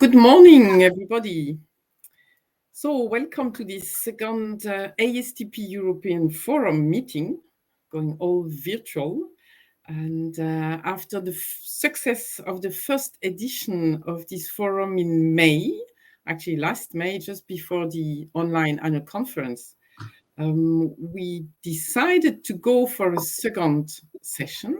Good morning, everybody. So welcome to this second ASTP European Forum meeting, going all virtual. And after the success of the first edition of this forum in May, actually last May, just before the online annual conference, we decided to go for a second session,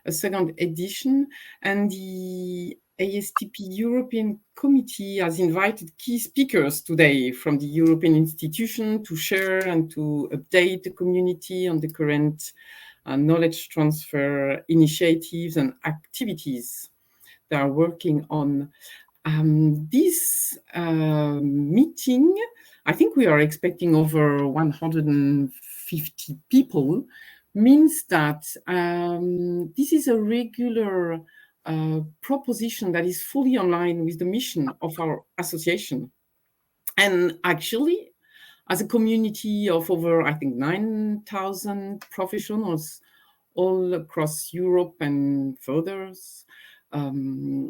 a second edition, and the ASTP European Committee has invited key speakers today from the European institution to share and to update the community on the current knowledge transfer initiatives and activities they are working on. This meeting, I think we are expecting over 150 people, means that this is a regular proposition that is fully online with the mission of our association. And actually, as a community of over, I think, 9,000 professionals all across Europe and further,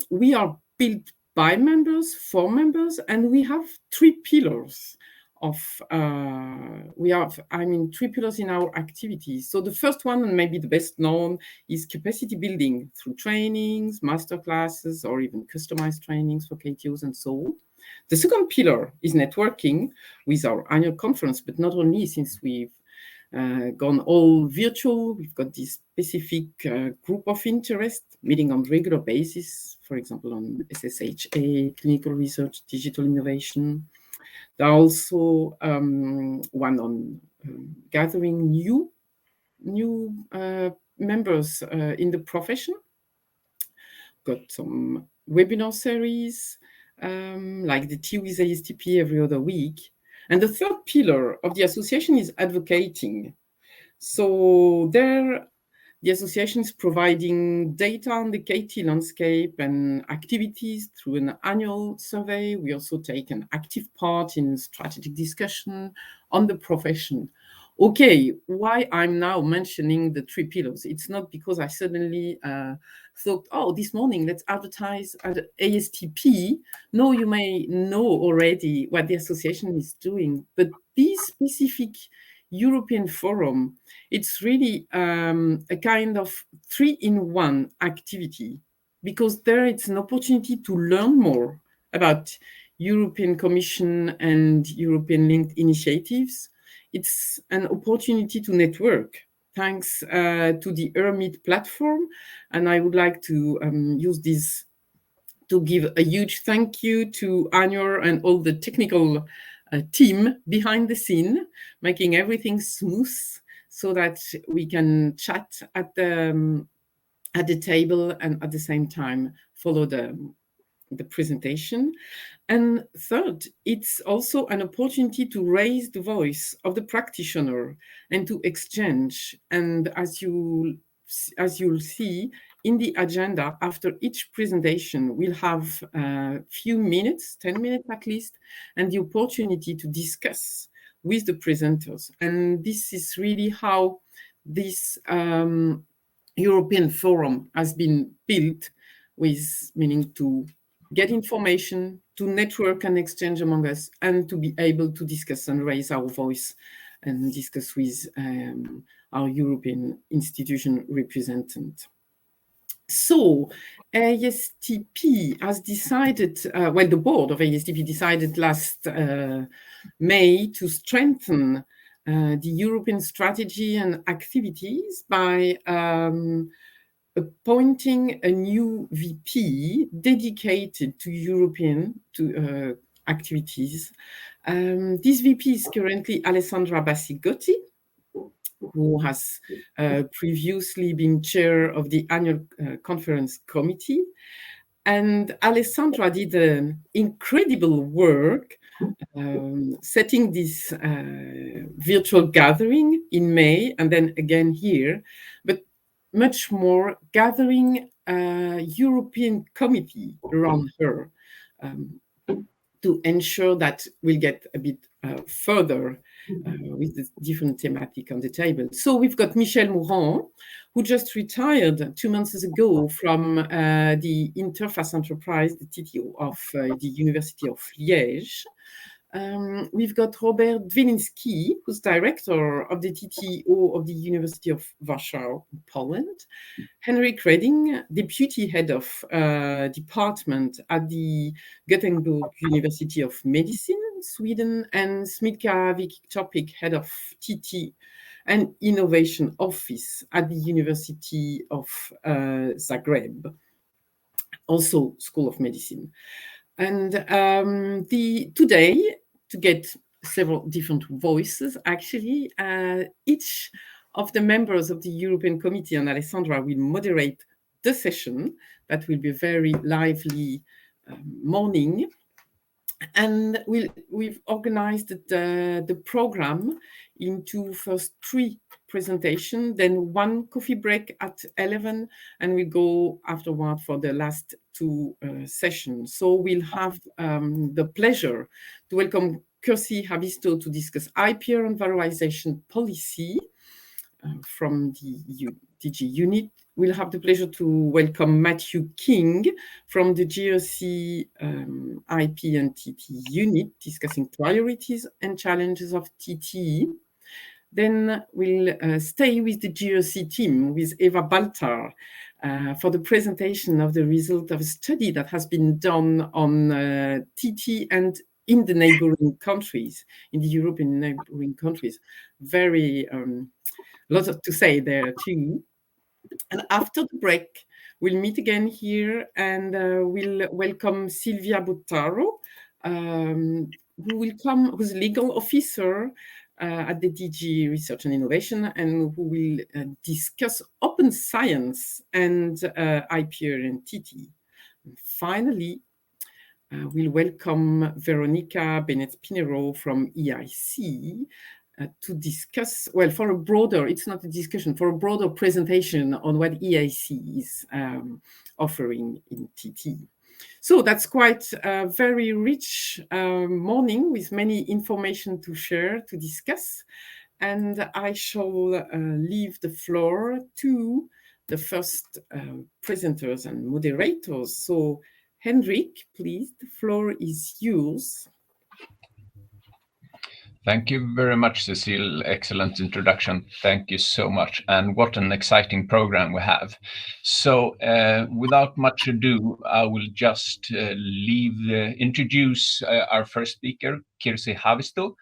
we are built by members, for members, and we have three pillars of, three pillars in our activities. So the first one, and maybe the best known, is capacity building through trainings, masterclasses, or even customized trainings for KTOs and so on. The second pillar is networking with our annual conference, but not only, since we've gone all virtual. We've got this specific group of interest meeting on regular basis, for example, on SSHA, clinical research, digital innovation. There are also one on gathering new members in the profession. Got some webinar series, like the Tea with ASTP every other week. And the third pillar of the association is advocating. So there, the association is providing data on the KT landscape and activities through an annual survey. We also take an active part in strategic discussion on the profession. Okay, why I'm now mentioning the three pillars? It's not because I suddenly thought, oh, this morning, let's advertise at ASTP. No, you may know already what the association is doing, but this specific European Forum, it's really a kind of 3-in-1 activity, because there it's an opportunity to learn more about European Commission and European linked initiatives. It's an opportunity to network thanks to the ERMIT platform. And I would like to use this to give a huge thank you to Anur and all the technical team behind the scene, making everything smooth so that we can chat at the table and at the same time follow the presentation. And third, it's also an opportunity to raise the voice of the practitioner and to exchange. And as you'll see in the agenda, after each presentation, we'll have a few minutes, 10 minutes at least, and the opportunity to discuss with the presenters. And this is really how this European Forum has been built, with meaning to get information, to network and exchange among us, and to be able to discuss and raise our voice and discuss with our European institution representative. So ASTP has decided, the board of ASTP decided last May to strengthen the European strategy and activities by appointing a new VP dedicated to European activities. This VP is currently Alessandra Bassigotti, who has previously been chair of the annual conference committee. And Alessandra did an incredible work setting this virtual gathering in May, and then again here, but much more gathering a European committee around her. to ensure that we'll get a bit further with the different thematic on the table. So we've got Michel Mourant, who just retired 2 months ago from the Interface Enterprise, the TTO of the University of Liège. We've got Robert Dwielinski, who's director of the TTO of the University of Warsaw in Poland. Henrik Redding, deputy head of department at the Gothenburg University of Medicine, Sweden, and Smitka Vikic-Topic, head of TT and Innovation Office at the University of Zagreb, also School of Medicine. And today, to get several different voices, actually, each of the members of the European Committee and Alessandra will moderate the session. That will be a very lively morning. And we've organized the program into first 3 presentations, then 1 coffee break at 11, and we go afterward for the last 2 sessions. So we'll have the pleasure to welcome Kirsi Haavisto to discuss IPR and valorization policy from the DG unit. We'll have the pleasure to welcome Matthew King from the GRC IP and TT unit, discussing priorities and challenges of TT. Then we'll stay with the GRC team with Eva Baltar for the presentation of the result of a study that has been done on TT and in the neighboring countries, in the European neighboring countries. Very lots to say there too. And after the break, we'll meet again here and we'll welcome Silvia Bottaro, who's legal officer at the DG Research and Innovation, and who will discuss open science and IPR and TT. And finally, we'll welcome Veronica Beneitez-Pinero from EIC to discuss, well, for a broader, it's not a discussion, for a broader presentation on what EIC is offering in TT. So that's quite a very rich morning with many information to share, to discuss. And I shall leave the floor to the first presenters and moderators. So Henrik, please, the floor is yours. Thank you very much, Cecile. Excellent introduction. Thank you so much. And what an exciting program we have. So without much ado, I will just introduce our first speaker, Kirsi Haavisto.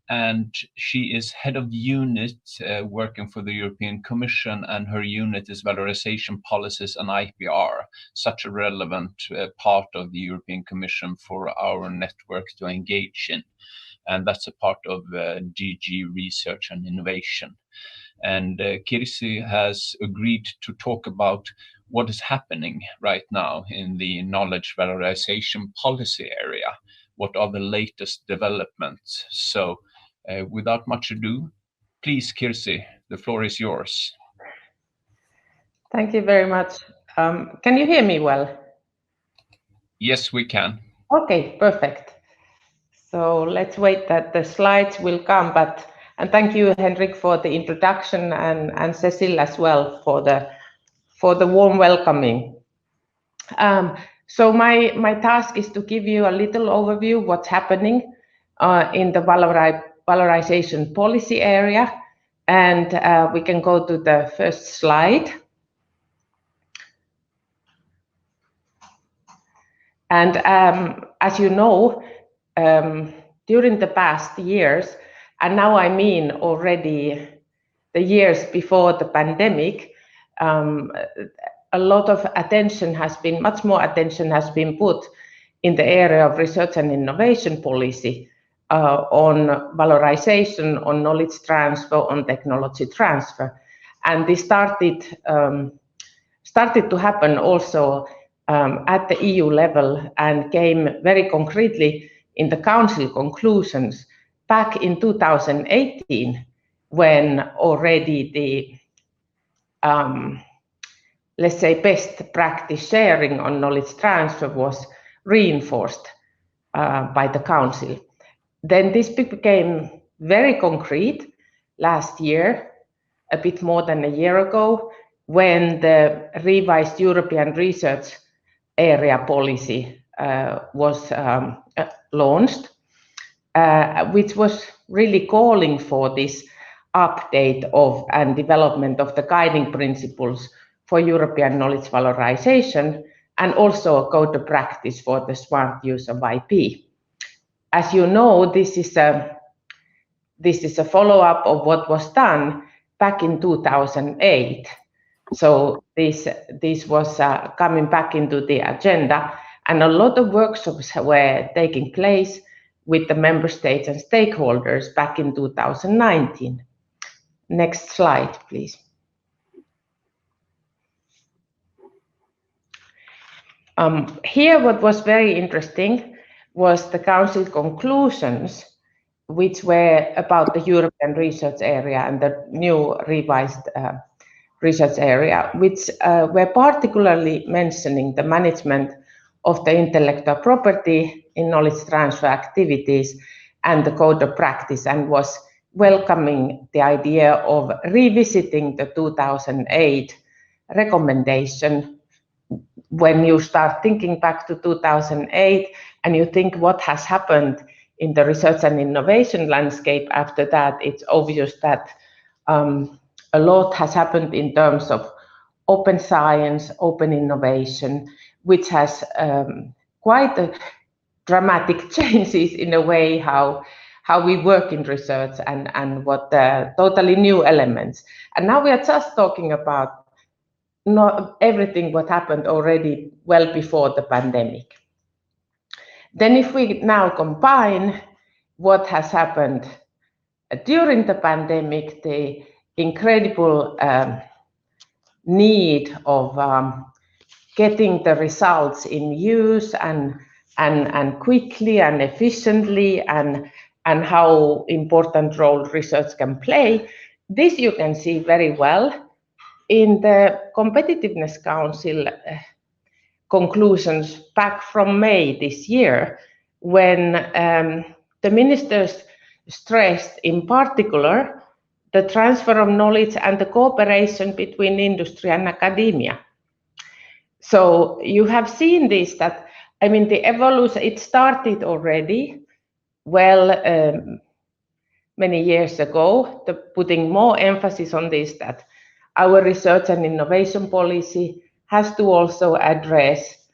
And she is head of unit working for the European Commission, and her unit is Valorisation Policies and IPR, such a relevant part of the European Commission for our network to engage in. And that's a part of DG Research and Innovation. And Kirsi has agreed to talk about what is happening right now in the knowledge valorization policy area. What are the latest developments? So without much ado, please, Kirsi, the floor is yours. Thank you very much. Can you hear me well? Yes, we can. Okay, perfect. So let's wait that the slides will come, and thank you, Henrik, for the introduction, and Cecile as well for the warm welcoming. So my task is to give you a little overview of what's happening in the valorization policy area, and we can go to the first slide. And as you know, during the past years, and now I mean already the years before the pandemic, a lot of attention much more attention has been put in the area of research and innovation policy on valorization, on knowledge transfer, on technology transfer. And this started to happen also at the EU level, and came very concretely in the Council conclusions back in 2018, when already the, let's say, best practice sharing on knowledge transfer was reinforced by the Council. Then this became very concrete last year, a bit more than a year ago, when the revised European Research Area policy was launched, which was really calling for this update of and development of the guiding principles for European knowledge valorization, and also a code of practice for the smart use of IP. As you know, this is a follow-up of what was done back in 2008. So this was coming back into the agenda, and a lot of workshops were taking place with the member states and stakeholders back in 2019. Next slide, please. Here, what was very interesting was the Council conclusions, which were about the European Research Area and the new revised research area, which were particularly mentioning the management of the intellectual property in knowledge transfer activities and the code of practice, and was welcoming the idea of revisiting the 2008 recommendation. When you start thinking back to 2008 and you think what has happened in the research and innovation landscape after that, it's obvious that a lot has happened in terms of open science, open innovation, which has quite a dramatic changes in a way how we work in research, and what totally new elements. And now we are just talking about not everything what happened already well before the pandemic. Then if we now combine what has happened during the pandemic, the incredible need of getting the results in use and quickly and efficiently, and how important role research can play, this you can see very well in the Competitiveness Council conclusions back from May this year, when the ministers stressed in particular the transfer of knowledge and the cooperation between industry and academia. So you have seen this, that, I mean, the evolution, it started already many years ago, putting more emphasis on this, that our research and innovation policy has to also address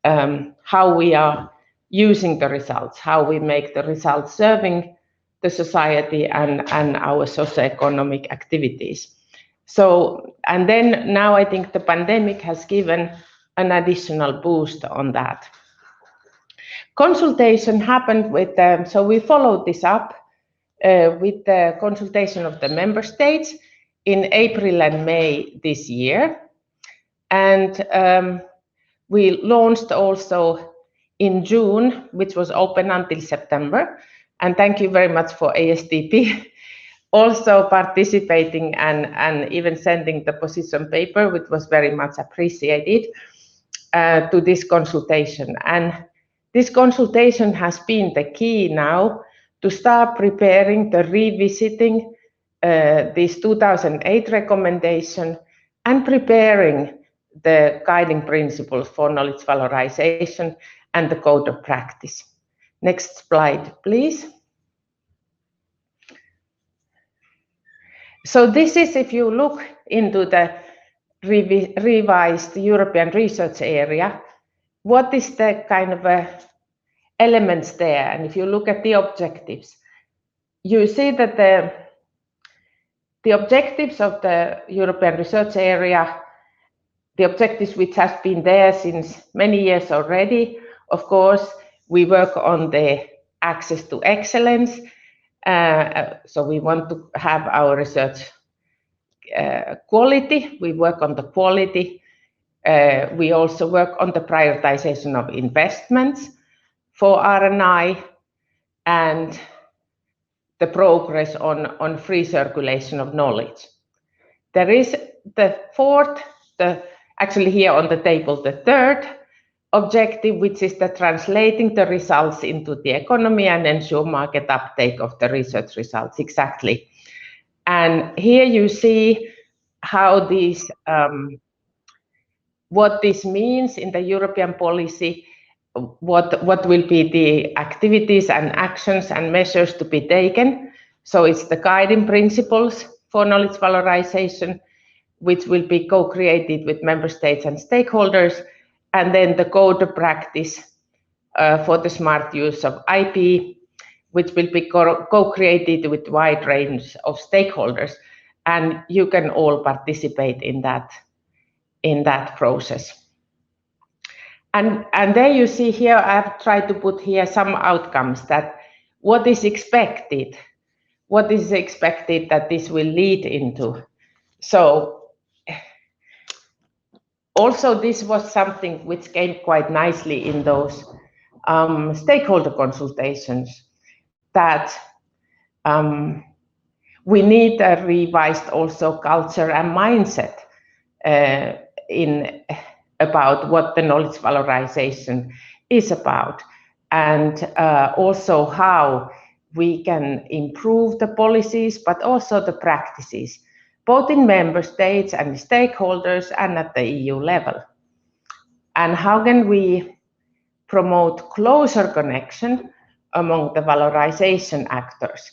how we are using the results, how we make the results serving the society and our socioeconomic activities. So, and then now I think the pandemic has given an additional boost on that. Consultation happened with them, so we followed this up with the consultation of the member states in April and May this year. And we launched also in June, which was open until September. And thank you very much for ASTP also participating and even sending the position paper, which was very much appreciated, to this consultation. And this consultation has been the key now to start preparing the revisiting this 2008 recommendation and preparing the guiding principles for knowledge valorization and the code of practice. Next slide, please. So this is, if you look into the revised European Research Area, what is the kind of elements there? And if you look at the objectives, you see that the objectives of the European Research Area, the objectives which has been there since many years already, of course, we work on the access to excellence. So we want to have our research quality. We work on the quality. We also work on the prioritization of investments for R&I and the progress on free circulation of knowledge. There is the fourth, actually here on the table, the third objective, which is the translating the results into the economy and ensure market uptake of the research results. Exactly. And here you see how these, what this means in the European policy, what will be the activities and actions and measures to be taken. So it's the guiding principles for knowledge valorization, which will be co-created with member states and stakeholders, and then the code of practice for the smart use of IP, which will be co-created with wide range of stakeholders, and you can all participate in that process. And there you see here, I've tried to put here some outcomes that what is expected that this will lead into. So also this was something which came quite nicely in those stakeholder consultations, that we need a revised also culture and mindset about what the knowledge valorization is about, and also how we can improve the policies, but also the practices, both in member states and stakeholders and at the EU level. And how can we promote closer connection among the valorization actors?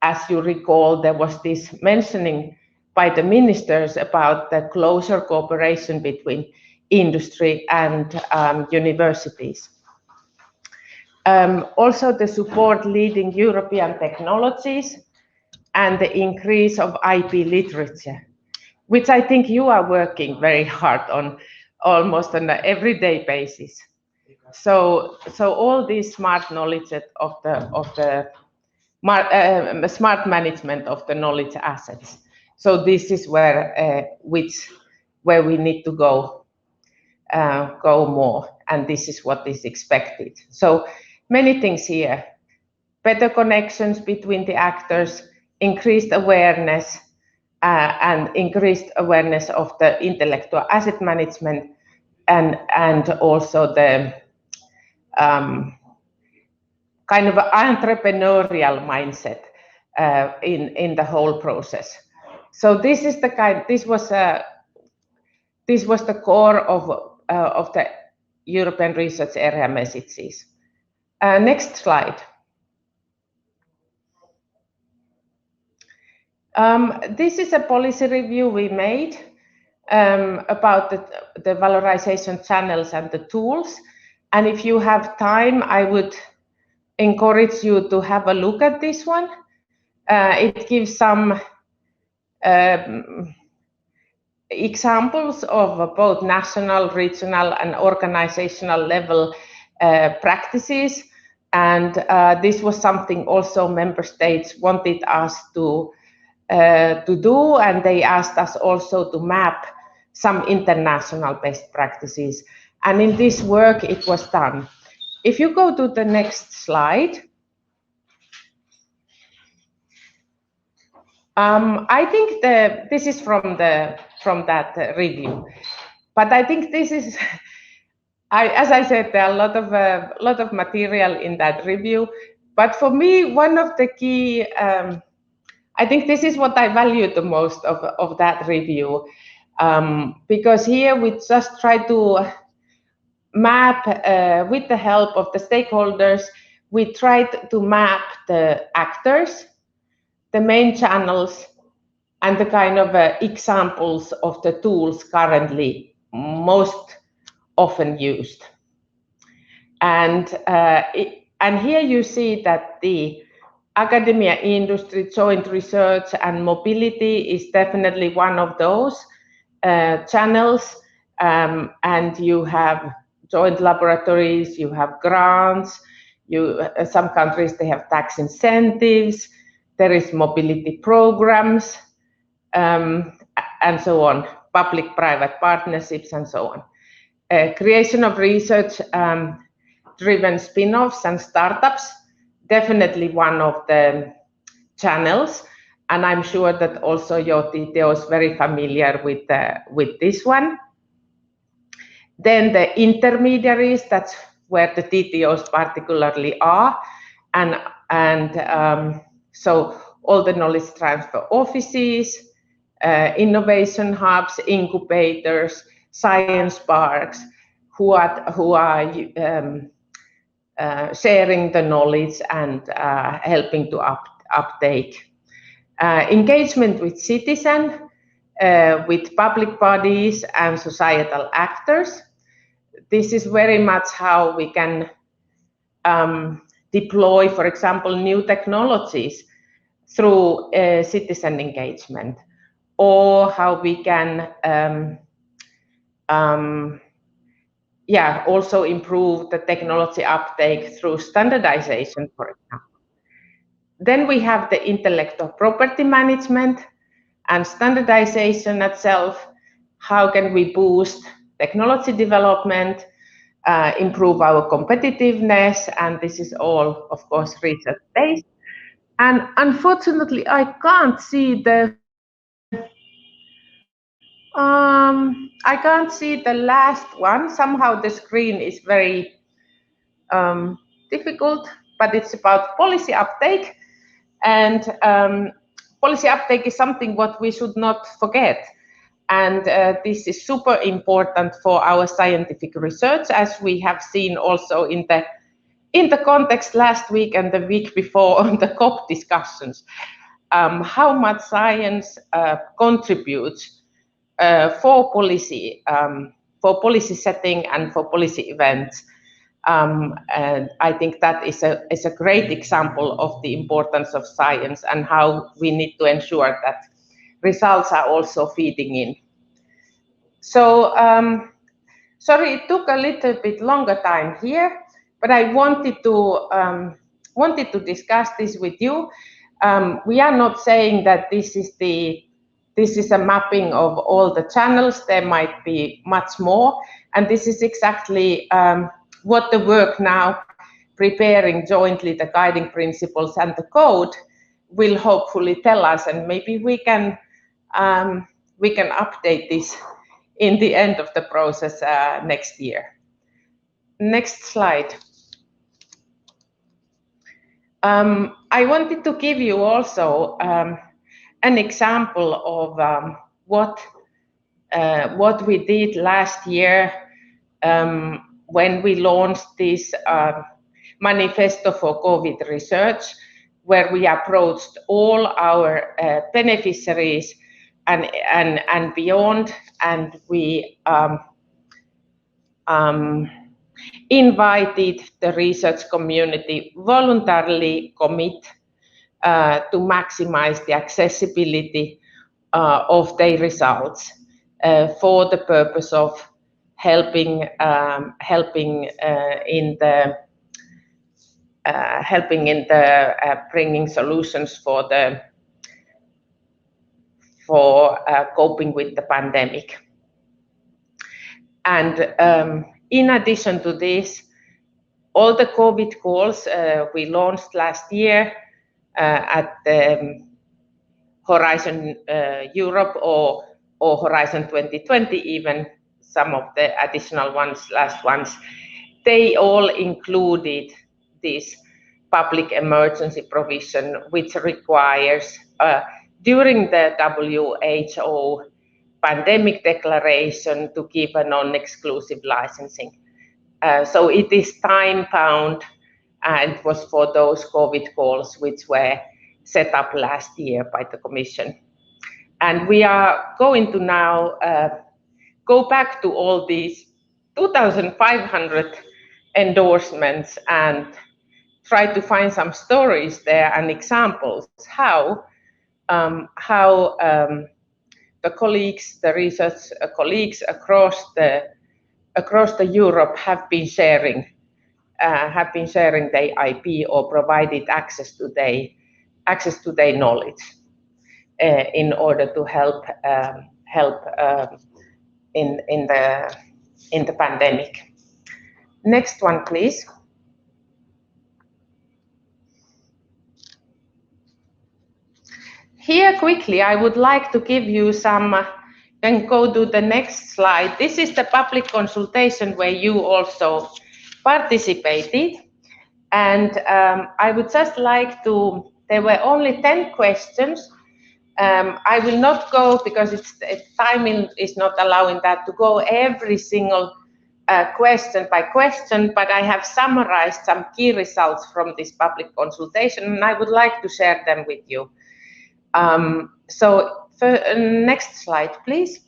As you recall, there was this mentioning by the ministers about the closer cooperation between industry and universities. Also the support leading European technologies and the increase of IP literature, which I think you are working very hard on, almost on an everyday basis. So all this smart knowledge of the smart management of the knowledge assets. So this is where we need to go more, and this is what is expected. So many things here: better connections between the actors, increased awareness, and increased awareness of the intellectual asset management, and also the kind of entrepreneurial mindset in the whole process. So this is the kind. This was the core of the European research area messages. Next slide. This is a policy review we made about the valorization channels and the tools. And if you have time, I would encourage you to have a look at this one. It gives some examples of both national, regional, and organizational level practices. And this was something also member states wanted us to do, and they asked us also to map some international best practices. And in this work, it was done. If you go to the next slide, I think this is from that review, but I think this is, as I said, there are a lot of material in that review. But for me, one of the key, I think this is what I value the most of that review, because here we just try to map, with the help of the stakeholders, we tried to map the actors, the main channels, and the kind of examples of the tools currently most often used. And here you see that the academia industry, joint research, and mobility is definitely one of those channels. And you have joint laboratories, you have grants, some countries, they have tax incentives, there is mobility programs, and so on, public-private partnerships, and so on. Creation of research-driven spin-offs and startups, definitely one of the channels, and I'm sure that also Joti is very familiar with this one. Then the intermediaries, that's where the TTOs particularly are, and so all the knowledge transfer offices, innovation hubs, incubators, science parks, who are sharing the knowledge and helping to uptake. Engagement with citizens, with public bodies and societal actors. This is very much how we can deploy, for example, new technologies through citizen engagement, or how we can also improve the technology uptake through standardization, for example. Then we have the intellectual property management and standardization itself. How can we boost technology development, improve our competitiveness, and this is all, of course, research-based. And unfortunately, I can't see the last one. Somehow the screen is very difficult, but it's about policy uptake. And policy uptake is something what we should not forget. And this is super important for our scientific research, as we have seen also in the context last week and the week before on the COP discussions, how much science contributes for policy setting and for policy events. And I think that is a great example of the importance of science and how we need to ensure that results are also feeding in. So, sorry, it took a little bit longer time here, but I wanted to discuss this with you. We are not saying that this is a mapping of all the channels. There might be much more, and this is exactly what the work now preparing jointly the guiding principles and the code will hopefully tell us, and maybe we can update this in the end of the process next year. Next slide. I wanted to give you also an example of what we did last year when we launched this manifesto for COVID research, where we approached all our beneficiaries and beyond, and we invited the research community voluntarily commit to maximize the accessibility of their results for the purpose of helping in the bringing solutions for coping with the pandemic. And in addition to this, all the COVID calls we launched last year at the Horizon Europe or Horizon 2020, even some of the additional ones, last ones, they all included this public emergency provision, which requires during the WHO pandemic declaration to give a non-exclusive licensing. So it is time-bound, and it was for those COVID calls which were set up last year by the Commission. And we are going to now go back to all these 2,500 endorsements and try to find some stories there and examples how the colleagues, the research colleagues across the Europe have been sharing their IP or provided access to their knowledge in order to help in the pandemic. Next one, please. Here quickly, I would like to give you some can go to the next slide. This is the public consultation where you also participated. And I would just like to, there were only 10 questions. I will not go, because timing is not allowing that, to go every single question by question, but I have summarized some key results from this public consultation, and I would like to share them with you. Next slide, please.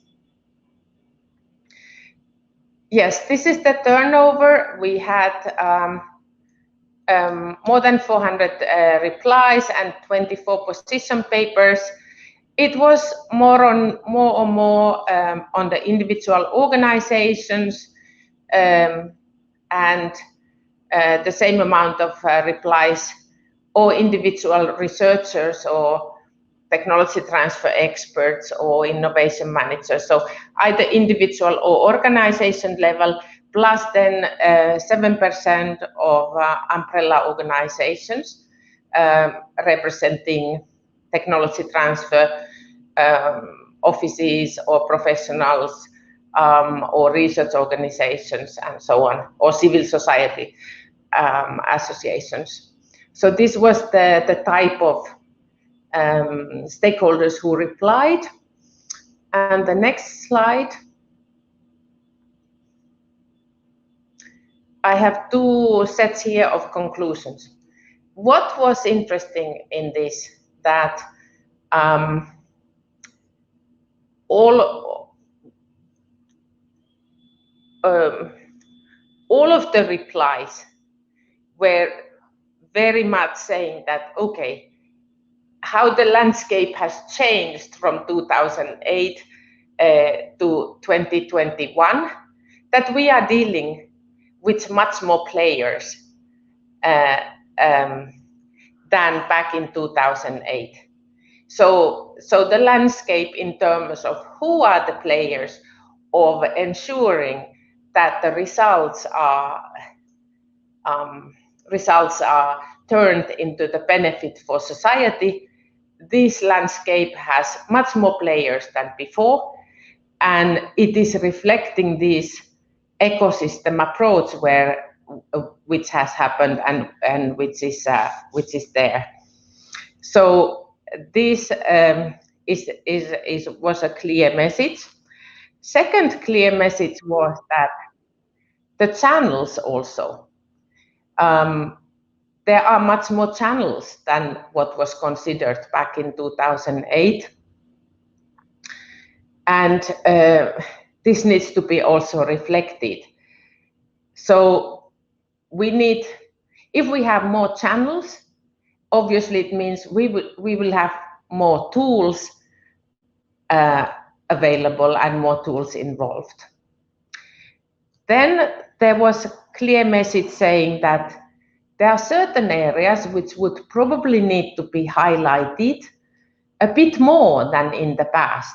Yes, this is the turnover. We had more than 400 replies and 24 position papers. It was more on the individual organizations, and the same amount of replies, or individual researchers or technology transfer experts or innovation managers. So either individual or organization level, plus then 7% of umbrella organizations representing technology transfer offices or professionals, or research organizations and so on, or civil society associations. So this was the type of stakeholders who replied. And the next slide. I have two sets here of conclusions. What was interesting in this, that all of the replies were very much saying that, okay, how the landscape has changed from 2008 to 2021, that we are dealing with much more players than back in 2008. So the landscape in terms of who are the players of ensuring that the results are turned into the benefit for society, this landscape has much more players than before, and it is reflecting this ecosystem approach which has happened and which is there. So this was a clear message. Second clear message was that the channels also, there are much more channels than what was considered back in 2008. And this needs to be also reflected. So we need, if we have more channels, obviously it means we will have more tools available and more tools involved. Then there was a clear message saying that there are certain areas which would probably need to be highlighted a bit more than in the past.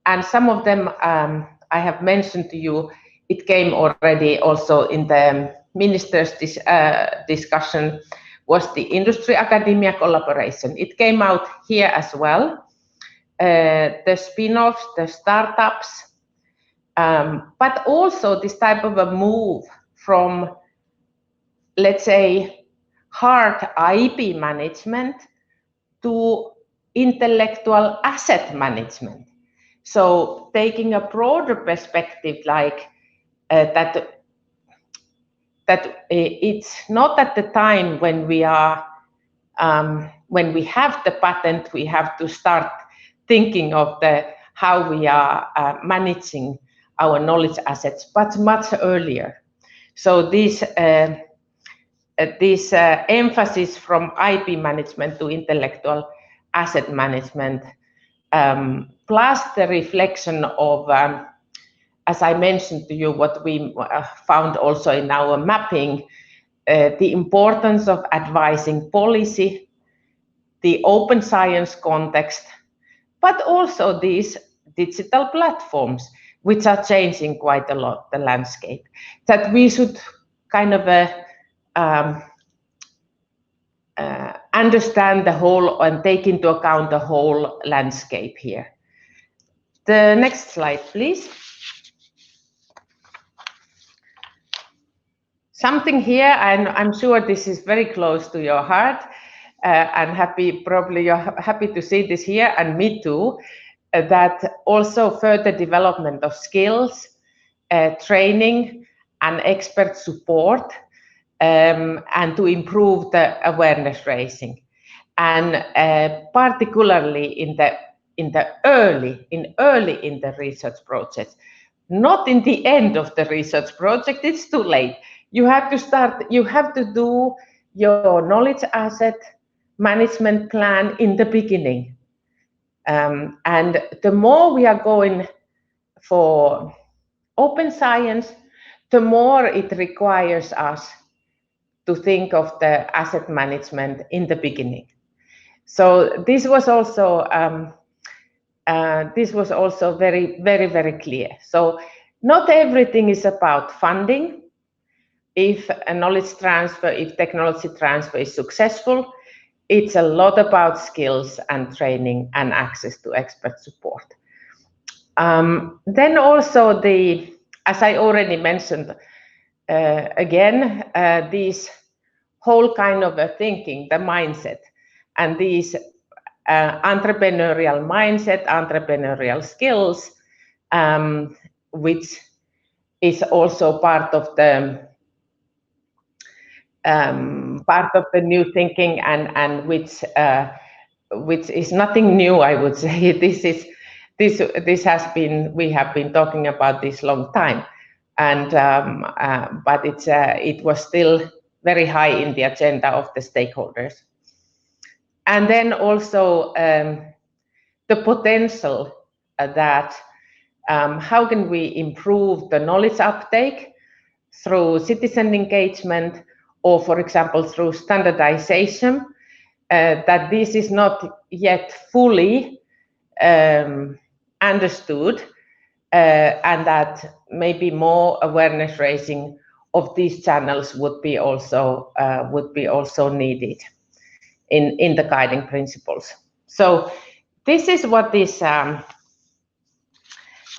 And some of them I have mentioned to you. It came already also in the ministers' discussion, was the industry-academia collaboration. It came out here as well. The spin-offs, the startups, but also this type of a move from, let's say, hard IP management to intellectual asset management. So taking a broader perspective, like that it's not at the time when we are when we have the patent, we have to start thinking of how we are managing our knowledge assets, but much earlier. So this emphasis from IP management to intellectual asset management, plus the reflection of, as I mentioned to you, what we found also in our mapping, the importance of advising policy, the open science context, but also these digital platforms, which are changing quite a lot the landscape, that we should kind of understand the whole and take into account the whole landscape here. The next slide, please. Something here, and I'm sure this is very close to your heart, and probably you're happy to see this here, and me too, that also further development of skills, training and expert support, and to improve the awareness raising, and particularly in the early in the research project, not in the end of the research project. It's too late. You have to start. You have to do your knowledge asset management plan in the beginning, and the more we are going for open science, the more it requires us to think of the asset management in the beginning. So this was also very, very, very clear. So not everything is about funding. If a knowledge transfer, if technology transfer is successful, it's a lot about skills and training and access to expert support. Then also as I already mentioned, again, these whole kind of a thinking, the mindset, and these entrepreneurial mindset, entrepreneurial skills, which is also part of the new thinking, and which is nothing new, I would say. This has been, we have been talking about this long time, and but it was still very high in the agenda of the stakeholders. And then also the potential that how can we improve the knowledge uptake through citizen engagement, or for example through standardization, that this is not yet fully understood, and that maybe more awareness raising of these channels would be also needed in the guiding principles. So this is what this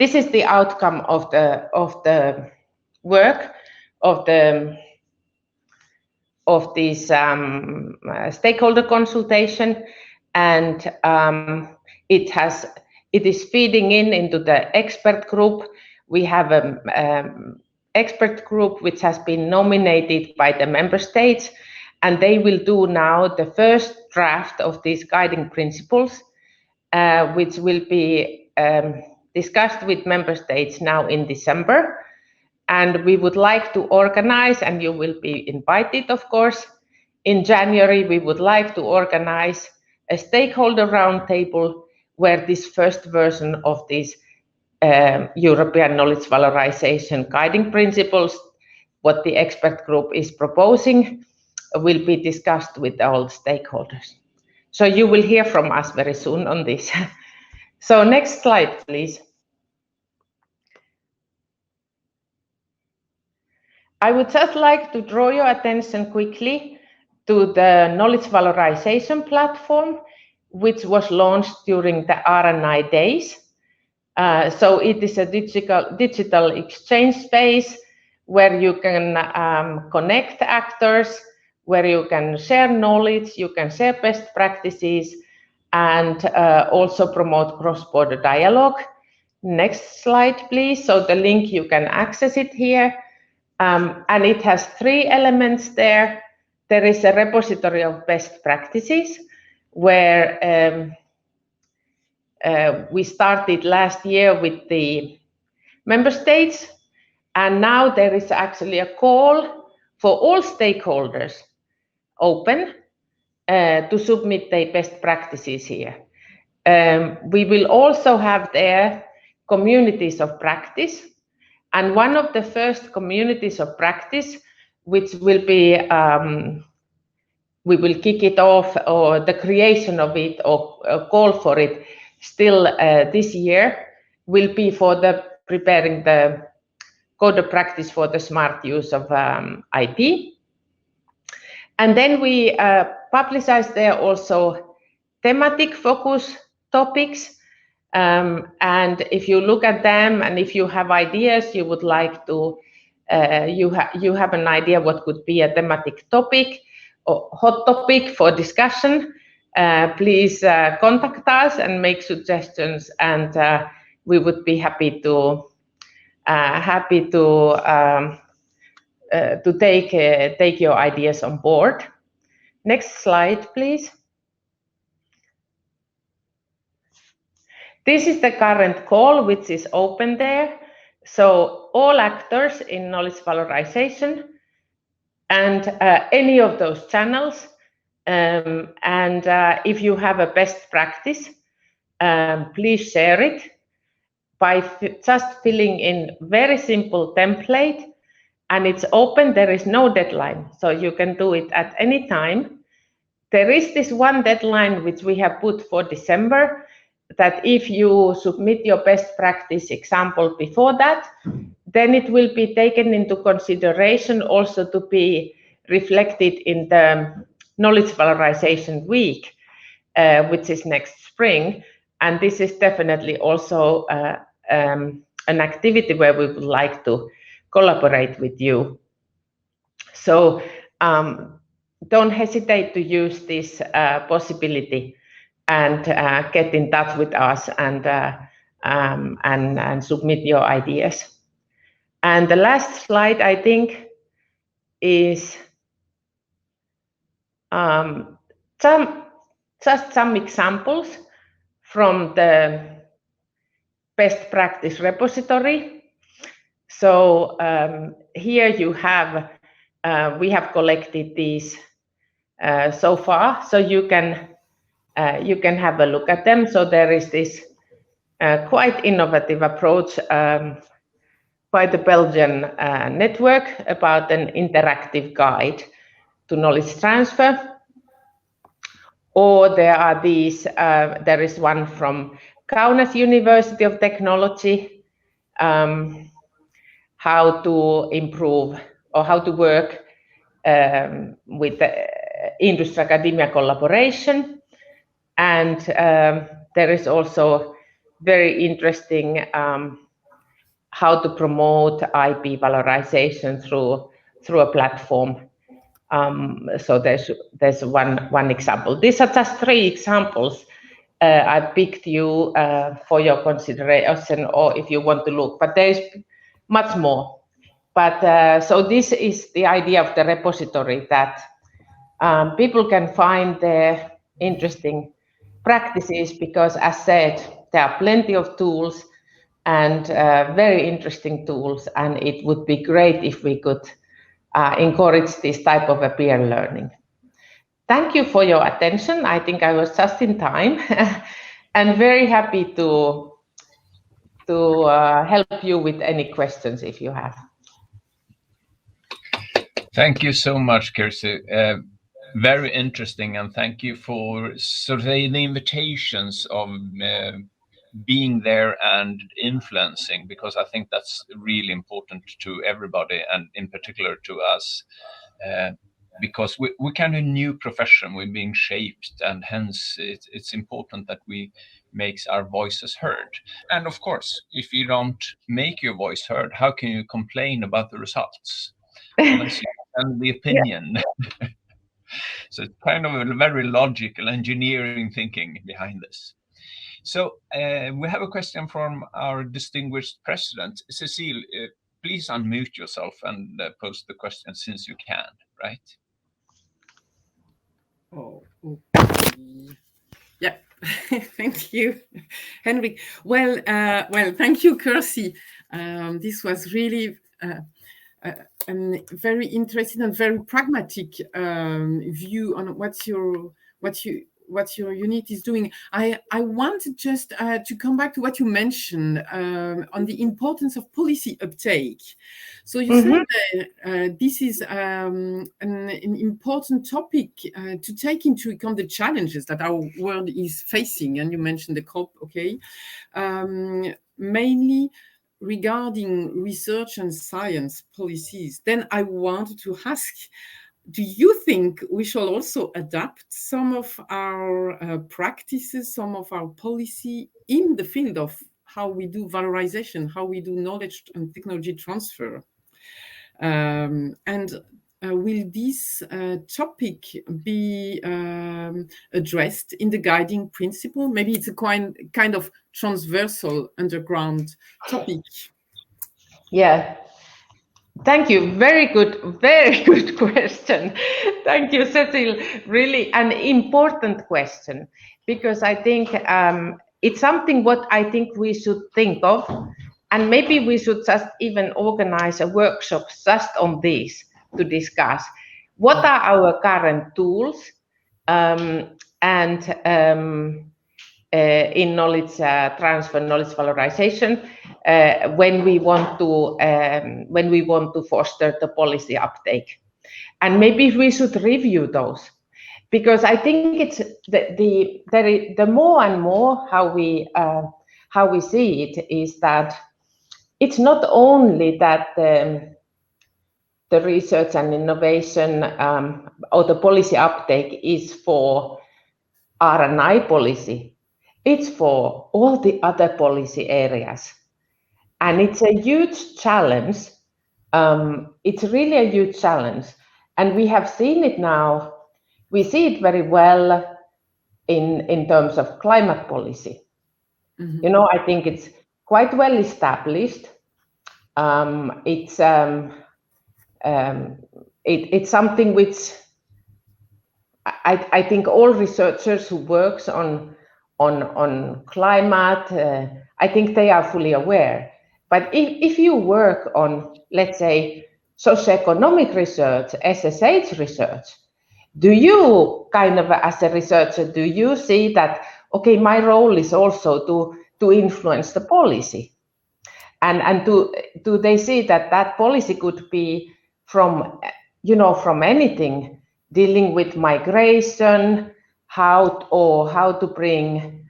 is the outcome of the work of this stakeholder consultation, and it is feeding into the expert group. We have an expert group which has been nominated by the member states, and they will do now the first draft of these guiding principles, which will be discussed with member states now in December. And we would like to organize, and you will be invited, of course, in January. We would like to organize a stakeholder roundtable where this first version of these European knowledge valorization guiding principles, what the expert group is proposing, will be discussed with all stakeholders. So you will hear from us very soon on this. So next slide, please. I would just like to draw your attention quickly to the knowledge valorization platform, which was launched during the R&I days. So it is a digital exchange space where you can connect actors, where you can share knowledge, you can share best practices, and also promote cross-border dialogue. Next slide, please. So the link, you can access it here. And it has 3 elements there. There is a repository of best practices, where we started last year with the member states, and now there is actually a call for all stakeholders open to submit their best practices here. We will also have there communities of practice, and one of the first communities of practice, which will be, we will kick it off, or the creation of it, or a call for it still this year, will be for the preparing the code of practice for the smart use of IP. And then we publicize there also thematic focus topics, And if you look at them, and if you have ideas, you would like to, you have an idea what could be a thematic topic or hot topic for discussion, please contact us and make suggestions, and we would be happy to take your ideas on board. Next slide, please. This is the current call, which is open there. So all actors in knowledge valorization and any of those channels, and if you have a best practice, please share it by just filling in very simple template, and it's open. There is no deadline, so you can do it at any time. There is this one deadline which we have put for December, that if you submit your best practice example before that, then it will be taken into consideration also to be reflected in the knowledge valorization week, which is next spring. And this is definitely also an activity where we would like to collaborate with you. So don't hesitate to use this possibility and get in touch with us and submit your ideas. And the last slide, I think, is just some examples from the best practice repository. So here you have, we have collected these so far, so you can have a look at them. So there is this quite innovative approach by the Belgian network about an interactive guide to knowledge transfer. Or there are these, there is one from Kaunas University of Technology, how to improve or how to work with industry academia collaboration. And there is also very interesting how to promote IP valorization through a platform. So there's one example. These are just 3 examples. I picked you for your consideration, or if you want to look, but there's much more. But so this is the idea of the repository, that people can find their interesting practices, because as said, there are plenty of tools and very interesting tools, and it would be great if we could encourage this type of a peer learning. Thank you for your attention. I think I was just in time and very happy to help you with any questions if you have. Thank you so much, Kirsi. Very interesting, and thank you for sort of the invitations of being there and influencing, because I think that's really important to everybody, and in particular to us, because we're kind of a new profession, we're being shaped, and hence it's important that we make our voices heard. And of course, if you don't make your voice heard, how can you complain about the results? Unless you send the opinion. Yeah. So it's kind of a very logical engineering thinking behind this. So we have a question from our distinguished president. Cecile, please unmute yourself and post the question since you can, right? Oh, okay. Yeah, thank you, Henrik. Well, thank you, Kirsi. This was really very interesting and very pragmatic view on what your unit is doing. I wanted just to come back to what you mentioned on the importance of policy uptake. So you said that this is an important topic to take into account the challenges that our world is facing, and you mentioned the COP, okay, mainly regarding research and science policies. Then I wanted to ask, do you think we shall also adapt some of our practices, some of our policy in the field of how we do valorization, how we do knowledge and technology transfer? And will this topic be addressed in the guiding principle? Maybe it's a kind of transversal underground topic. Yeah. Thank you. Very good question. Thank you, Cecil. Really an important question, because I think it's something what I think we should think of, and maybe we should just even organize a workshop just on this to discuss what are our current tools and in knowledge transfer, knowledge valorization, when we want to foster the policy uptake, and maybe we should review those, because I think it's the more and more how we see it is that it's not only that the research and innovation or the policy uptake is for R&I policy. It's for all the other policy areas. And it's a huge challenge. It's really a huge challenge. And we have seen it now. We see it very well in terms of climate policy. Mm-hmm. You know, I think it's quite well established. It's something which I think all researchers who works on climate, I think they are fully aware. But if you work on, let's say, socioeconomic research, SSH research, do you kind of, as a researcher, do you see that, okay, my role is also to influence the policy? And do they see that policy could be from anything, dealing with migration, how to bring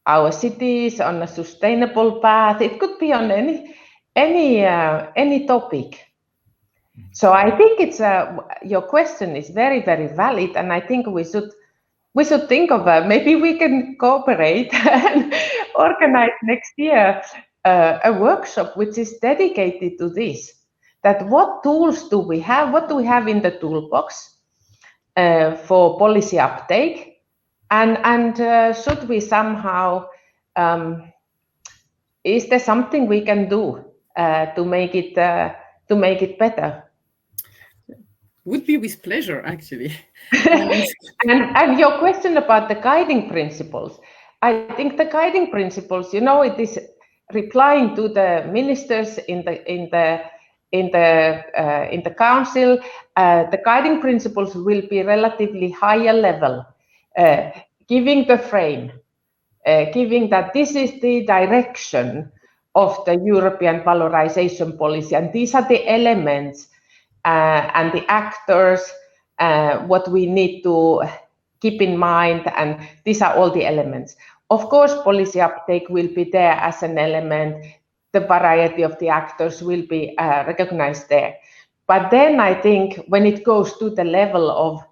our cities on a sustainable path? It could be on any topic. So I think it's your question is very, very valid, and I think we should think of maybe we can cooperate and organize next year a workshop which is dedicated to this. That what tools do we have? What do we have in the toolbox for policy uptake? And should we somehow, is there something we can do to make it better? Would be with pleasure, actually. And your question about the guiding principles, I think the guiding principles, it is replying to the ministers in the council. The guiding principles will be relatively higher level, giving the frame, giving that this is the direction of the European valorization policy, and these are the elements and the actors, what we need to keep in mind, and these are all the elements. Of course, policy uptake will be there as an element. The variety of the actors will be recognized there. But then I think when it goes to the level of,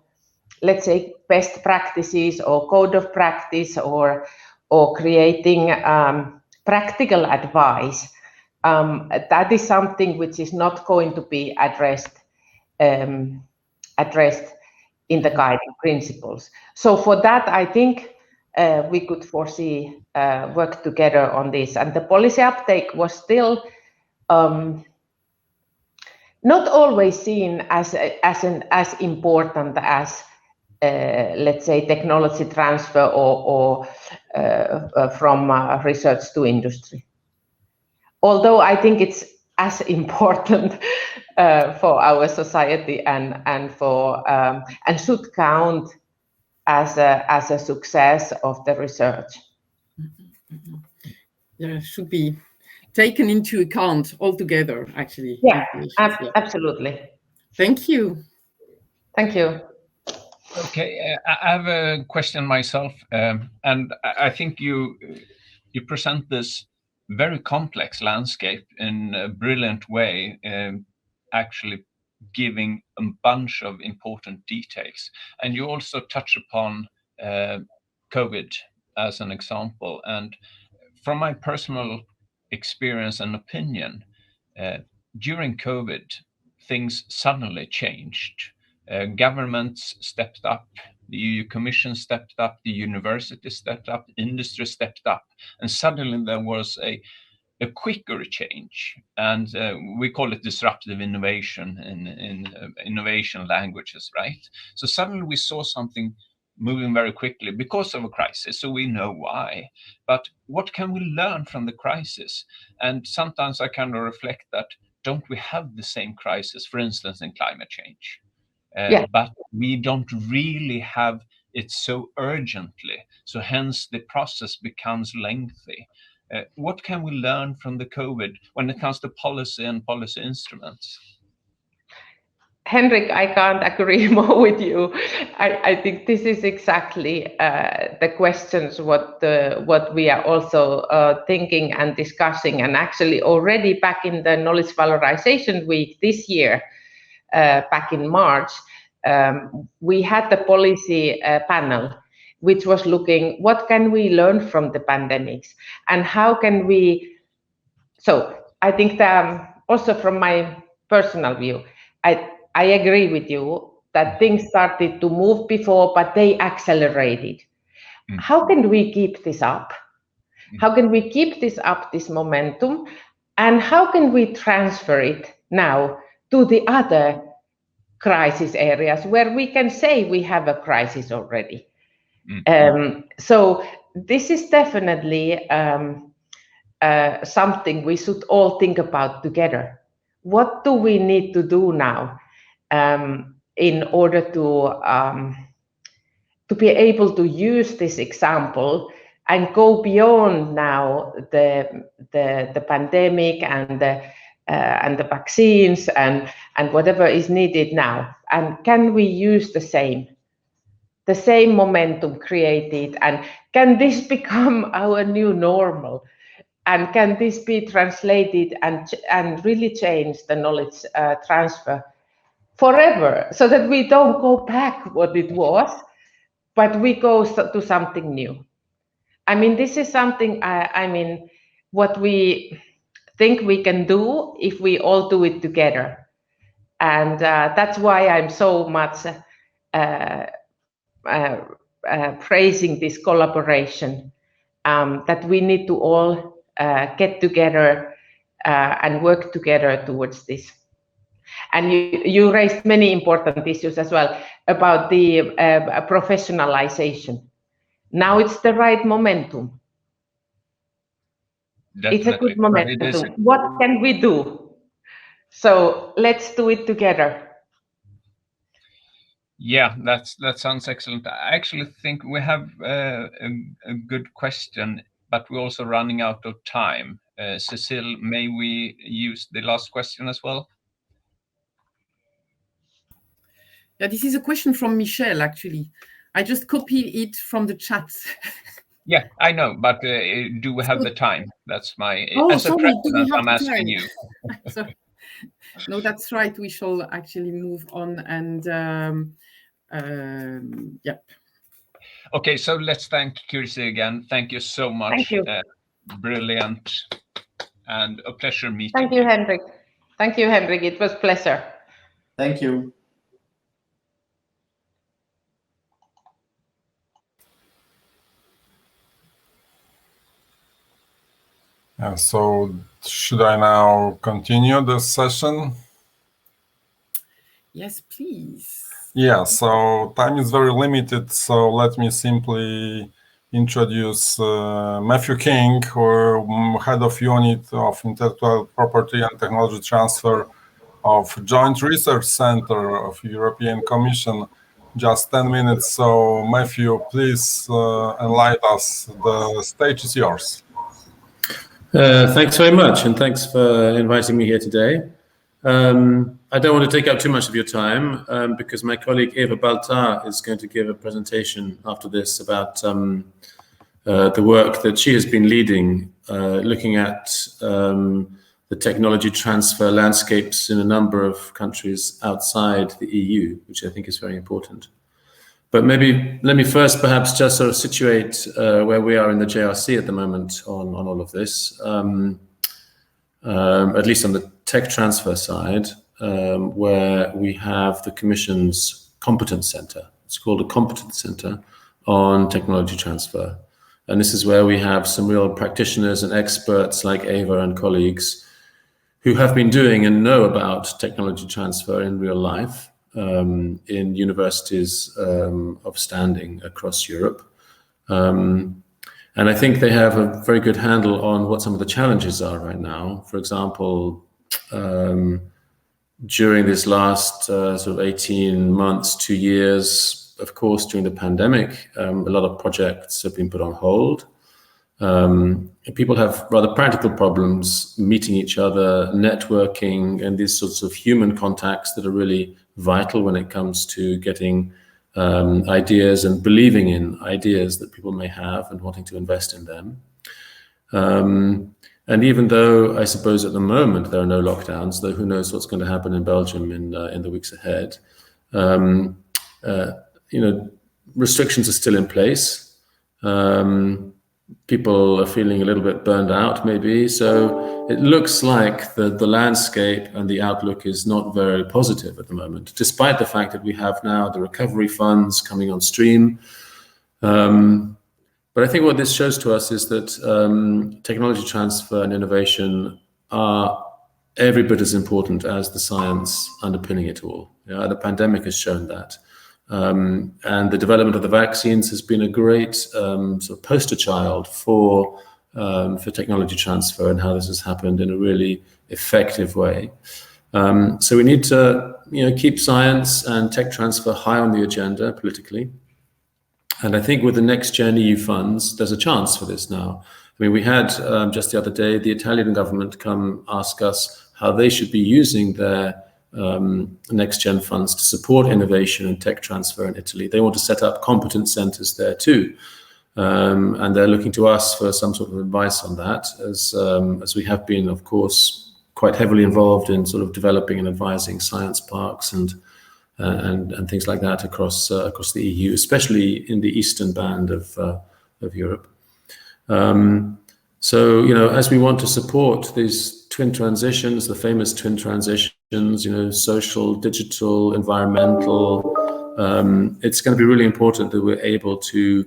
let's say, best practices or code of practice or creating practical advice, that is something which is not going to be addressed in the guiding principles. So for that, I think we could foresee work together on this. And the policy uptake was still not always seen as important as let's say technology transfer or from research to industry. Although I think it's as important for our society and for and should count as a success of the research. Yeah, should be taken into account altogether, actually. Yeah, absolutely. Thank you. Thank you. Okay, I have a question myself, and I think you present this very complex landscape in a brilliant way, actually giving a bunch of important details. And you also touch upon COVID as an example. And from my personal experience and opinion, during COVID, things suddenly changed. Governments stepped up, the EU Commission stepped up, the university stepped up, industry stepped up, and suddenly there was a quicker change, and we call it disruptive innovation in innovation languages, right? So suddenly we saw something moving very quickly because of a crisis, so we know why. But what can we learn from the crisis? And sometimes I kind of reflect that, don't we have the same crisis, for instance, in climate change? But we don't really have it so urgently, so hence the process becomes lengthy. What can we learn from the COVID when it comes to policy and policy instruments? Henrik, I can't agree more with you. I think this is exactly the questions what we are also thinking and discussing. And actually already back in the Knowledge Valorization Week this year, back in March, we had the policy panel, which was looking what can we learn from the pandemics and how can we. So I think that also from my personal view, I agree with you that things started to move before, but they accelerated. How can we keep this up? How can we keep this up, this momentum? And how can we transfer it now to the other crisis areas where we can say we have a crisis already? So this is definitely something we should all think about together. What do we need to do now in order to be able to use this example and go beyond now the pandemic and the vaccines and whatever is needed now? And can we use the same momentum created, and can this become our new normal? And can this be translated and really change the knowledge transfer forever, so that we don't go back what it was, but we go to something new? I mean, this is something, what we think we can do if we all do it together. And that's why I'm so much praising this collaboration, that we need to all get together and work together towards this. And you raised many important issues as well about the professionalization. Now it's the right momentum. Definitely. It's a good momentum. What can we do? So let's do it together. Yeah, that sounds excellent. I actually think we have a good question, but we're also running out of time. Cecile, may we use the last question as well? Yeah, this is a question from Michelle, actually. I just copied it from the chat. Yeah, I know, but do we have the time? That's my... Oh, sorry, do we have I'm asking you. Sorry. No, that's right. We shall actually move on and... yep. Okay, so let's thank Kirsi again. Thank you so much. Thank you. Brilliant, and a pleasure meeting you. Thank you, Henrik. Thank you, Henrik. It was a pleasure. Thank you. So should I now continue this session? Yes, please. Yeah, so time is very limited, so let me simply introduce Matthew King, who head of unit of intellectual property and technology transfer of Joint Research Center of European Commission. Just 10 minutes, so Matthew, please enlighten us. The stage is yours. Thanks very much, and thanks for inviting me here today. I don't want to take up too much of your time because my colleague Eva Baltar is going to give a presentation after this about the work that she has been leading, looking at the technology transfer landscapes in a number of countries outside the EU, which I think is very important. But maybe let me first perhaps just sort of situate where we are in the JRC at the moment on all of this, at least on the tech transfer side, where we have the Commission's Competence Centre. It's called a Competence Centre on Technology Transfer. And this is where we have some real practitioners and experts like Eva and colleagues who have been doing and know about technology transfer in real life in universities of standing across Europe. And I think they have a very good handle on what some of the challenges are right now. For example, during this last sort of 18 months, 2 years, of course, during the pandemic, a lot of projects have been put on hold. People have rather practical problems meeting each other, networking, and these sorts of human contacts that are really vital when it comes to getting ideas and believing in ideas that people may have and wanting to invest in them. And even though I suppose at the moment there are no lockdowns, though who knows what's going to happen in Belgium in the weeks ahead, restrictions are still in place. People are feeling a little bit burned out, maybe. So it looks like the landscape and the outlook is not very positive at the moment, despite the fact that we have now the recovery funds coming on stream. But I think what this shows to us is that technology transfer and innovation are every bit as important as the science underpinning it all. The pandemic has shown that. And the development of the vaccines has been a great sort of poster child for technology transfer and how this has happened in a really effective way. So we need to keep science and tech transfer high on the agenda politically. And I think with the next gen EU funds, there's a chance for this now. I mean, we had just the other day, the Italian government come ask us how they should be using their next gen funds to support innovation and tech transfer in Italy. They want to set up competence centers there too. And they're looking to us for some sort of advice on that, as we have been, of course, quite heavily involved in sort of developing and advising science parks and things like that across the EU, especially in the eastern band of Europe. So, as we want to support these twin transitions, the famous twin transitions, social, digital, environmental, it's going to be really important that we're able to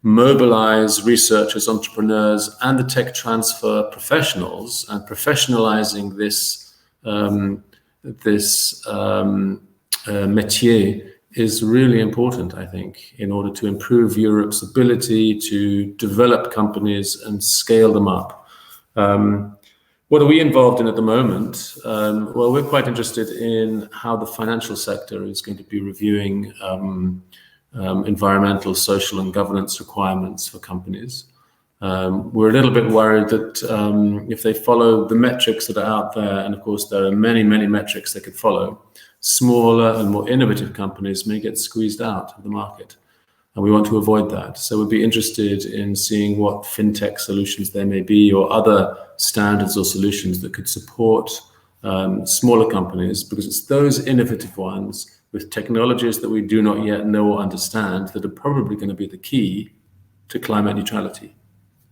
mobilize researchers, entrepreneurs, and the tech transfer professionals, and professionalizing this métier is really important, I think, in order to improve Europe's ability to develop companies and scale them up. What are we involved in at the moment? Well, we're quite interested in how the financial sector is going to be reviewing environmental, social, and governance requirements for companies. We're a little bit worried that if they follow the metrics that are out there, and of course there are many, many metrics they could follow, smaller and more innovative companies may get squeezed out of the market. And we want to avoid that. So we'd be interested in seeing what fintech solutions there may be or other standards or solutions that could support smaller companies, because it's those innovative ones with technologies that we do not yet know or understand that are probably going to be the key to climate neutrality,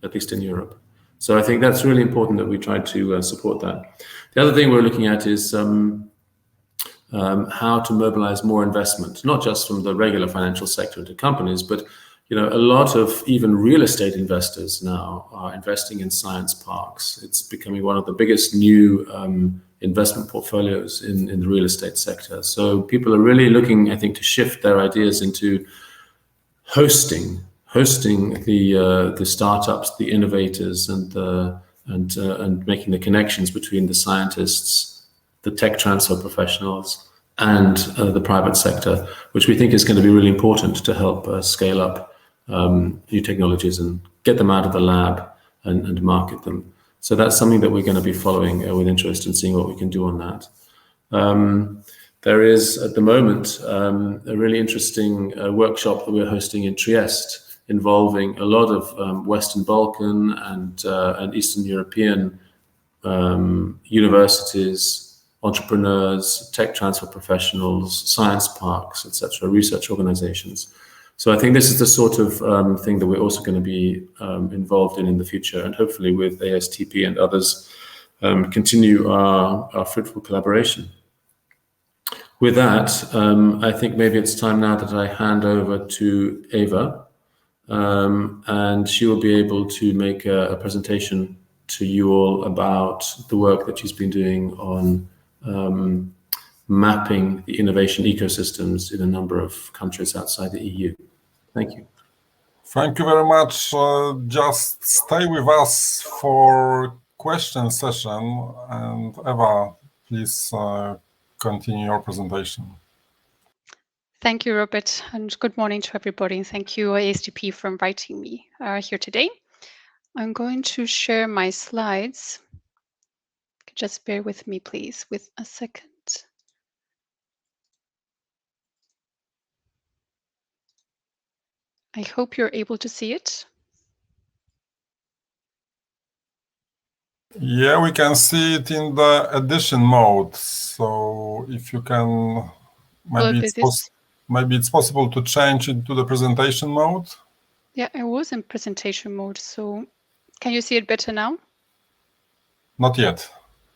at least in Europe. So I think that's really important that we try to support that. The other thing we're looking at is how to mobilize more investment, not just from the regular financial sector into companies, but a lot of even real estate investors now are investing in science parks. It's becoming one of the biggest new investment portfolios in the real estate sector. So people are really looking, I think, to shift their ideas into hosting the startups, the innovators, and making the connections between the scientists, the tech transfer professionals, and the private sector, which we think is going to be really important to help scale up new technologies and get them out of the lab and market them. So that's something that we're going to be following with interest and seeing what we can do on that. There is, at the moment, a really interesting workshop that we're hosting in Trieste, involving a lot of Western Balkan and Eastern European universities, entrepreneurs, tech transfer professionals, science parks, etc., research organizations. So I think this is the sort of thing that we're also going to be involved in the future, and hopefully with ASTP and others continue our fruitful collaboration. With that, I think maybe it's time now that I hand over to Eva, and she will be able to make a presentation to you all about the work that she's been doing on mapping the innovation ecosystems in a number of countries outside the EU. Thank you. Thank you very much. Just stay with us for question session, and Eva, please continue your presentation. Thank you, Robert, and good morning to everybody. And thank you, ASTP, for inviting me here today. I'm going to share my slides. Just bear with me, please, with a second. I hope you're able to see it. Yeah, we can see it in the edition mode. So if you can, maybe it's possible to change it to the presentation mode. Yeah, I was in presentation mode. So can you see it better now? Not yet.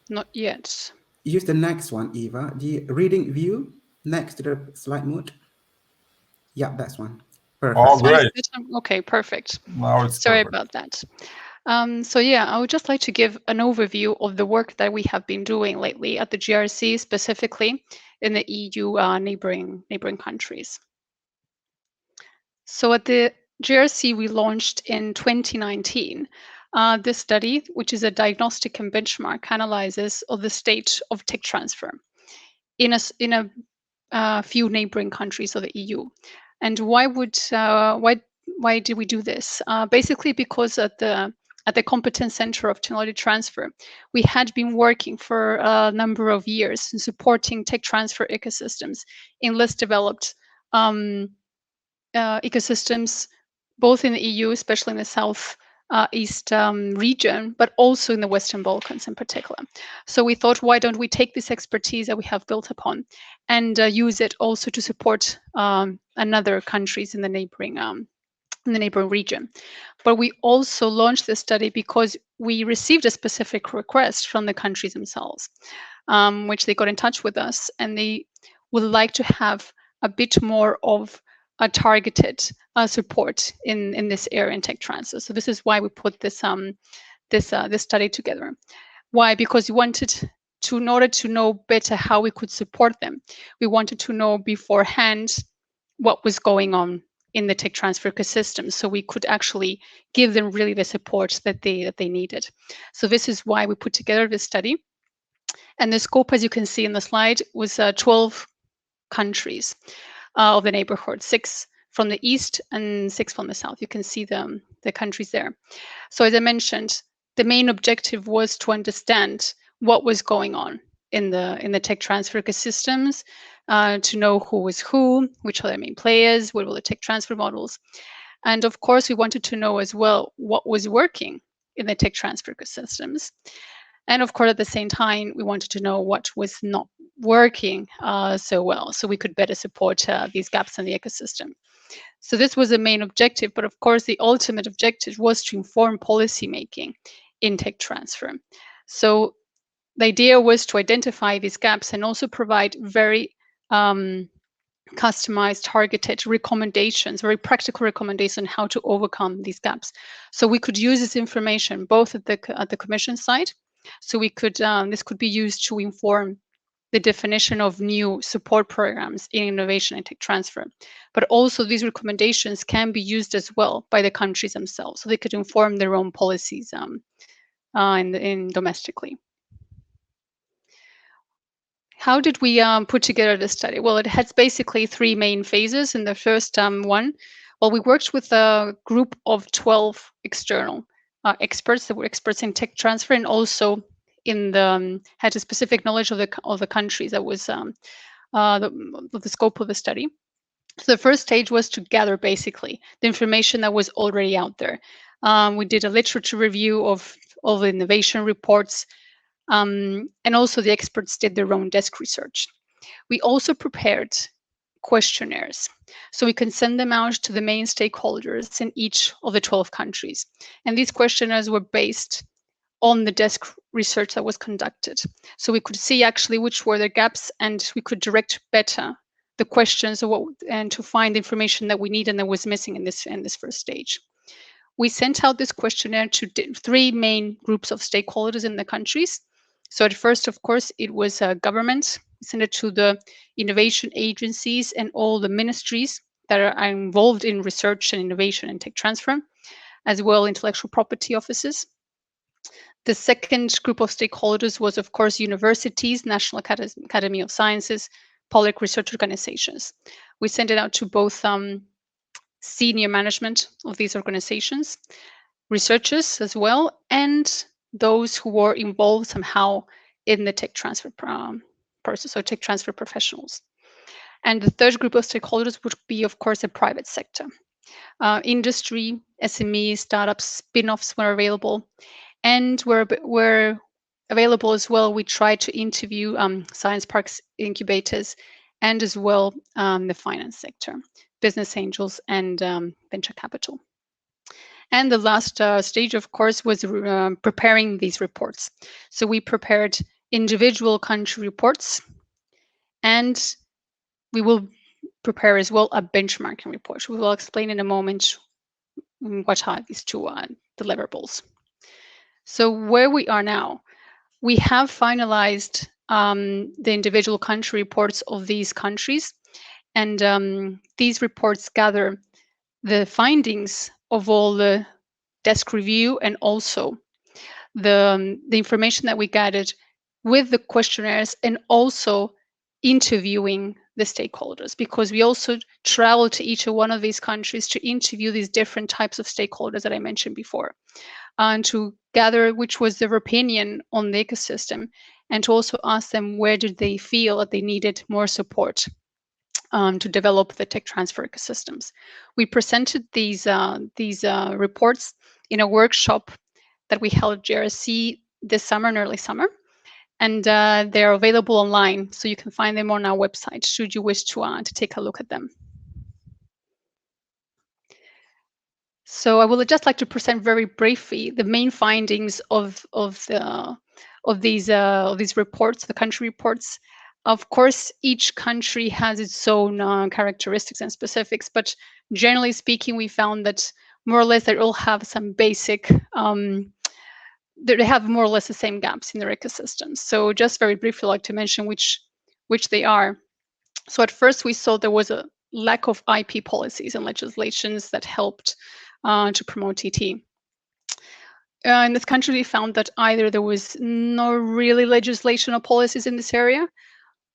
Not yet. Use the next one, Eva. The reading view next to the slide mode. Yeah, that's one. Perfect. Oh, great. Okay, perfect. Now it's Sorry perfect. about that. So yeah, I would just like to give an overview of the work that we have been doing lately at the GRC, specifically in the EU neighboring countries. So at the GRC, we launched in 2019 this study, which is a diagnostic and benchmark analysis of the state of tech transfer in a few neighboring countries of the EU. And why did we do this? Basically, because at the Competence Center of Technology Transfer, we had been working for a number of years in supporting tech transfer ecosystems in less developed ecosystems, both in the EU, especially in the South East region, but also in the Western Balkans in particular. So we thought, why don't we take this expertise that we have built upon and use it also to support another countries in the neighboring region. But we also launched this study because we received a specific request from the countries themselves, which they got in touch with us, and they would like to have a bit more of a targeted support in this area in tech transfer. So this is why we put this this study together. Why? Because we wanted to, in order to know better how we could support them, we wanted to know beforehand what was going on in the tech transfer ecosystem, so we could actually give them really the support that they needed. So this is why we put together this study. And the scope, as you can see in the slide, was 12 countries of the neighborhood, 6 from the east and 6 from the south. You can see the countries there. So as I mentioned, the main objective was to understand what was going on in the tech transfer ecosystems, to know who was who, which are the main players, what were the tech transfer models. And of course, we wanted to know as well what was working in the tech transfer ecosystems. And of course, at the same time, we wanted to know what was not working so well, so we could better support these gaps in the ecosystem. So this was the main objective, but of course, the ultimate objective was to inform policymaking in tech transfer. So the idea was to identify these gaps and also provide very customized, targeted recommendations, very practical recommendations on how to overcome these gaps. So we could use this information both at the Commission side. So we could this could be used to inform the definition of new support programs in innovation and tech transfer. But also these recommendations can be used as well by the countries themselves, so they could inform their own policies in domestically. How did we put together this study? Well, it has basically 3 main phases. In the first one, well, we worked with a group of 12 external experts that were experts in tech transfer, and also in the had a specific knowledge of the countries. That was the scope of the study. So the first stage was to gather basically the information that was already out there. We did a literature review of all the innovation reports, And also the experts did their own desk research. We also prepared questionnaires, so we can send them out to the main stakeholders in each of the 12 countries. And these questionnaires were based on the desk research that was conducted. So we could see actually which were the gaps, and we could direct better the questions and to find the information that we need and that was missing in this first stage. We sent out this questionnaire to 3 main groups of stakeholders in the countries. So at first, of course, it was government. We sent it to the innovation agencies and all the ministries that are involved in research and innovation and tech transfer, as well intellectual property offices. The second group of stakeholders was, of course, universities, National Academy of Sciences, public research organizations. We sent it out to both senior management of these organizations, researchers as well, and those who were involved somehow in the tech transfer process, so tech transfer professionals. And the third group of stakeholders would be, of course, the private sector. Industry, SMEs, startups, spin-offs were available, and were available as well. We tried to interview science parks, incubators, and as well the finance sector, business angels, and venture capital. And the last stage, of course, was preparing these reports. So we prepared individual country reports, and we will prepare as well a benchmarking report. We will explain in a moment what are these 2 deliverables. So where we are now, we have finalized the individual country reports of these countries, and these reports gather the findings of all the desk review and also the information that we gathered with the questionnaires, and also interviewing the stakeholders, because we also travel to each one of these countries to interview these different types of stakeholders that I mentioned before, and to gather which was their opinion on the ecosystem, and to also ask them where did they feel that they needed more support to develop the tech transfer ecosystems. We presented these reports in a workshop that we held at JRC this summer, in early summer, and they're available online, so you can find them on our website should you wish to take a look at them. So I would just like to present very briefly the main findings of these reports, the country reports. Of course, each country has its own characteristics and specifics, but generally speaking, we found that more or less they all have some basic, they have more or less the same gaps in their ecosystems. So just very briefly, I'd like to mention which they are. So at first, we saw there was a lack of IP policies and legislations that helped to promote ET. In this country, we found that either there was no really legislation or policies in this area,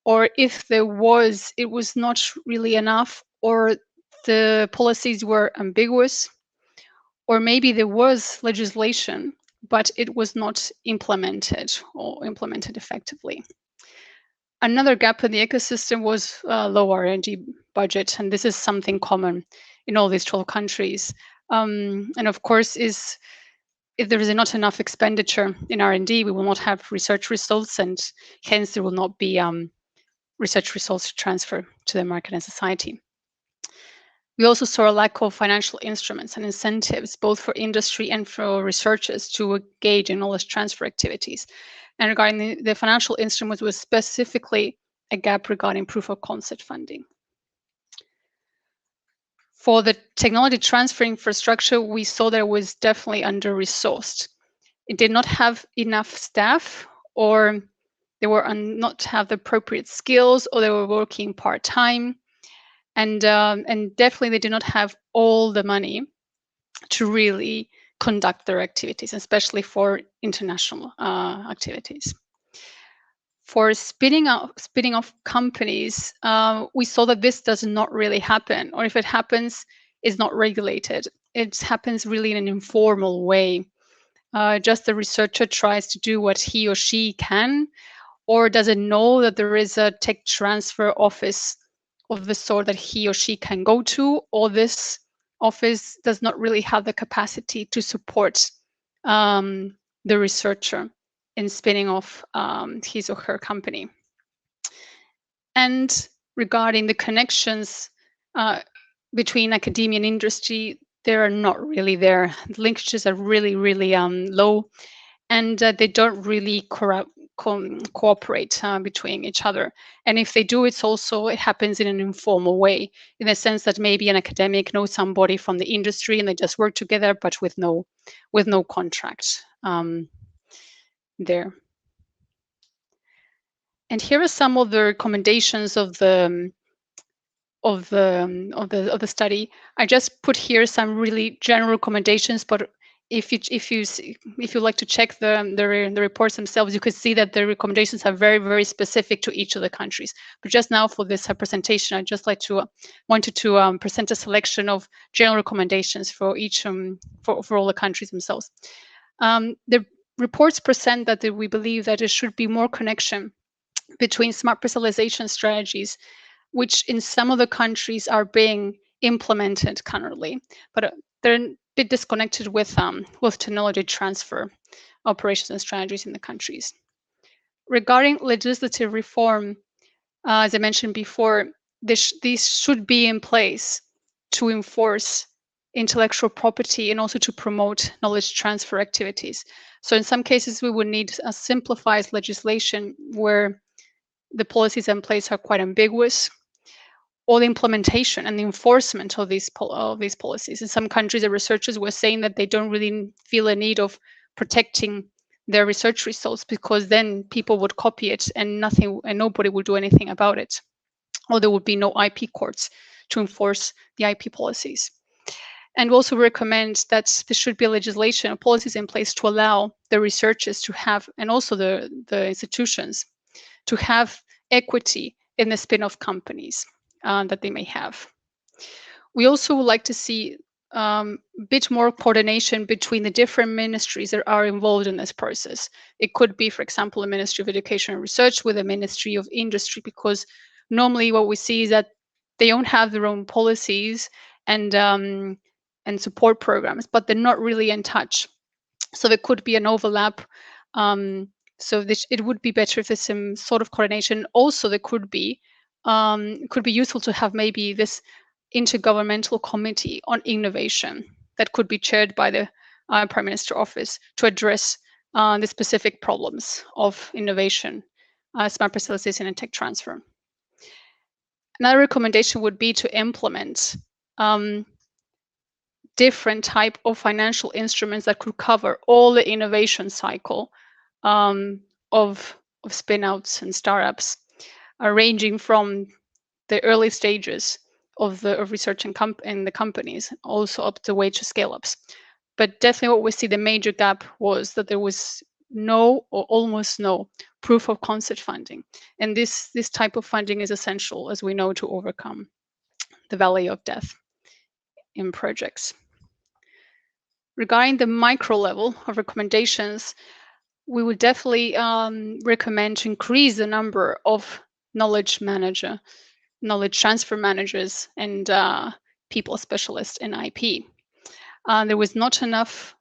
or if there was, it was not really enough, or the policies were ambiguous, or maybe there was legislation, but it was not implemented or implemented effectively. Another gap in the ecosystem was low R&D budget, and this is something common in all these 12 countries. And of course, if there is not enough expenditure in R&D, we will not have research results, and hence there will not be research results to transfer to the market and society. We also saw a lack of financial instruments and incentives, both for industry and for researchers to engage in knowledge transfer activities. And regarding the financial instruments, was specifically a gap regarding proof of concept funding. For the technology transfer infrastructure, we saw that it was definitely under-resourced. It did not have enough staff, or they were not have the appropriate skills, or they were working part-time. And definitely they did not have all the money to really conduct their activities, especially for international activities. For spinning off companies, we saw that this does not really happen, or if it happens, it's not regulated. It happens really in an informal way. Just the researcher tries to do what he or she can, or doesn't know that there is a tech transfer office of the sort that he or she can go to, or this office does not really have the capacity to support the researcher in spinning off his or her company. And regarding the connections between academia and industry, they are not really there. The linkages are really, really low, and they don't really cooperate between each other. And if they do, it happens in an informal way, in the sense that maybe an academic knows somebody from the industry and they just work together, but with no contract there. And here are some of the recommendations of the study. I just put here some really general recommendations, but if you like to check the reports themselves, you could see that the recommendations are very, very specific to each of the countries. But just now for this presentation, I just wanted to present a selection of general recommendations for each for all the countries themselves. The reports present that we believe that there should be more connection between smart specialization strategies, which in some of the countries are being implemented currently, but they're a bit disconnected with technology transfer operations and strategies in the countries. Regarding legislative reform, as I mentioned before, these should be in place to enforce intellectual property and also to promote knowledge transfer activities. So in some cases, we would need a simplified legislation where the policies in place are quite ambiguous, or the implementation and the enforcement of these policies. In some countries, the researchers were saying that they don't really feel a need of protecting their research results, because then people would copy it and nobody would do anything about it, or there would be no IP courts to enforce the IP policies. And we also recommend that there should be legislation or policies in place to allow the researchers to have, and also the institutions, to have equity in the spin-off companies that they may have. We also would like to see a bit more coordination between the different ministries that are involved in this process. It could be, for example, a Ministry of Education and Research with a Ministry of Industry, because normally what we see is that they don't have their own policies and support programs, but they're not really in touch. So there could be an overlap. So it would be better if there's some sort of coordination. Also, there could be useful to have maybe this intergovernmental committee on innovation that could be chaired by the Prime Minister office to address the specific problems of innovation, smart specialization, and tech transfer. Another recommendation would be to implement different type of financial instruments that could cover all the innovation cycle of spin-outs and startups, ranging from the early stages of research in the companies, also up the way to scale-ups. But definitely what we see the major gap was that there was no or almost no proof of concept funding. And this type of funding is essential, as we know, to overcome the valley of death in projects. Regarding the micro level of recommendations, we would definitely recommend to increase the number of knowledge transfer managers, and people specialists in IP. There was not enough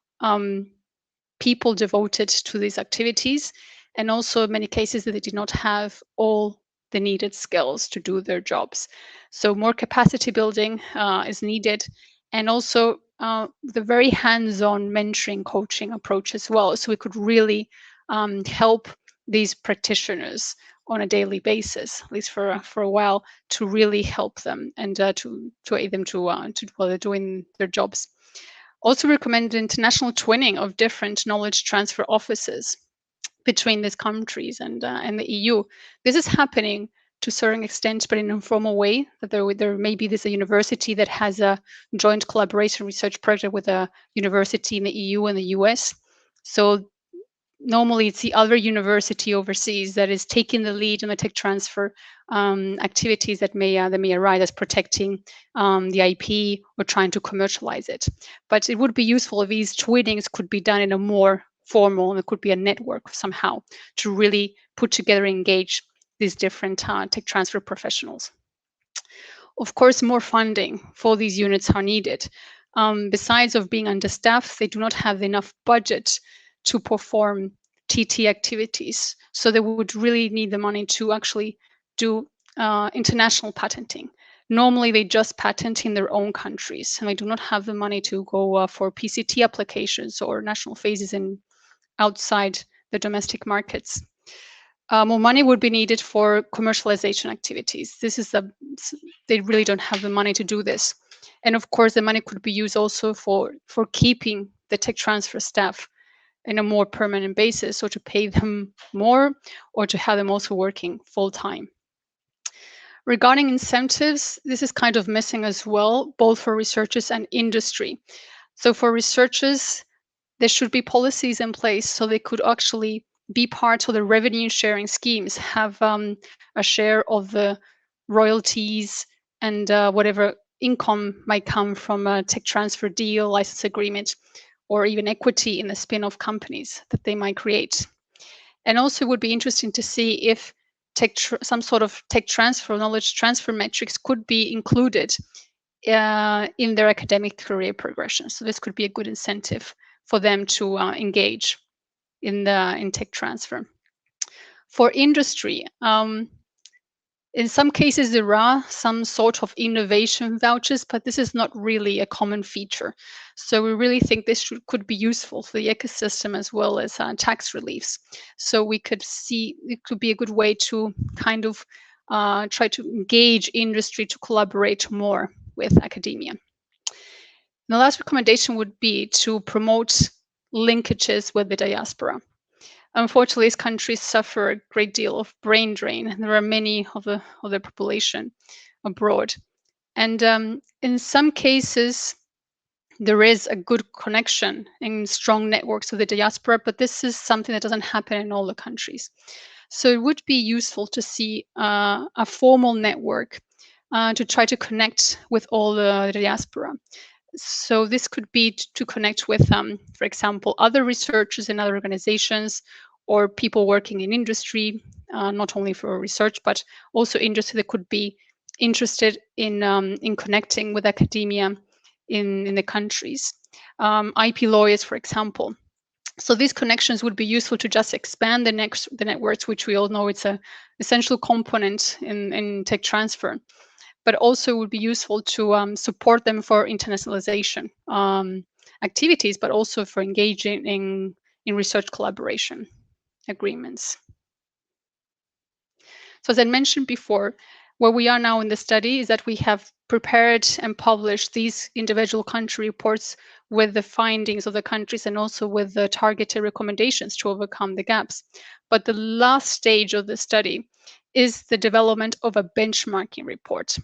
people devoted to these activities, and also in many cases that they did not have all the needed skills to do their jobs. So more capacity building is needed, and also the very hands-on mentoring coaching approach as well, so we could really help these practitioners on a daily basis, at least for a while, to really help them and to aid them to while they're doing their jobs. Also recommend international twinning of different knowledge transfer offices between these countries and the EU. This is happening to a certain extent, but in an informal way, that there may be a university that has a joint collaboration research project with a university in the EU and the US. So normally it's the other university overseas that is taking the lead in the tech transfer activities that may arise as protecting the IP or trying to commercialize it. But it would be useful if these twinnings could be done in a more formal, and it could be a network somehow to really put together and engage these different tech transfer professionals. Of course, more funding for these units are needed. Besides of being understaffed, they do not have enough budget to perform TT activities. So they would really need the money to actually do international patenting. Normally, they just patent in their own countries, and they do not have the money to go for PCT applications or national phases in outside the domestic markets. More money would be needed for commercialization activities. They really don't have the money to do this. And of course, the money could be used also for keeping the tech transfer staff in a more permanent basis, or to pay them more, or to have them also working full time. Regarding incentives, this is kind of missing as well, both for researchers and industry. So for researchers, there should be policies in place so they could actually be part of the revenue sharing schemes, have a share of the royalties and whatever income might come from a tech transfer deal, license agreement, or even equity in the spin-off companies that they might create. And also it would be interesting to see if some sort of tech transfer, knowledge transfer metrics could be included in their academic career progression. So this could be a good incentive for them to engage in tech transfer. For industry, in some cases there are some sort of innovation vouchers, but this is not really a common feature. So we really think this could be useful for the ecosystem as well as tax reliefs. So we could see it could be a good way to kind of try to engage industry to collaborate more with academia. The last recommendation would be to promote linkages with the diaspora. Unfortunately, these countries suffer a great deal of brain drain, and there are many of the population abroad. And in some cases, there is a good connection and strong networks with the diaspora, but this is something that doesn't happen in all the countries. So it would be useful to see a formal network to try to connect with all the diaspora. So this could be to connect with, for example, other researchers in other organizations, or people working in industry, not only for research, but also industry that could be interested in connecting with academia in the countries. IP lawyers, for example. So these connections would be useful to just expand the networks, which we all know it's an essential component in tech transfer. But also would be useful to support them for internationalization activities, but also for engaging in research collaboration agreements. So as I mentioned before, where we are now in the study is that we have prepared and published these individual country reports with the findings of the countries and also with the targeted recommendations to overcome the gaps. But the last stage of the study is the development of a benchmarking report.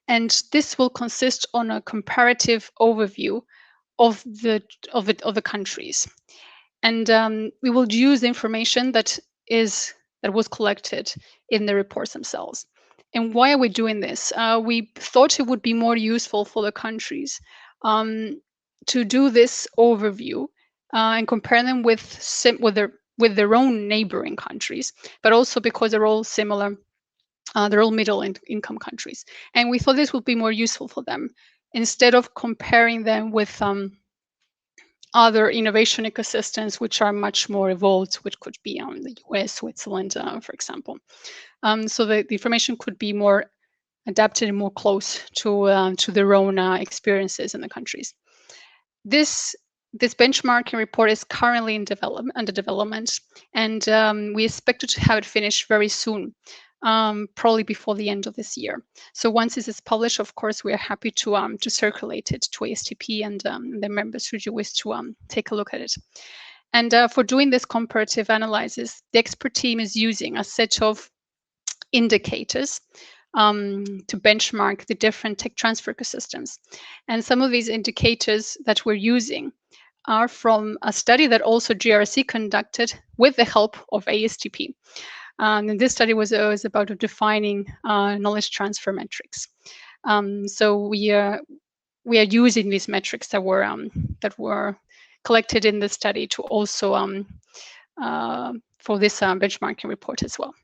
And this will consist on a comparative overview of the countries. And we will use information that was collected in the reports themselves. And why are we doing this? We thought it would be more useful for the countries to do this overview and compare them with their own neighboring countries, but also because they're all similar. They're all middle income countries. And we thought this would be more useful for them instead of comparing them with other innovation ecosystems which are much more evolved, which could be the US, Switzerland, for example. So the information could be more adapted and more close to their own experiences in the countries. This benchmarking report is currently under development, and we expect to have it finished very soon. Probably before the end of this year. So once this is published, of course, we are happy to circulate it to ASTP and the members who do wish to take a look at it. And for doing this comparative analysis, the expert team is using a set of indicators to benchmark the different tech transfer ecosystems. And some of these indicators that we're using are from a study that also GRC conducted with the help of ASTP. And this study was about defining knowledge transfer metrics. So we are using these metrics that were collected in the study to also for this benchmarking report as well.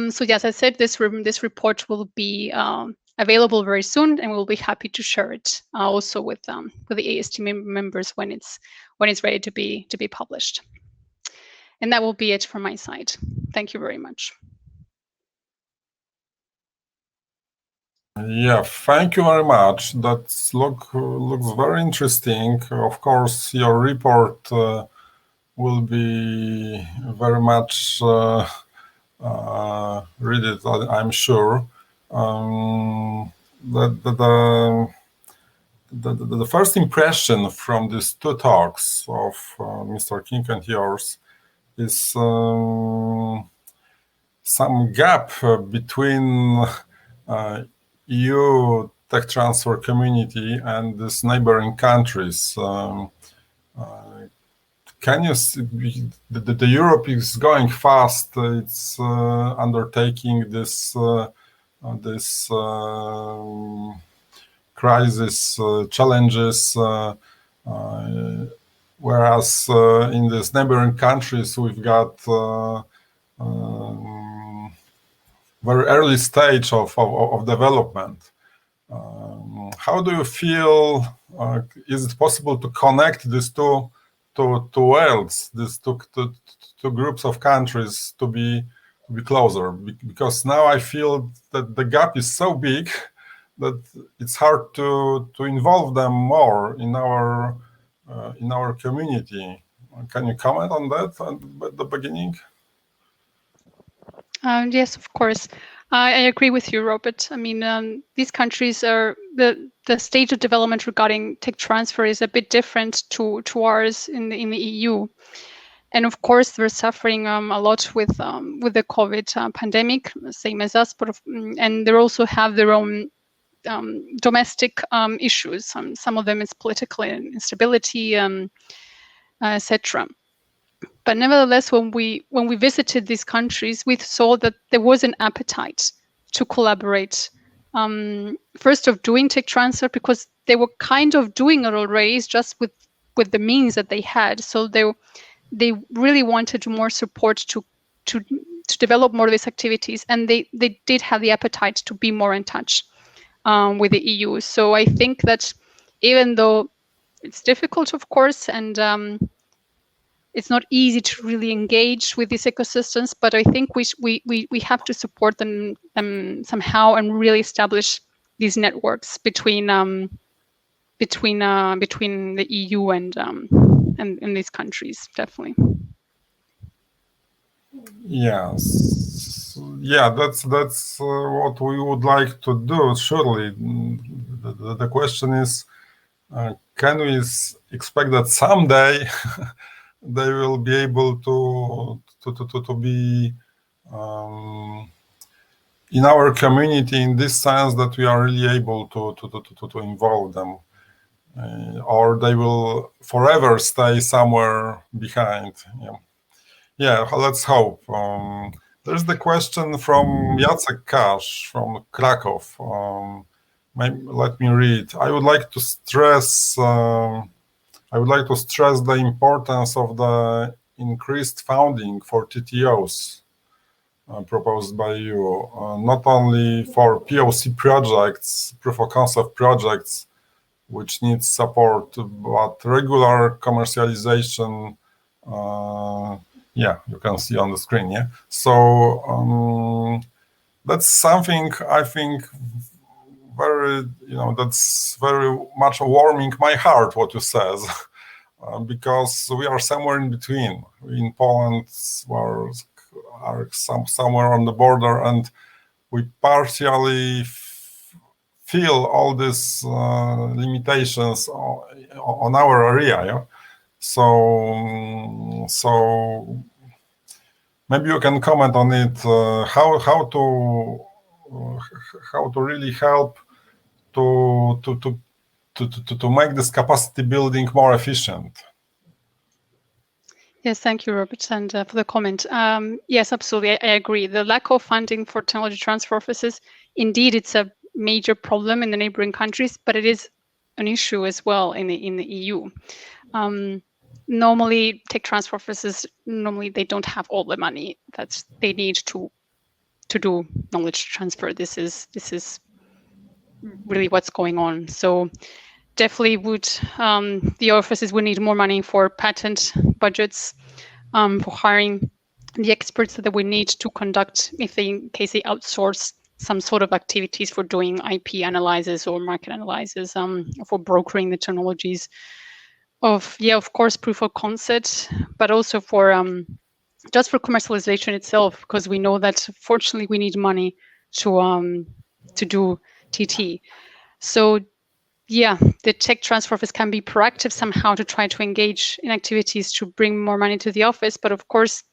So yes, as I said, this report will be available very soon, and we'll be happy to share it also with the ASTP members when it's ready to be published. And that will be it from my side. Thank you very much. Yeah, thank you very much. That looks very interesting. Of course, your report will be very much read it, I'm sure. The first impression from these two talks of Mr. King and yours is some gap between EU tech transfer community and these neighboring countries. Can you see, the Europe is going fast? It's undertaking this crisis challenges, whereas in these neighboring countries we've got very early stage of development. How do you feel? Is it possible to connect these two worlds, these two groups of countries, to be closer? Because now I feel that the gap is so big that it's hard to involve them more in our community. Can you comment on that at the beginning? Yes, of course. I agree with you, Robert. I mean, these countries are the stage of development regarding tech transfer is a bit different to ours in the EU, and of course they're suffering a lot with the COVID pandemic, same as us. But and they also have their own domestic issues. Some of them is political instability, etc. But nevertheless, when we visited these countries, we saw that there was an appetite to collaborate. First of doing tech transfer, because they were kind of doing it already, just with the means that they had. So they really wanted more support to develop more of these activities, and they did have the appetite to be more in touch with the EU. So I think that even though it's difficult, of course, and it's not easy to really engage with these ecosystems, but I think we have to support them somehow and really establish these networks between the EU and these countries, definitely. Yes, yeah, that's what we would like to do. Surely, the question is, can we expect that someday they will be able to be in our community in this sense that we are really able to involve them, or they will forever stay somewhere behind. Yeah, let's hope. There's the question from Jacek Kasz from Krakow. Let me read. I would like to stress the importance of the increased funding for TTOs proposed by you, not only for POC projects, proof of concept projects, which need support, but regular commercialization. Yeah, you can see on the screen. Yeah, so that's something I think very, that's very much warming my heart what you says, because we are somewhere in between. In Poland, we are somewhere on the border, and we partially feel all these limitations on our area. Yeah? So maybe you can comment on it. How to really help to make this capacity building more efficient. Yes, thank you, Robert, and for the comment. Yes, absolutely, I agree. The lack of funding for technology transfer offices, indeed, it's a major problem in the neighboring countries, but it is an issue as well in the EU. Normally, tech transfer offices, they don't have all the money that they need to do knowledge transfer. This is really what's going on. So definitely the offices would need more money for patent budgets, for hiring the experts that we need to conduct, in case they outsource some sort of activities for doing IP analysis or market analysis, for brokering the technologies of course, proof of concept, but also for just for commercialization itself, because we know that fortunately we need money to do TT. So yeah, the tech transfer office can be proactive somehow to try to engage in activities to bring more money to the office, but of course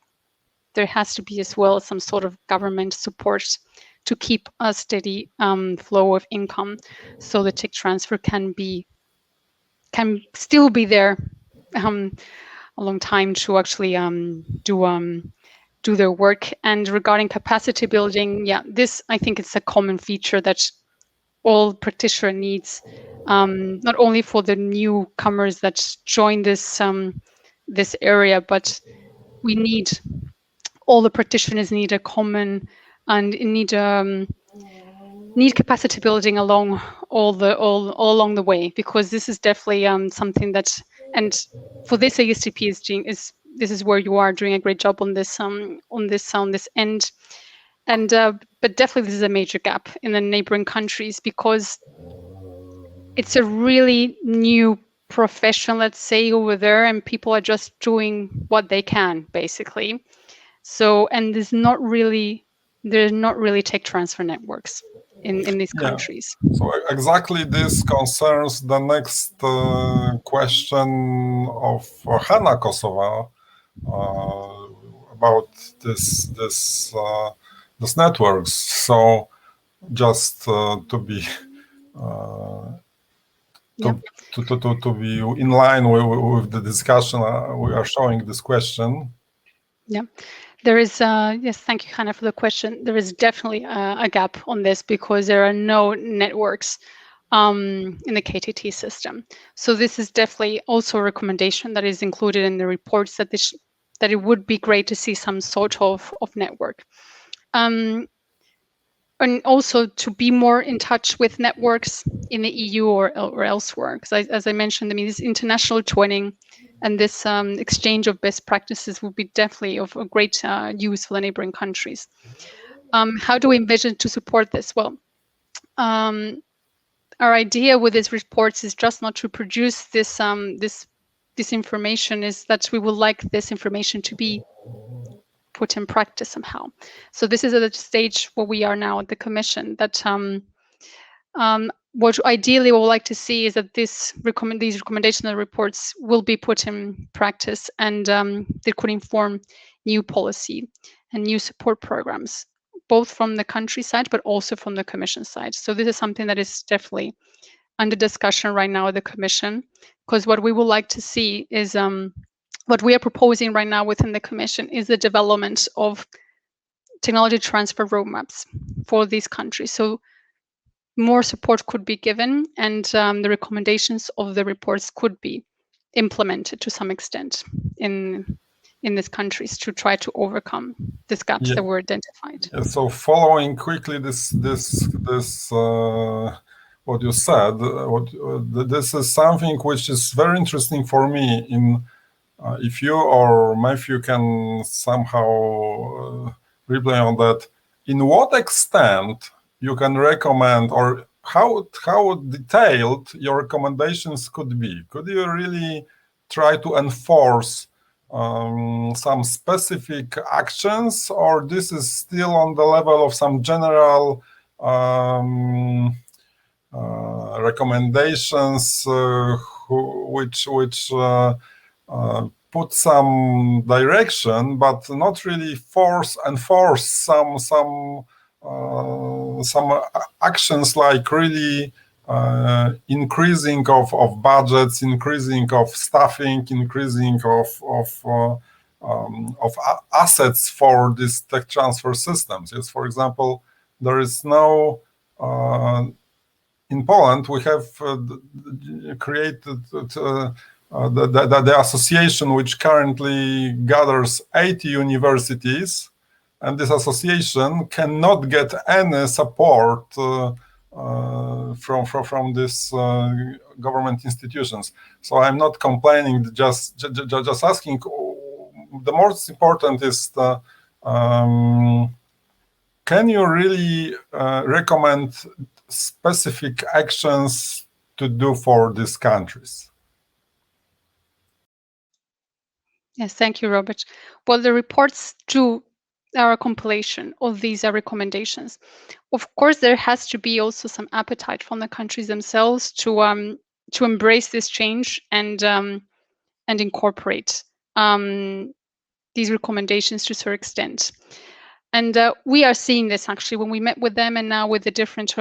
there has to be as well some sort of government support to keep a steady flow of income, so the tech transfer can still be there a long time to actually do their work. And regarding capacity building, this I think it's a common feature that all practitioner needs, not only for the newcomers that join this area, but we need all the practitioners need a common and need capacity building along all along the way, because this is definitely something that, and for this ASTP this is where you are doing a great job on this end. And but definitely this is a major gap in the neighboring countries, because it's a really new profession, let's say, over there, and people are just doing what they can basically. So, and there's not really tech transfer networks in these countries. So exactly this concerns the next question of Hanna Kosova about this networks. So just to be to be in line with the discussion, we are showing this question. Yeah, there is, yes, thank you, Hannah, for the question. There is definitely a gap on this, because there are no networks in the KTT system. So this is definitely also a recommendation that is included in the reports, that it would be great to see some sort of network. And also to be more in touch with networks in the EU or elsewhere. Because as I mentioned, I mean, this international twinning and this exchange of best practices will be definitely of a great use for the neighboring countries. How do we envision to support this? Well, our idea with these reports is just not to produce this information, is that we would like this information to be put in practice somehow. So this is at the stage where we are now at the Commission, that what ideally we would like to see is that these recommendations and reports will be put in practice, and they could inform new policy and new support programs, both from the country side, but also from the Commission side. So this is something that is definitely under discussion right now at the Commission, because what we would like to see is what we are proposing right now within the Commission is the development of technology transfer roadmaps for these countries. So more support could be given, and the recommendations of the reports could be implemented to some extent in these countries to try to overcome these gaps that were identified. Yeah, so following quickly this what you said, this is something which is very interesting for me. If you or Matthew can somehow reply on that, in what extent you can recommend, or how detailed your recommendations could be? Could you really try to enforce some specific actions, or this is still on the level of some general recommendations which put some direction, but not really enforce some actions, like really increasing of budgets, increasing of staffing, increasing of assets for these tech transfer systems. Yes, for example, there is no in Poland we have created the association which currently gathers 80 universities, and this association cannot get any support from these government institutions. So I'm not complaining, just asking the most important is can you really recommend specific actions to do for these countries? Yes, thank you, Robert. Well, the reports are a compilation of these recommendations. Of course, there has to be also some appetite from the countries themselves to embrace this change and incorporate these recommendations to a certain extent. And we are seeing this actually when we met with them, and now with the different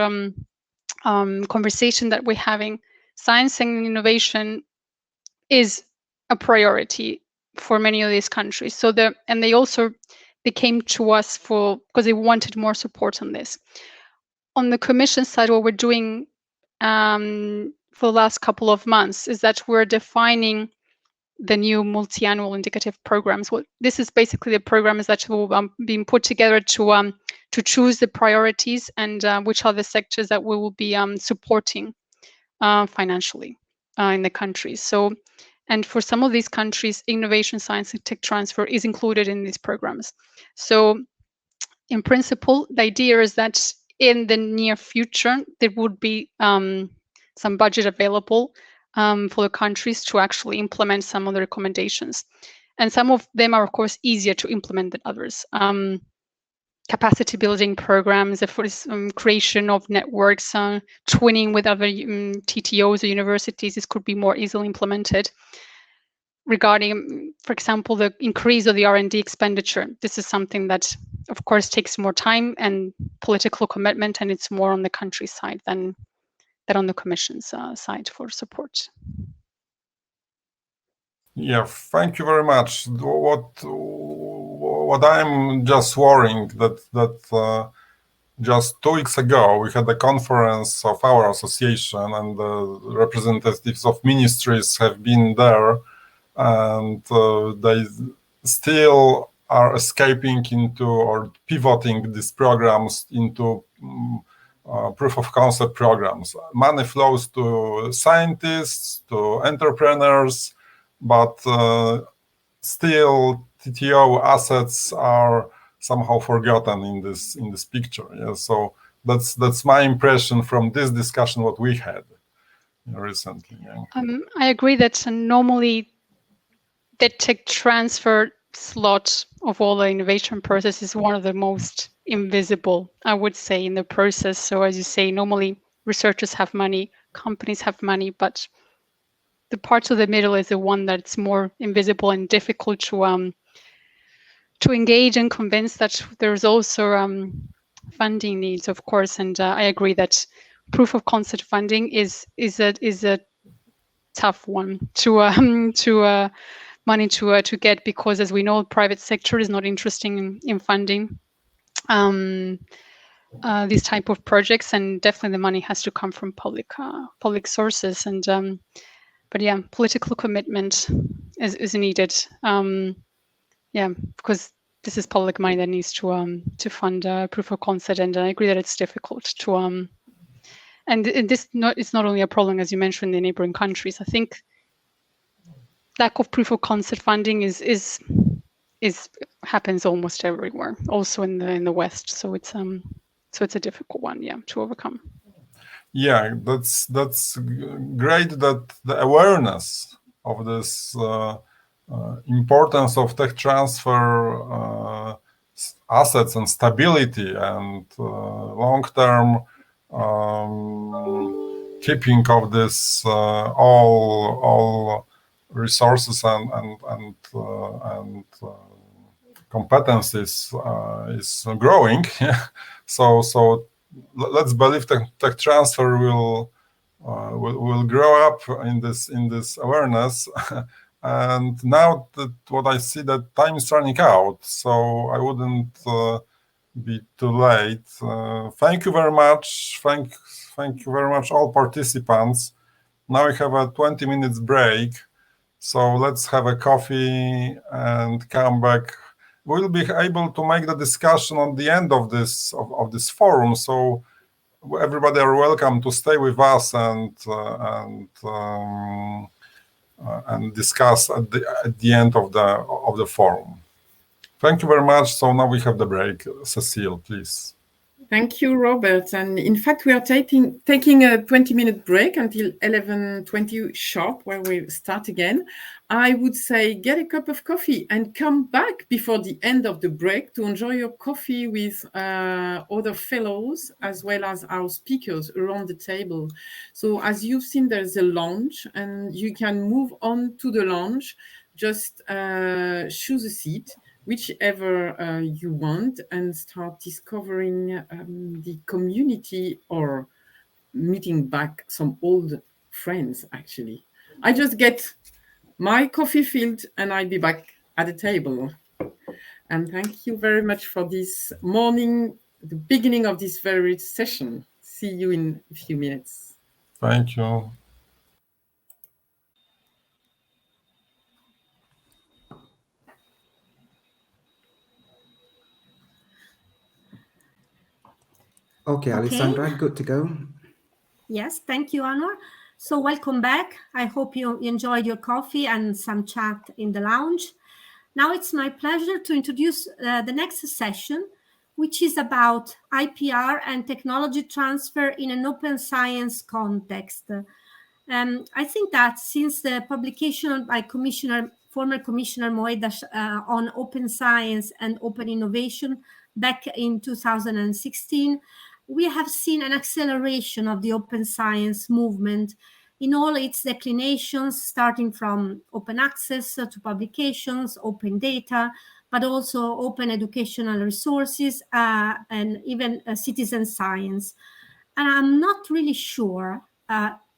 conversation that we're having. Science and innovation is a priority for many of these countries. So they came to us because they wanted more support on this. On the Commission side, what we're doing for the last couple of months is that we're defining the new multi-annual indicative programs. Well, this is basically the programs that will be put together to choose the priorities and which are the sectors that we will be supporting financially in the countries. So, and for some of these countries, innovation, science, and tech transfer is included in these programs. So, in principle, the idea is that in the near future, there would be some budget available for the countries to actually implement some of the recommendations. And some of them are, of course, easier to implement than others. Capacity building programs, creation of networks, twinning with other TTOs or universities, this could be more easily implemented. Regarding, for example, the increase of the R&D expenditure, this is something that, of course, takes more time and political commitment, and it's more on the country side than on the Commission's side for support. Yeah, thank you very much. What I'm just worrying that just 2 weeks ago we had a conference of our association, and the representatives of ministries have been there, and they still are escaping into or pivoting these programs into proof of concept programs. Money flows to scientists, to entrepreneurs, but still TTO assets are somehow forgotten in this picture. Yeah, so that's my impression from this discussion what we had recently. Yeah. I agree that normally the tech transfer slot of all the innovation process is one of the most invisible, I would say, in the process. So as you say, normally researchers have money, companies have money, but the part of the middle is the one that's more invisible and difficult to engage and convince that there's also funding needs, of course. And I agree that proof of concept funding is a tough one to money to get, because as we know, private sector is not interested in funding these type of projects, and definitely the money has to come from public sources. And but yeah, political commitment is needed. Yeah, because this is public money that needs to fund proof of concept, and I agree that it's difficult to and it's not only a problem, as you mentioned, in the neighboring countries. I think lack of proof of concept funding is happens almost everywhere, also in the West. So it's a difficult one, yeah, to overcome. Yeah, that's great that the awareness of this importance of tech transfer assets and stability and long-term keeping of this all resources and competencies is growing. So let's believe tech transfer will grow up in this awareness. And now that what I see that time is running out, so I wouldn't be too late. Thank you very much. Thank you very much, all participants. Now we have a 20 minutes break, so let's have a coffee and come back. We'll be able to make the discussion on the end of this forum. So everybody are welcome to stay with us and discuss at the end of of the forum. Thank you very much. So now we have the break. Cecile, please. Thank you, Robert. And in fact, we are taking a 20-minute break until 11:20 sharp, where we start again. I would say get a cup of coffee and come back before the end of the break to enjoy your coffee with other fellows as well as our speakers around the table. So as you've seen, there's a lounge and you can move on to the lounge. Just choose a seat, whichever you want, and start discovering the community or meeting back some old friends, actually. I just get my coffee filled and I'll be back at the table. And thank you very much for this morning, the beginning of this very session. See you in a few minutes. Thank you. Okay, Alessandra, good to go. Yes, thank you, Anwar. So welcome back. I hope you enjoyed your coffee and some chat in the lounge. Now it's my pleasure to introduce the next session, which is about IPR and technology transfer in an open science context. I think that since the publication by former Commissioner Moedas on open science and open innovation back in 2016, we have seen an acceleration of the open science movement in all its declinations, starting from open access to publications, open data, but also open educational resources and even citizen science. And I'm not really sure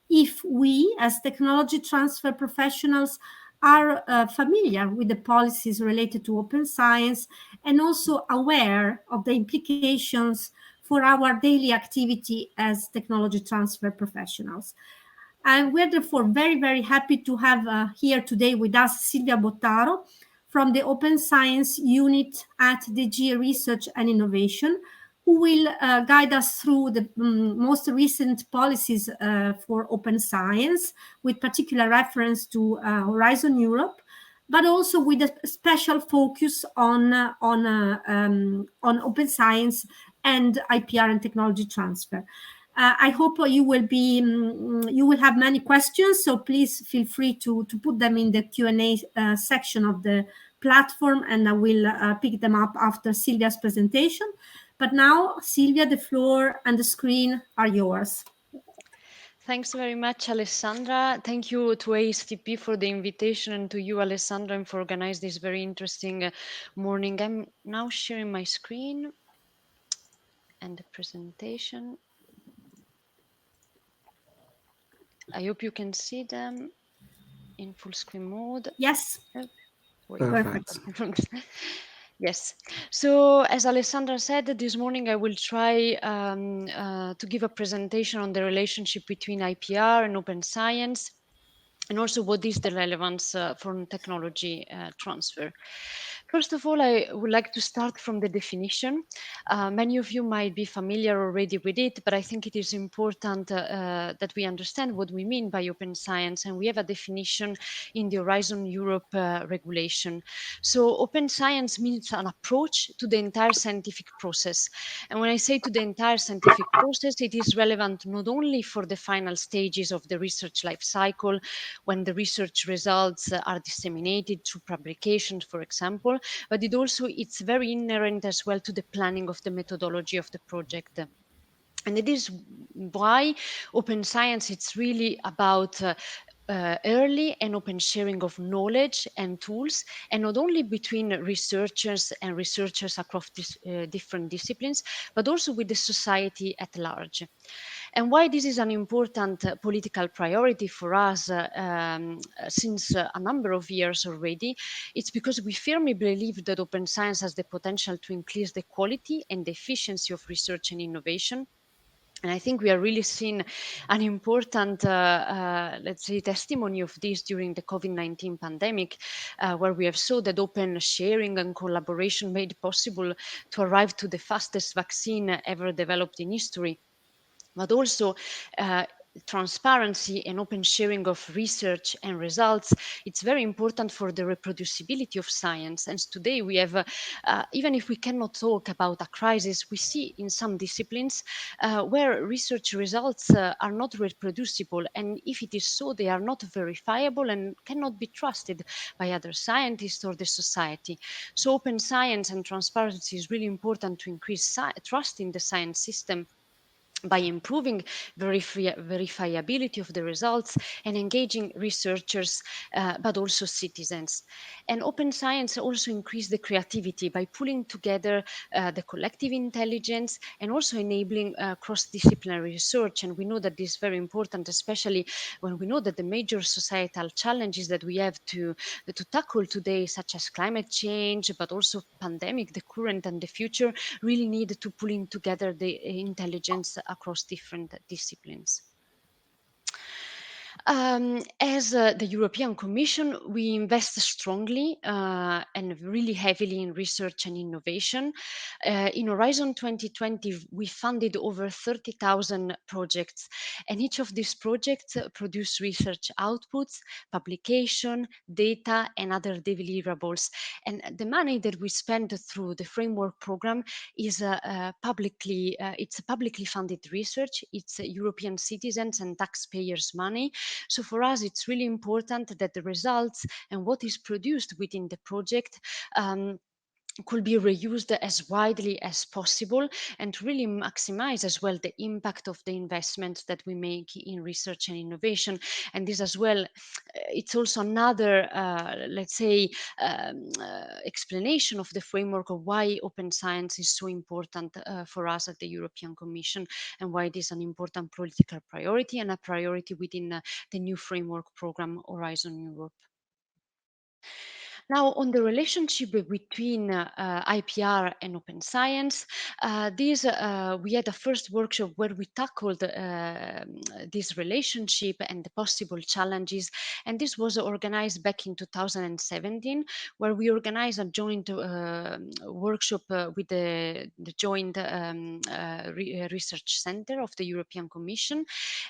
if we, as technology transfer professionals, are familiar with the policies related to open science and also aware of the implications for our daily activity as technology transfer professionals. And we're therefore very, very happy to have here today with us Silvia Bottaro from the Open Science Unit at DG Research and Innovation, who will guide us through the most recent policies for open science, with particular reference to Horizon Europe, but also with a special focus on open science and IPR and technology transfer. I hope you will have many questions, so please feel free to put them in the Q&A section of the platform, and I will pick them up after Silvia's presentation. But now, Silvia, the floor and the screen are yours. Thanks very much, Alessandra. Thank you to ASTP for the invitation, and to you, Alessandra, and for organizing this very interesting morning. I'm now sharing my screen and the presentation. I hope you can see them in full screen mode. Yes. Perfect. Yes. So as Alessandra said, this morning I will try to give a presentation on the relationship between IPR and open science, and also what is the relevance for technology transfer. First of all, I would like to start from the definition. Many of you might be familiar already with it, but I think it is important that we understand what we mean by open science, and we have a definition in the Horizon Europe regulation. So open science means an approach to the entire scientific process. And when I say to the entire scientific process, it is relevant not only for the final stages of the research life cycle, when the research results are disseminated through publications, for example, but it's very inherent as well to the planning of the methodology of the project. And it is why open science, it's really about early and open sharing of knowledge and tools, and not only between researchers and researchers across different disciplines, but also with the society at large. And why this is an important political priority for us since a number of years already, it's because we firmly believe that open science has the potential to increase the quality and the efficiency of research and innovation. And I think we are really seeing an important, let's say, testimony of this during the COVID-19 pandemic, where we have saw that open sharing and collaboration made possible to arrive to the fastest vaccine ever developed in history. But also, transparency and open sharing of research and results, it's very important for the reproducibility of science. And today we have, even if we cannot talk about a crisis, we see in some disciplines where research results are not reproducible. And if it is so, they are not verifiable and cannot be trusted by other scientists or the society. So open science and transparency is really important to increase trust in the science system by improving verifiability of the results and engaging researchers, but also citizens. And open science also increase the creativity by pulling together the collective intelligence and also enabling cross-disciplinary research. And we know that this is very important, especially when we know that the major societal challenges that we have to tackle today, such as climate change, but also pandemic, the current and the future, really need to pulling together the intelligence across different disciplines. As the European Commission, we invest strongly and really heavily in research and innovation. In Horizon 2020, we funded over 30,000 projects, and each of these projects produce research outputs, publication, data, and other deliverables. And the money that we spend through the framework program is it's publicly funded research. It's European citizens and taxpayers' money. So for us, it's really important that the results and what is produced within the project could be reused as widely as possible and to really maximize as well the impact of the investments that we make in research and innovation. And this as well, it's also another, let's say, explanation of the framework of why open science is so important for us at the European Commission and why it is an important political priority and a priority within the new framework program Horizon Europe. Now, on the relationship between IPR and open science, we had a first workshop where we tackled this relationship and the possible challenges. And this was organized back in 2017, where we organized a joint workshop with the joint research center of the European Commission.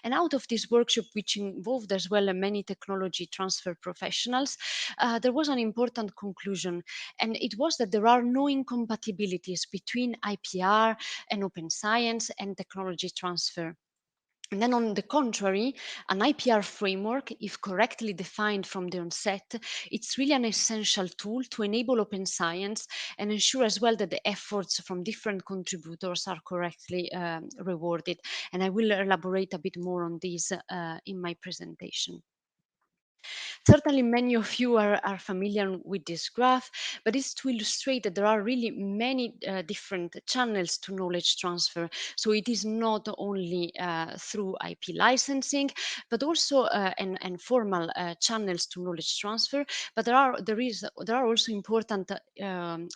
And out of this workshop, which involved as well many technology transfer professionals, there was an important conclusion, and it was that there are no incompatibilities between IPR and open science and technology transfer. And then on the contrary, an IPR framework, if correctly defined from the onset, it's really an essential tool to enable open science and ensure as well that the efforts from different contributors are correctly rewarded. And I will elaborate a bit more on this in my presentation. Certainly, many of you are familiar with this graph, but it's to illustrate that there are really many different channels to knowledge transfer. So it is not only through IP licensing, but also and formal channels to knowledge transfer. But there are also important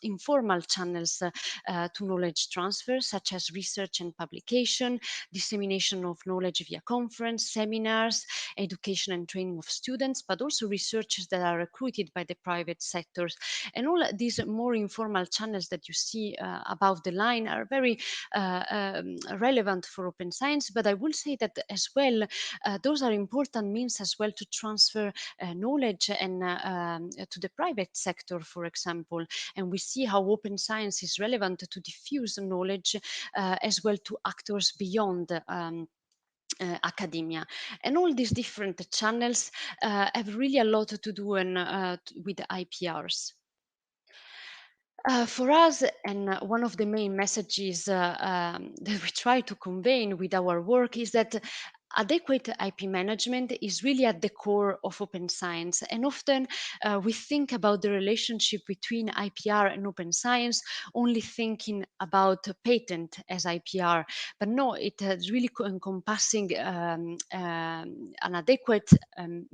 informal channels to knowledge transfer, such as research and publication, dissemination of knowledge via conference, seminars, education and training of students, but also researchers that are recruited by the private sectors. And all these more informal channels that you see above the line are very relevant for open science, but I will say that as well, those are important means as well to transfer knowledge and to the private sector, for example. And we see how open science is relevant to diffuse knowledge as well to actors beyond academia. And all these different channels have really a lot to do with IPRs. For us, and one of the main messages that we try to convey with our work is that adequate IP management is really at the core of open science. And often we think about the relationship between IPR and open science, only thinking about patent as IPR. But no, it is really encompassing an adequate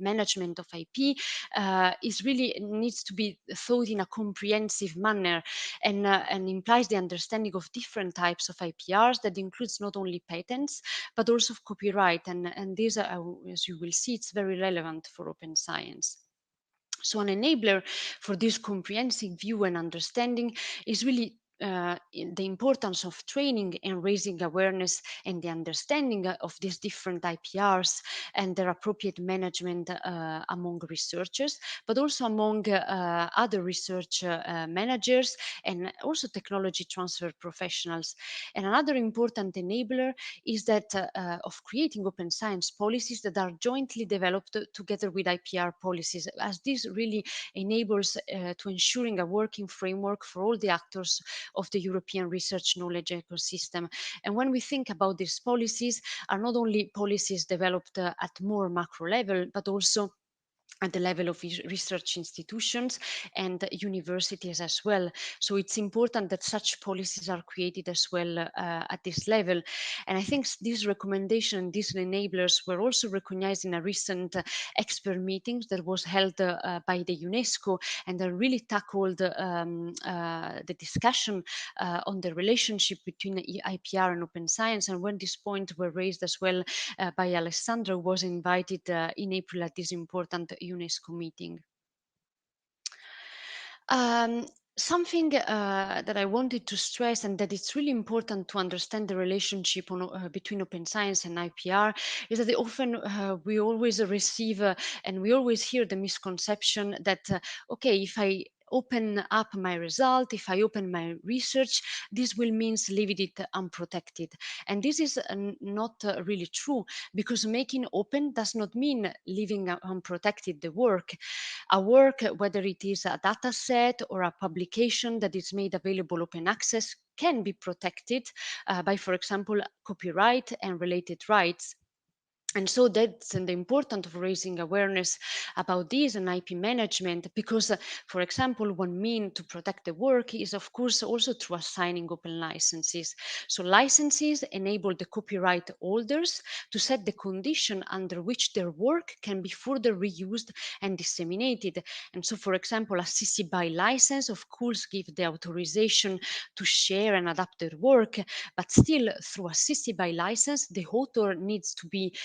management of IP needs to be thought in a comprehensive manner and implies the understanding of different types of IPRs that includes not only patents, but also copyright. And these are, as you will see, it's very relevant for open science. So an enabler for this comprehensive view and understanding is really the importance of training and raising awareness and the understanding of these different IPRs and their appropriate management among researchers, but also among other research managers and also technology transfer professionals. And another important enabler is that of creating open science policies that are jointly developed together with IPR policies, as this really enables to ensuring a working framework for all the actors of the European research knowledge ecosystem. And when we think about these policies, are not only policies developed at more macro level, but also at the level of research institutions and universities as well. So it's important that such policies are created as well at this level. And I think these recommendations, these enablers were also recognized in a recent expert meetings that was held by the UNESCO, and that really tackled the discussion on the relationship between IPR and open science. And when these points were raised as well by Alessandro, was invited in April at this important UNESCO meeting. Something that I wanted to stress, and that it's really important to understand the relationship between open science and IPR, is that often we always receive and we always hear the misconception that, okay, if I open up my result, if I open my research, this will mean leaving it unprotected. And this is not really true, because making open does not mean leaving unprotected the work. A work, whether it is a data set or a publication that is made available open access, can be protected by, for example, copyright and related rights. And so that's the importance of raising awareness about this and IP management, because, for example, one mean to protect the work is, of course, also through assigning open licenses. So licenses enable the copyright holders to set the condition under which their work can be further reused and disseminated. And so, for example, a CC BY license, of course, gives the authorization to share and adapt their work, but still, through a CC BY license, the author needs to be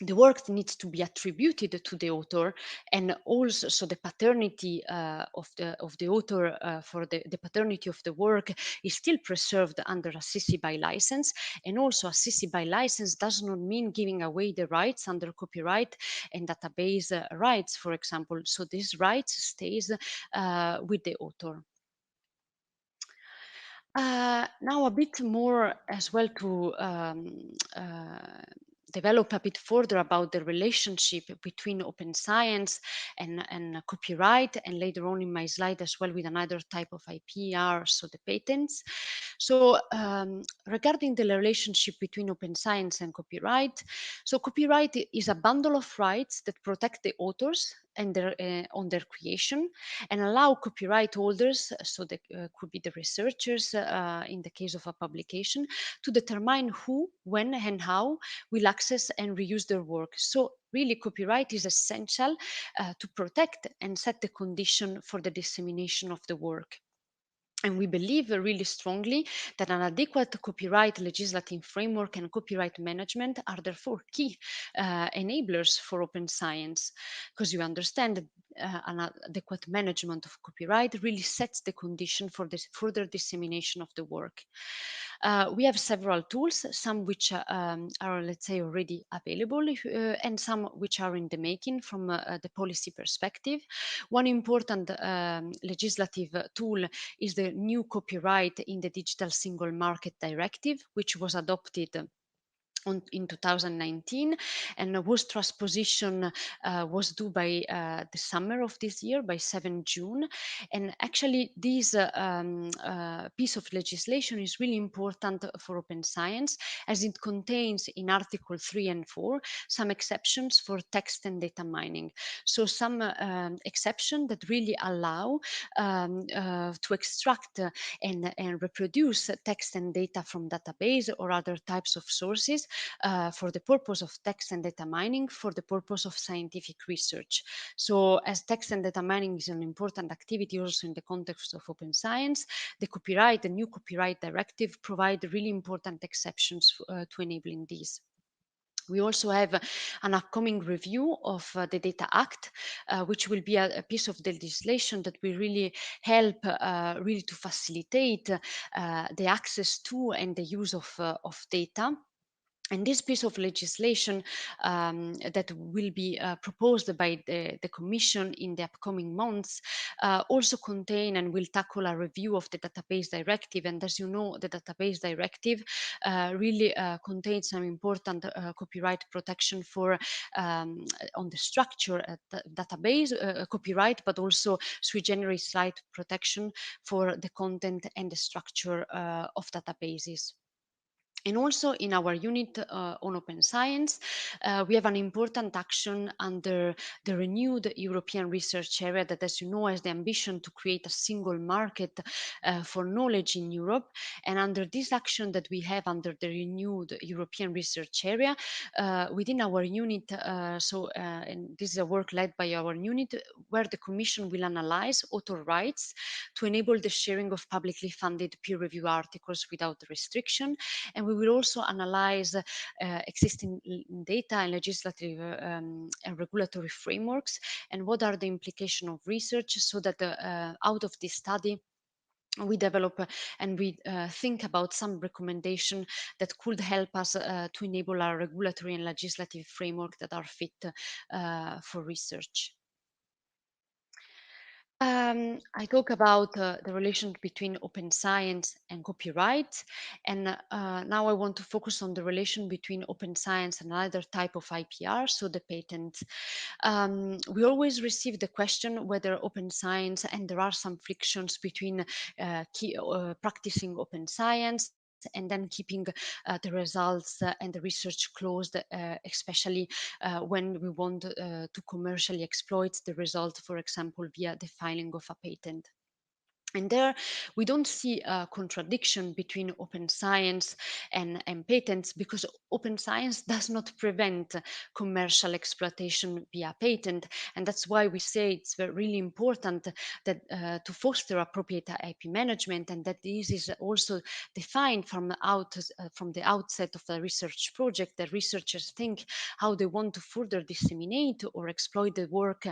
the work needs to be attributed to the author, and also so the paternity of the author for the paternity of the work is still preserved under a CC BY license. And also a CC BY license does not mean giving away the rights under copyright and database rights, for example. So this rights stays with the author. Now a bit more as well to develop a bit further about the relationship between open science and copyright, and later on in my slide as well with another type of IPR, so the patents. So regarding the relationship between open science and copyright, so copyright is a bundle of rights that protect the authors and their on their creation, and allow copyright holders, so they could be the researchers in the case of a publication, to determine who, when, and how will access and reuse their work. So really, copyright is essential to protect and set the condition for the dissemination of the work. And we believe really strongly that an adequate copyright legislative framework and copyright management are therefore key enablers for open science, because you understand that an adequate management of copyright really sets the condition for this further dissemination of the work. We have several tools, some which are, let's say, already available, and some which are in the making from the policy perspective. One important legislative tool is the new copyright in the Digital Single Market Directive, which was adopted in 2019, and whose transposition was due by the summer of this year, by 7 June. And actually, this piece of legislation is really important for open science, as it contains in Article 3 and 4 some exceptions for text and data mining. So some exceptions that really allow to extract and reproduce text and data from database or other types of sources for the purpose of text and data mining, for the purpose of scientific research. So as text and data mining is an important activity also in the context of open science, the new copyright directive provide really important exceptions to enabling these. We also have an upcoming review of the Data Act, which will be a piece of legislation that will really help really to facilitate the access to and the use of data. And this piece of legislation that will be proposed by the Commission in the upcoming months also contain and will tackle a review of the Database Directive. And as you know, the Database Directive really contains some important copyright protection for on the structure database copyright, but also sui generis right protection for the content and the structure of databases. And also in our unit on open science, we have an important action under the renewed European research area that, as you know, has the ambition to create a single market for knowledge in Europe. And under this action that we have under the renewed European research area, within our unit, and this is a work led by our unit, where the Commission will analyze author rights to enable the sharing of publicly funded peer review articles without restriction. And we will also analyze existing data and legislative and regulatory frameworks, and what are the implications of research, so that out of this study we develop and we think about some recommendation that could help us to enable our regulatory and legislative framework that are fit for research. I talk about the relation between open science and copyright, and now I want to focus on the relation between open science and another type of IPR, so the patent. We always receive the question whether open science, and there are some frictions between practicing open science and then keeping the results and the research closed, especially when we want to commercially exploit the result, for example, via the filing of a patent. And there we don't see a contradiction between open science and patents, because open science does not prevent commercial exploitation via patent. And that's why we say it's really important that to foster appropriate IP management, and that this is also defined from the outset of the research project, that researchers think how they want to further disseminate or exploit the work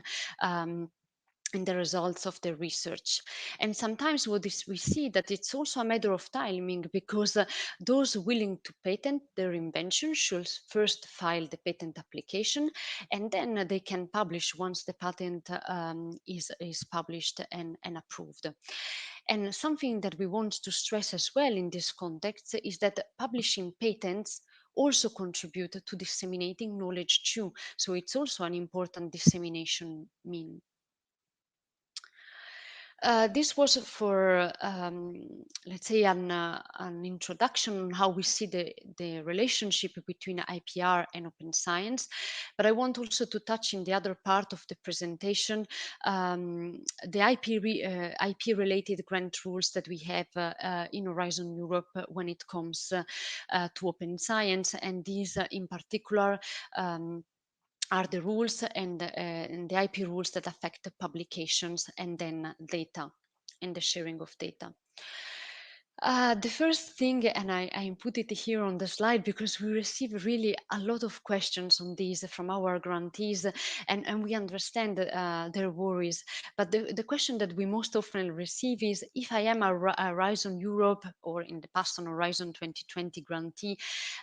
in the results of the research. And sometimes we see that it's also a matter of timing, because those willing to patent their invention should first file the patent application, and then they can publish once the patent is published and approved. And something that we want to stress as well in this context is that publishing patents also contribute to disseminating knowledge too. So it's also an important dissemination mean. This was for, let's say, an introduction on how we see the relationship between IPR and open science. But I want also to touch in the other part of the presentation, the IP-related grant rules that we have in Horizon Europe when it comes to open science. And these in particular are the rules and the IP rules that affect the publications and then data and the sharing of data. The first thing, and I put it here on the slide because we receive really a lot of questions on these from our grantees, and we understand their worries. But the question that we most often receive is, if I am a Horizon Europe, or in the past on Horizon 2020 grantee,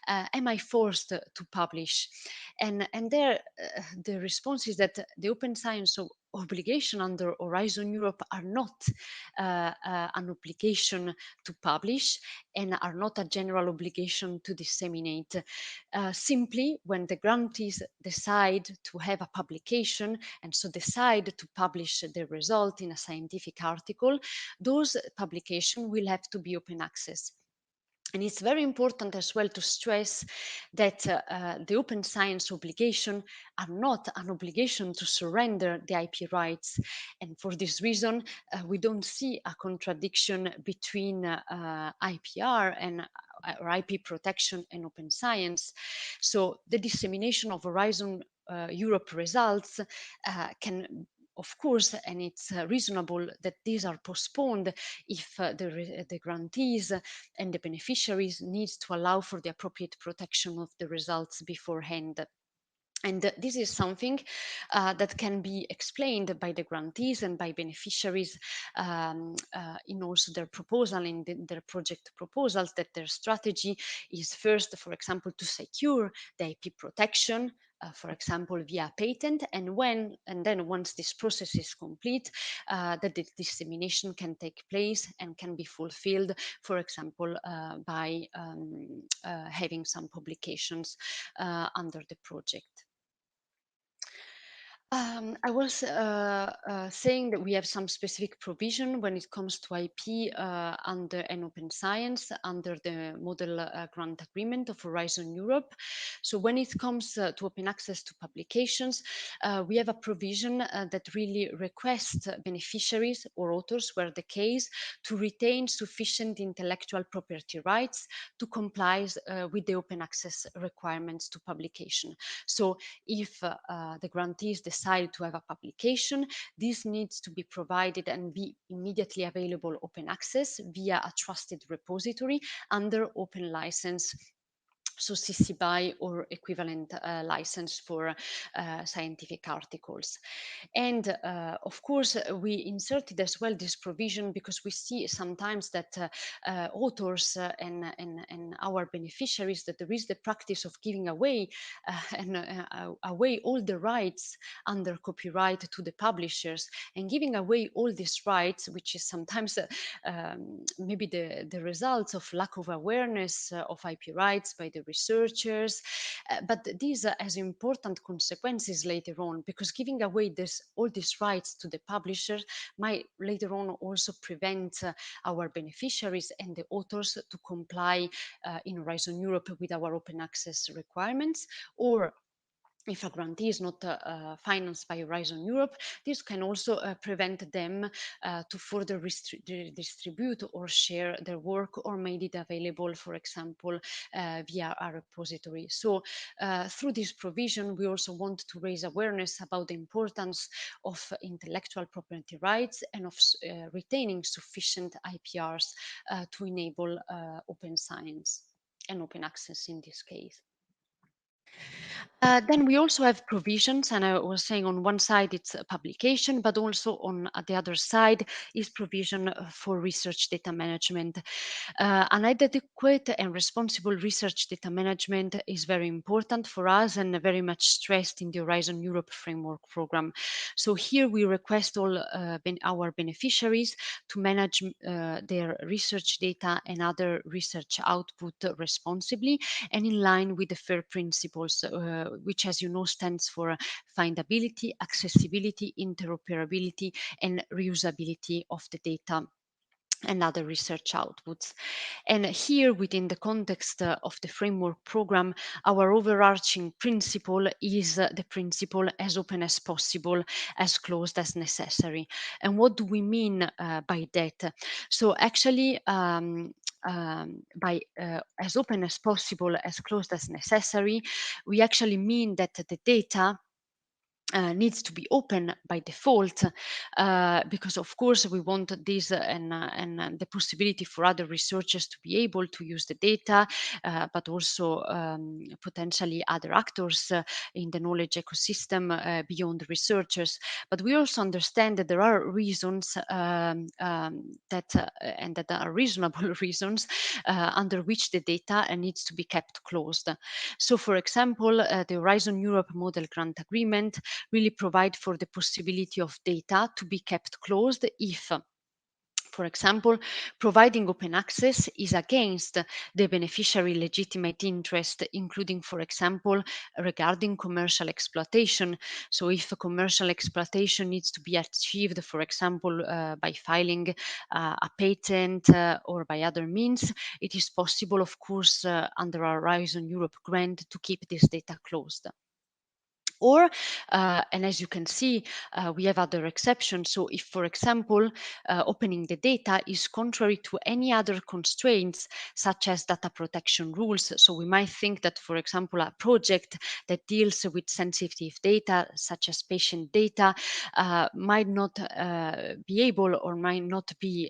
am I forced to publish? And there the response is that the open science obligation under Horizon Europe are not an obligation to publish, and are not a general obligation to disseminate. Simply when the grantees decide to have a publication, and so decide to publish the result in a scientific article, those publications will have to be open access. And it's very important as well to stress that the open science obligation are not an obligation to surrender the IP rights. And for this reason, we don't see a contradiction between IPR and or IP protection and open science. So the dissemination of Horizon Europe results can of course, and it's reasonable that these are postponed if the grantees and the beneficiaries need to allow for the appropriate protection of the results beforehand. And this is something that can be explained by the grantees and by beneficiaries in also their proposal, in their project proposals, that their strategy is first, for example, to secure the IP protection, for example, via patent, and then once this process is complete, that the dissemination can take place and can be fulfilled, for example, by having some publications under the project. I was saying that we have some specific provision when it comes to IP under an open science, under the model grant agreement of Horizon Europe. So when it comes to open access to publications, we have a provision that really requests beneficiaries or authors, where the case, to retain sufficient intellectual property rights to comply with the open access requirements to publication. So if the grantees decide to have a publication, this needs to be provided and be immediately available open access via a trusted repository under open license, so CC BY or equivalent license for scientific articles. And of course, we inserted as well this provision because we see sometimes that authors and our beneficiaries, that there is the practice of giving away away all the rights under copyright to the publishers, and giving away all these rights, which is sometimes maybe the results of lack of awareness of IP rights by the researchers, but these has important consequences later on, because giving away all these rights to the publisher might later on also prevent our beneficiaries and the authors to comply in Horizon Europe with our open access requirements. Or if a grantee is not financed by Horizon Europe, this can also prevent them to further distribute or share their work, or made it available, for example, via a repository. So through this provision, we also want to raise awareness about the importance of intellectual property rights and of retaining sufficient IPRs to enable open science and open access in this case. Then we also have provisions, and I was saying on one side it's a publication, but also on the other side is provision for research data management. An adequate and responsible research data management is very important for us and very much stressed in the Horizon Europe Framework Program. So here we request all our beneficiaries to manage their research data and other research output responsibly and in line with the FAIR principles, which, as you know, stands for findability, accessibility, interoperability, and reusability of the data and other research outputs. And here, within the context of the framework program, our overarching principle is the principle as open as possible, as closed as necessary. And what do we mean by that? So actually, by as open as possible, as closed as necessary, we actually mean that the data needs to be open by default, because of course we want this and the possibility for other researchers to be able to use the data, but also potentially other actors in the knowledge ecosystem beyond the researchers. But we also understand that there are reasons and that are reasonable reasons under which the data needs to be kept closed. So, for example, the Horizon Europe Model Grant Agreement really provide for the possibility of data to be kept closed if, for example, providing open access is against the beneficiary legitimate interest, including, for example, regarding commercial exploitation. So if a commercial exploitation needs to be achieved, for example, by filing a patent or by other means, it is possible, of course, under our Horizon Europe grant to keep this data closed. Or, and as you can see, we have other exceptions. So if, for example, opening the data is contrary to any other constraints, such as data protection rules. So we might think that, for example, a project that deals with sensitive data, such as patient data, might not be able or might not be,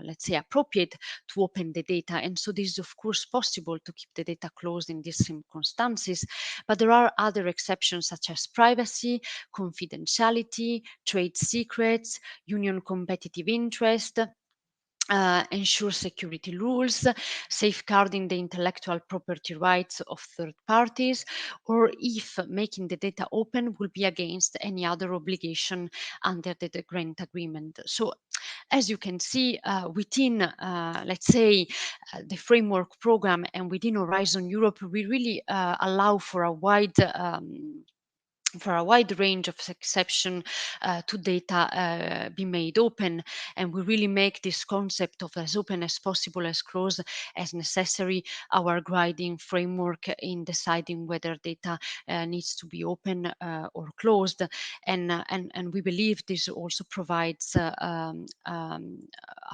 let's say, appropriate to open the data. And so this is, of course, possible to keep the data closed in these circumstances. But there are other exceptions, such as privacy, confidentiality, trade secrets, union competitive interest, ensure security rules, safeguarding the intellectual property rights of third parties, or if making the data open will be against any other obligation under the grant agreement. So, as you can see, within, let's say, the framework program and within Horizon Europe, we really allow for a wide range of exception to data be made open, and we really make this concept of as open as possible, as close as necessary, our guiding framework in deciding whether data needs to be open or closed. And we believe this also provides a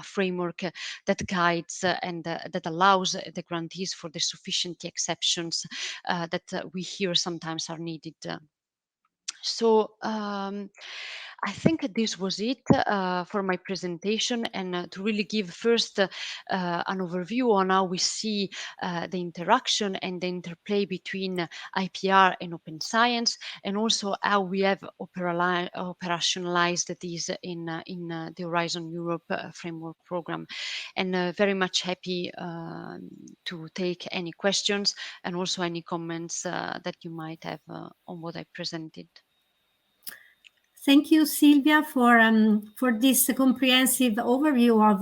framework that guides and that allows the grantees for the sufficient exceptions that we hear sometimes are needed. So I think this was it for my presentation, and to really give first an overview on how we see the interaction and the interplay between IPR and open science, and also how we have operationalized these in the Horizon Europe framework program. And very much happy to take any questions and also any comments that you might have on what I presented. Thank you, Silvia, for this comprehensive overview of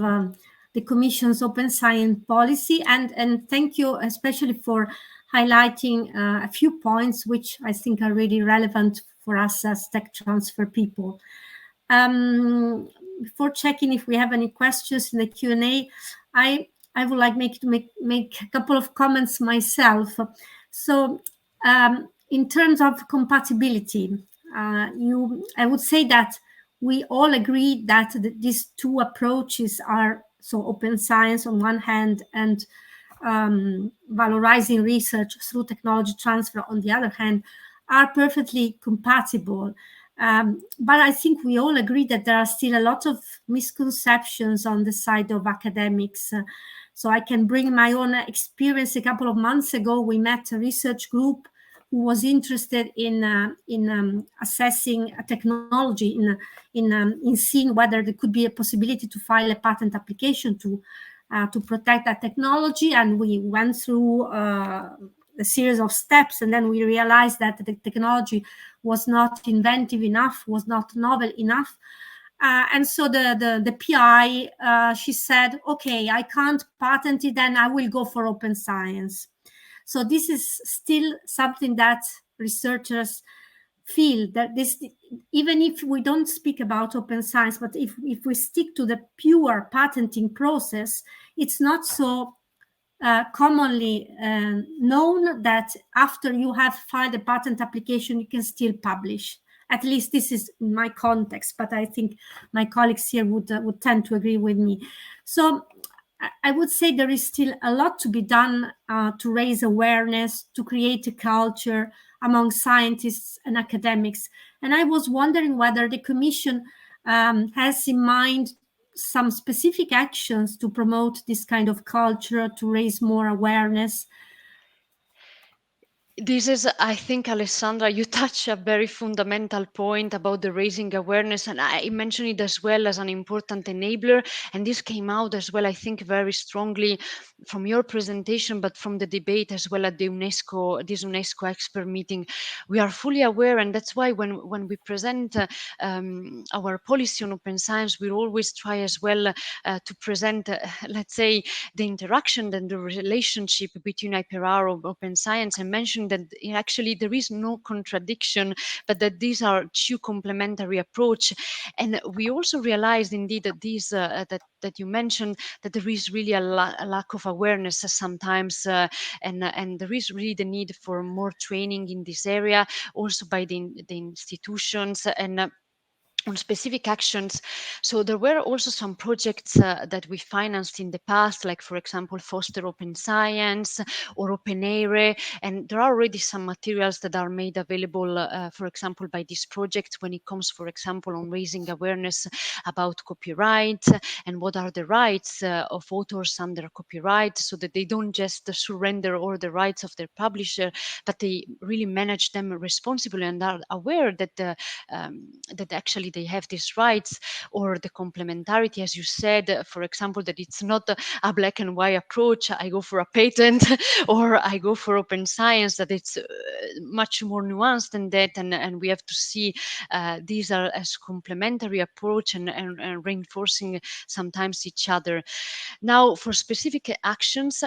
the Commission's open science policy, and thank you especially for highlighting a few points which I think are really relevant for us as tech transfer people. Before checking if we have any questions in the Q&A, I would like to make a couple of comments myself. So in terms of compatibility, I would say that we all agree that these two approaches are, so open science on one hand and valorizing research through technology transfer on the other hand, are perfectly compatible. But I think we all agree that there are still a lot of misconceptions on the side of academics. So I can bring my own experience. A couple of months ago, we met a research group who was interested in assessing a technology, in seeing whether there could be a possibility to file a patent application to protect that technology. And we went through a series of steps, and then we realized that the technology was not inventive enough, was not novel enough. And so the PI, she said, okay, I can't patent it, then I will go for open science. So this is still something that researchers feel, that this, even if we don't speak about open science, but if we stick to the pure patenting process, it's not so commonly known that after you have filed a patent application, you can still publish. At least this is my context, but I think my colleagues here would tend to agree with me. So I would say there is still a lot to be done to raise awareness, to create a culture among scientists and academics. And I was wondering whether the Commission has in mind some specific actions to promote this kind of culture, to raise more awareness. This is, I think, Alessandra, you touch a very fundamental point about the raising awareness, and I mentioned it as well as an important enabler. And this came out as well, I think, very strongly from your presentation, but from the debate as well at the this UNESCO expert meeting. We are fully aware, and that's why when we present our policy on open science, we always try as well to present, let's say, the interaction and the relationship between IPR or open science, and mention mentioning that actually there is no contradiction, but that these are two complementary approach. And we also realized indeed that these that you mentioned, that there is really a lack of awareness sometimes, and there is really the need for more training in this area, also by the institutions and on specific actions. So there were also some projects that we financed in the past, like for example, Foster Open Science or Open Area, and there are already some materials that are made available, for example, by these projects when it comes, for example, on raising awareness about copyright and what are the rights of authors under copyright, so that they don't just surrender all the rights of their publisher, but they really manage them responsibly and are aware that that actually they have these rights, or the complementarity, as you said, for example, that it's not a black and white approach, I go for a patent or I go for open science, that it's much more nuanced than that, and we have to see these are as complementary approach and reinforcing sometimes each other. Now, for specific actions,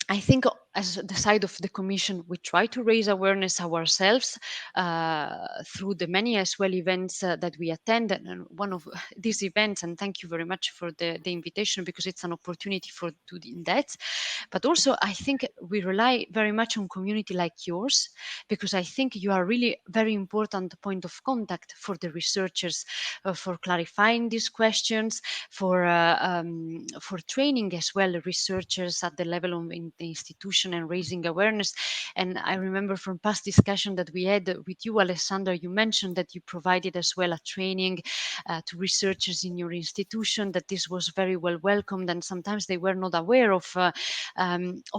I think as the side of the Commission, we try to raise awareness ourselves through the many as well events that we attend. And one of these events, and thank you very much for the invitation, because it's an opportunity for doing that. But also, I think we rely very much on community like yours, because I think you are really very important point of contact for the researchers, for clarifying these questions, for training as well researchers at the level of the institution and raising awareness. And I remember from past discussion that we had with you, Alessandra, you mentioned that you provided as well a training to researchers in your institution, that this was very well welcomed, and sometimes they were not aware of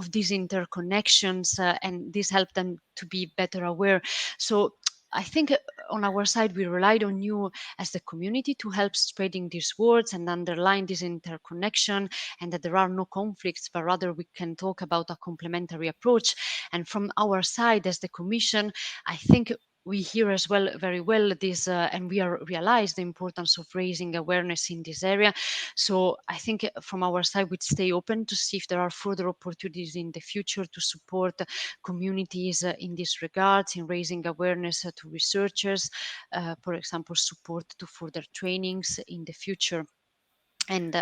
these interconnections, and this helped them to be better aware. So I think on our side, we relied on you as the community to help spreading these words and underline this interconnection, and that there are no conflicts, but rather we can talk about a complementary approach. And from our side as the Commission, I think we hear as well very well this, and we realize the importance of raising awareness in this area. So I think from our side, we'd stay open to see if there are further opportunities in the future to support communities in this regard, in raising awareness to researchers, for example, support to further trainings in the future. And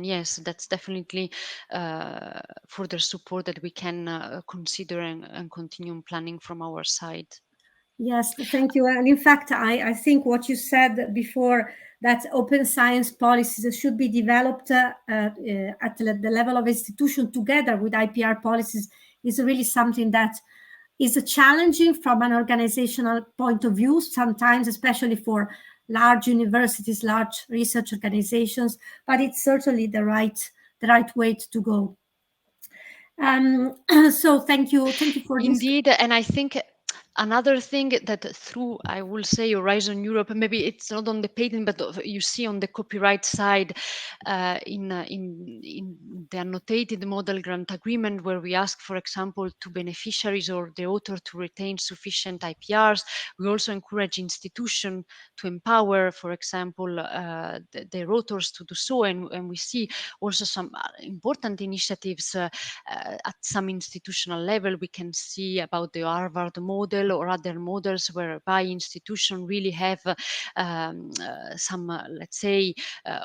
yes, that's definitely further support that we can consider and continue planning from our side. Yes, thank you. And in fact, I think what you said before, that open science policies should be developed at the level of institution together with IPR policies, is really something that is challenging from an organizational point of view, sometimes, especially for large universities, large research organizations, but it's certainly the right way to go. So thank you for this. Indeed, and I think another thing that through, I will say, Horizon Europe, maybe it's not on the patent, but you see on the copyright side in the annotated model grant agreement, where we ask, for example, to beneficiaries or the author to retain sufficient IPRs. We also encourage institutions to empower, for example, their authors to do so. And we see also some important initiatives at some institutional level. We can see about the Harvard model or other models whereby institutions really have some, let's say,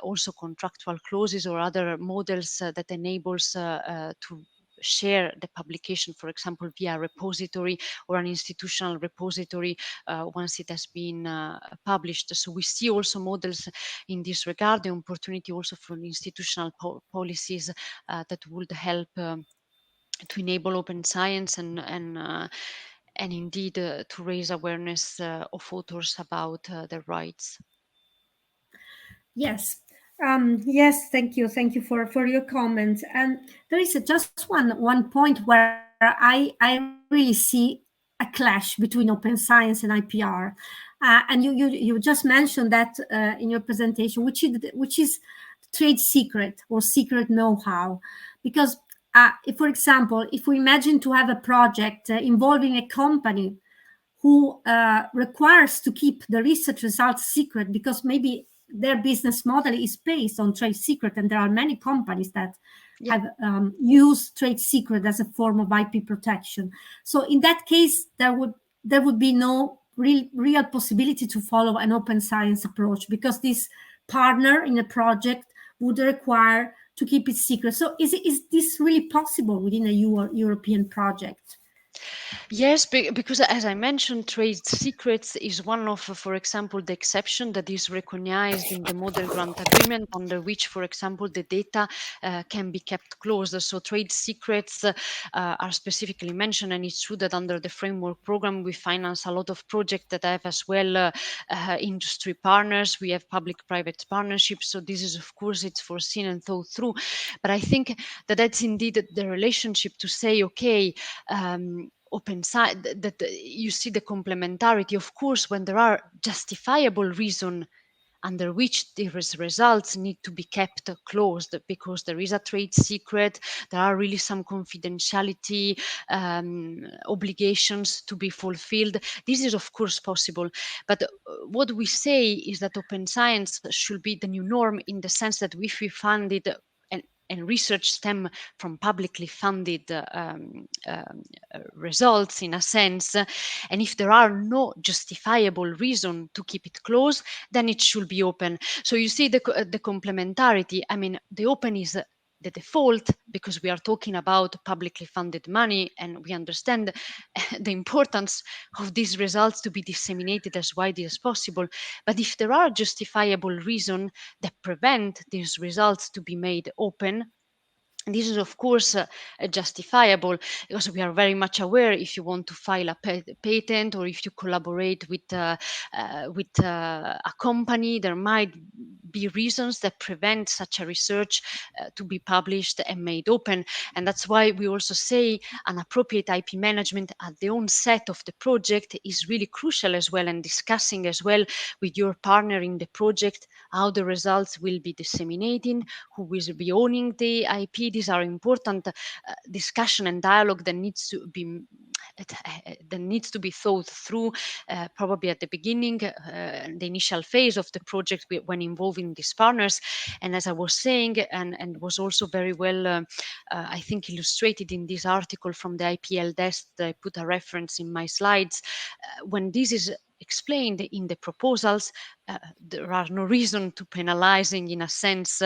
also contractual clauses or other models that enables to share the publication, for example, via a repository or an institutional repository once it has been published. So we see also models in this regard, the opportunity also for institutional policies that would help to enable open science and indeed to raise awareness of authors about their rights. Yes. Yes, thank you for your comments. And there is just one point where I really see a clash between open science and IPR, and you just mentioned that in your presentation, which is trade secret or secret know-how, because if, for example, if we imagine to have a project involving a company who requires to keep the research results secret because maybe their business model is based on trade secret, and there are many companies that have used trade secret as a form of IP protection. So in that case, there would be no real possibility to follow an open science approach, because this partner in a project would require to keep it secret. So is this really possible within a European project? Yes, because as I mentioned, trade secrets is one of, for example, the exception that is recognized in the model grant agreement, under which, for example, the data can be kept closed. So trade secrets are specifically mentioned, and it's true that under the framework program, we finance a lot of projects that have as well industry partners. We have public-private partnerships. So this is, of course, it's foreseen and thought through. But I think that that's indeed the relationship to say, okay, open science, that you see the complementarity. Of course, when there are justifiable reasons under which these results need to be kept closed because there is a trade secret, there are really some confidentiality obligations to be fulfilled. This is of course possible, but what we say is that open science should be the new norm, in the sense that if we fund it and research stem from publicly funded results, in a sense, and if there are no justifiable reason to keep it closed, then it should be open. So you see the complementarity. I mean, the open is the default, because we are talking about publicly funded money, and we understand the importance of these results to be disseminated as widely as possible. But if there are justifiable reasons that prevent these results to be made open, this is of course justifiable, because we are very much aware, if you want to file a patent, or if you collaborate with a company, there might be reasons that prevent such a research to be published and made open. And that's why we also say an appropriate IP management at the onset of the project is really crucial as well, and discussing as well with your partner in the project how the results will be disseminated, who will be owning the IP. These are important discussion and dialogue that needs to be thought through, probably at the beginning, the initial phase of the project, when involving these partners. And as I was saying, and was also very well, I think, illustrated in this article from the IPL desk that I put a reference in my slides, when this is explained in the proposals, there are no reason to penalizing, in a sense,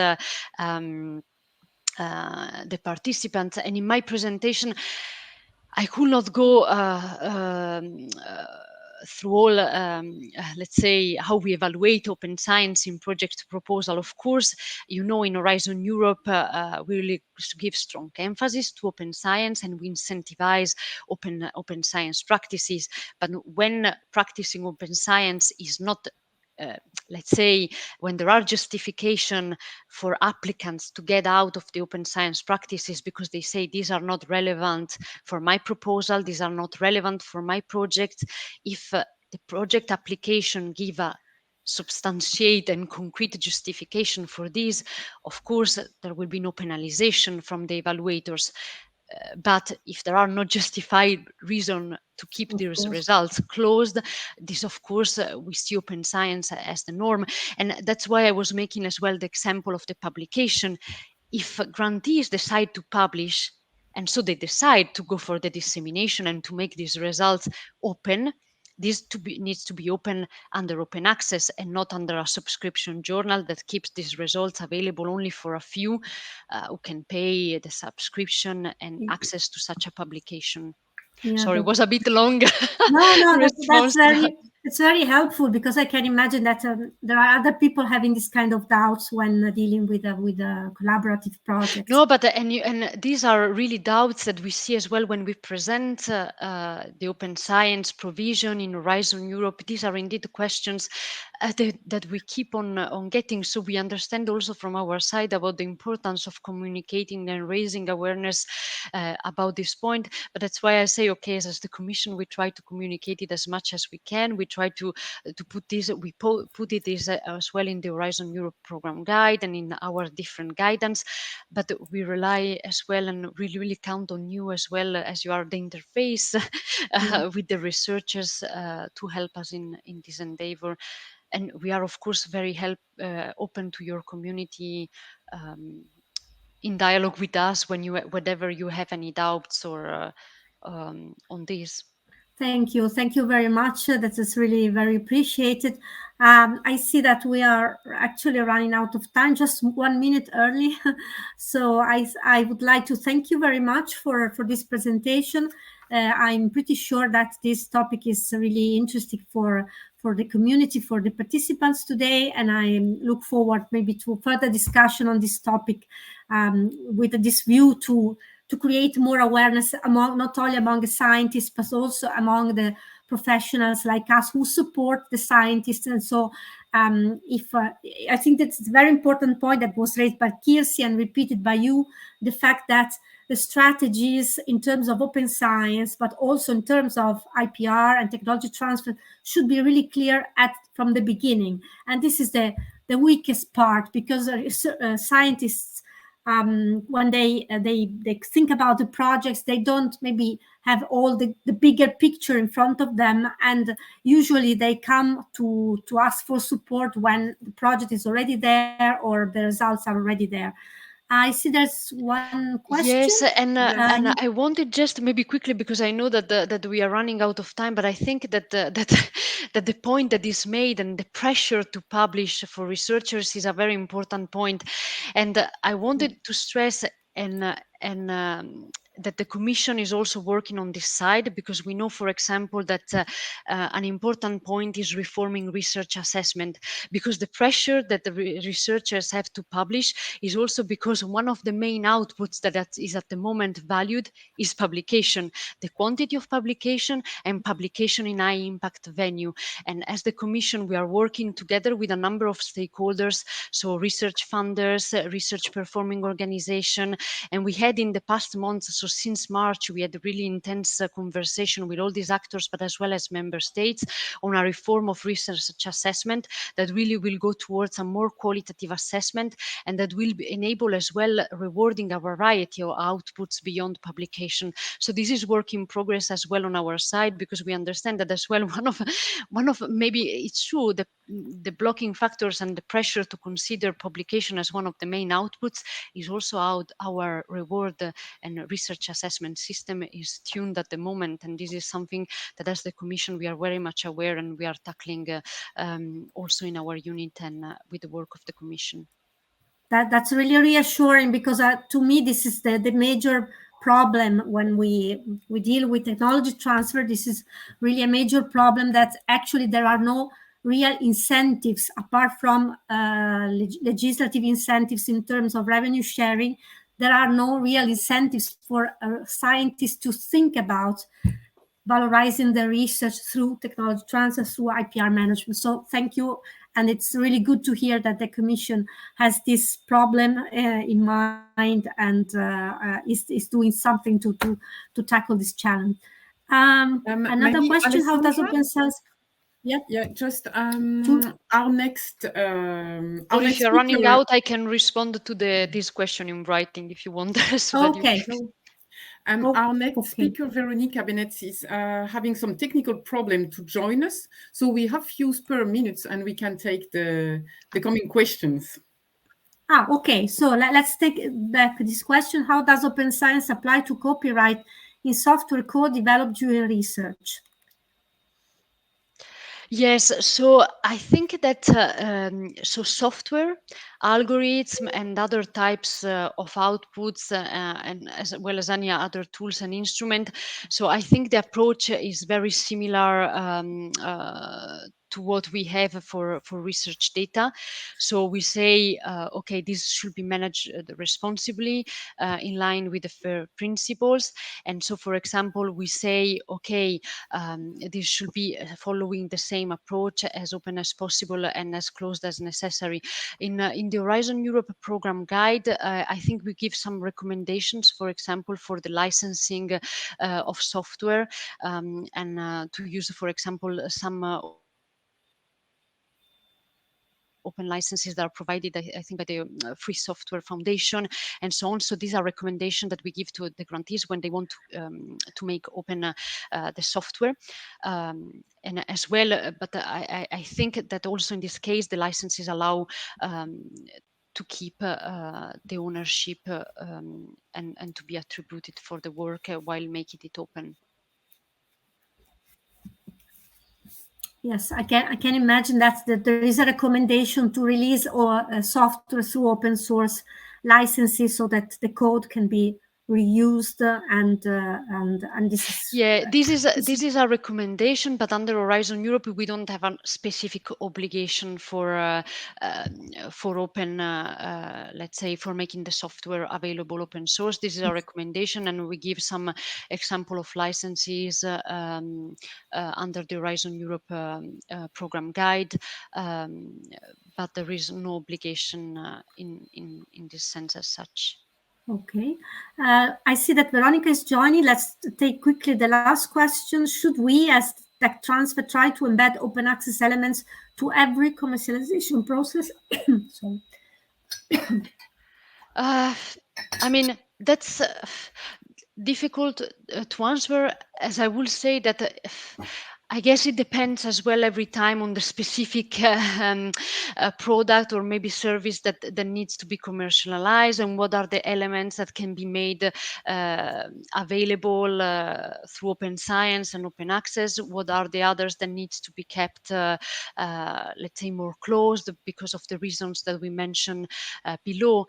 the participants. And in my presentation, I could not go through all, let's say, how we evaluate open science in project proposal. Of course, you know, in Horizon Europe, we really give strong emphasis to open science, and we incentivize open science practices. But when practicing open science is not let's say, when there are justification for applicants to get out of the open science practices because they say these are not relevant for my proposal, these are not relevant for my project, if the project application give a substantiate and concrete justification for this, of course, there will be no penalization from the evaluators. But if there are no justified reason to keep these results closed, this, of course, we see open science as the norm. And that's why I was making as well the example of the publication. If grantees decide to publish, and so they decide to go for the dissemination and to make these results open, this needs to be open under open access and not under a subscription journal that keeps these results available only for a few who can pay the subscription and access to such a publication. Yeah, sorry, it was a bit long. No, that's very helpful, because I can imagine that there are other people having this kind of doubts when dealing with a collaborative project. No, but and these are really doubts that we see as well when we present the open science provision in Horizon Europe. These are indeed questions that we keep on getting. So we understand also from our side about the importance of communicating and raising awareness about this point. But that's why I say, okay, as the Commission, we try to communicate it as much as we can. We try to put this, we put it as well in the Horizon Europe program guide and in our different guidance. But we rely as well and really count on you as well, as you are the interface with the researchers to help us in this endeavor. and we are of course very open to your community in dialogue with us whenever you have any doubts or on this. Thank you very much. That is really very appreciated. I see that we are actually running out of time, just 1 minute early. So I would like to thank you very much for this presentation. I'm pretty sure that this topic is really interesting for the community, for the participants today, and I look forward maybe to further discussion on this topic with this view to create more awareness among not only among the scientists but also among the professionals like us who support the scientists. And so I think that's a very important point that was raised by Kirsi and repeated by you, the fact that the strategies in terms of open science, but also in terms of IPR and technology transfer should be really clear from the beginning. And this is the weakest part, because scientists, when they think about the projects, they don't maybe have all the bigger picture in front of them, and usually they come to ask for support when the project is already there or the results are already there. I see there's one question. Yes, and I wanted just maybe quickly, because I know that we are running out of time, but I think that that the point that is made and the pressure to publish for researchers is a very important point, and I wanted to stress that the Commission is also working on this side, because we know, for example, that an important point is reforming research assessment, because the pressure that the researchers have to publish is also because one of the main outputs that is at the moment valued is publication, the quantity of publication and publication in high impact venue. And as the Commission, we are working together with a number of stakeholders, so research funders, research performing organization, and we had in the past months, so since March, we had a really intense conversation with all these actors, but as well as member states, on a reform of research assessment that really will go towards a more qualitative assessment, and that will enable as well rewarding a variety of outputs beyond publication. So this is work in progress as well on our side, because we understand that as well one of maybe it's true, the blocking factors and the pressure to consider publication as one of the main outputs is also how our reward and research assessment system is tuned at the moment. And this is something that as the Commission we are very much aware, and we are tackling also in our unit and with the work of the Commission. That's really reassuring, because to me this is the major problem when we deal with technology transfer. This is really a major problem, that actually there are no real incentives apart from legislative incentives in terms of revenue sharing. There are no real incentives for scientists to think about valorizing the research through technology transfer, through IPR management. So thank you. And it's really good to hear that the Commission has this problem in mind and is doing something to tackle this challenge. Another question, how does open science... Yeah, just our next... or if you're running out, I can respond to this question in writing if you want. So okay. Our next speaker, Veronica, is having some technical problem to join us. So we have few spare minutes and we can take the coming questions. Okay. So let's take back this question. How does open science apply to copyright in software code developed during research? Yes, so I think that so software, algorithms, and other types of outputs, and as well as any other tools and instrument. So I think the approach is very similar to what we have for research data. So we say, okay, this should be managed responsibly in line with the FAIR principles. And so, for example, we say, okay, this should be following the same approach, as open as possible and as closed as necessary. In the Horizon Europe program guide, I think we give some recommendations, for example, for the licensing of software and to use, for example, some open licenses that are provided, I think, by the Free Software Foundation and so on. So these are recommendations that we give to the grantees when they want to make open the software. And as well, but I think that also in this case, the licenses allow to keep the ownership and to be attributed for the work while making it open. Yes, I can imagine that there is a recommendation to release software through open source licenses so that the code can be reused and this is this is a recommendation, but under Horizon Europe we don't have a specific obligation for open let's say for making the software available open source. This is a recommendation, and we give some example of licenses under the Horizon Europe program guide, but there is no obligation in this sense as such. Okay, I see that Veronica is joining. Let's take quickly the last question. Should we, as tech transfer, try to embed open access elements to every commercialization process? Sorry. I mean, that's difficult to answer, as I will say that I guess it depends as well every time on the specific product or maybe service that needs to be commercialized, and what are the elements that can be made available through open science and open access. What are the others that needs to be kept, let's say, more closed because of the reasons that we mentioned below.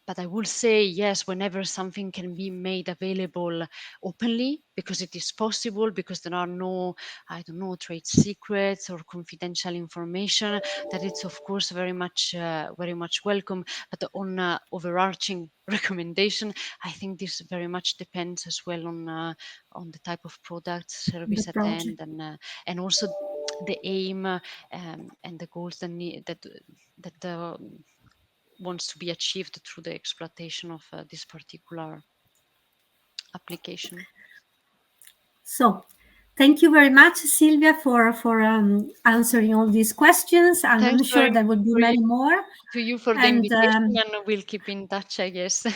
But I will say, yes, whenever something can be made available openly, because it is possible, because there are no, I don't know, trade secrets or confidential information, that it's of course very much welcome. But on overarching recommendation, I think this very much depends as well on the type of product, service at end, and also the aim and the goals that wants to be achieved through the exploitation of this particular application. So, thank you very much, Silvia, for answering all these questions. And I'm sure there will be many more. To you for the invitation, and we'll keep in touch, I guess.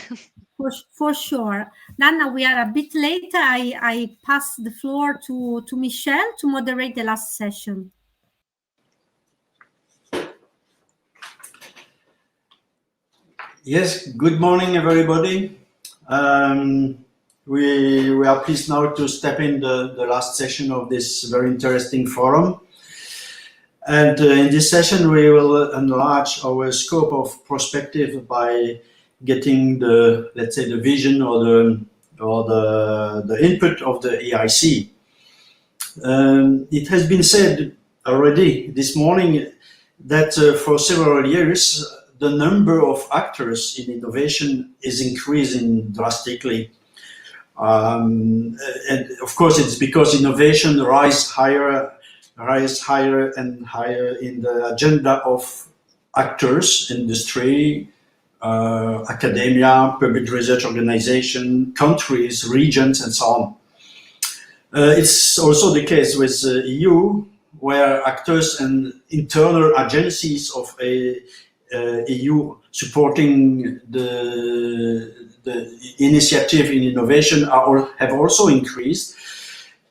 For sure. Nana, we are a bit late. I pass the floor to Michelle to moderate the last session. Yes, good morning, everybody. We are pleased now to step in the last session of this very interesting forum. And in this session, we will enlarge our scope of perspective by getting the, let's say, the vision or the input of the EIC. It has been said already this morning that for several years, the number of actors in innovation is increasing drastically. And of course, it's because innovation rise higher and higher in the agenda of actors, industry, academia, public research organization, countries, regions, and so on. It's also the case with the EU, where actors and internal agencies of a EU supporting the initiative in innovation have also increased,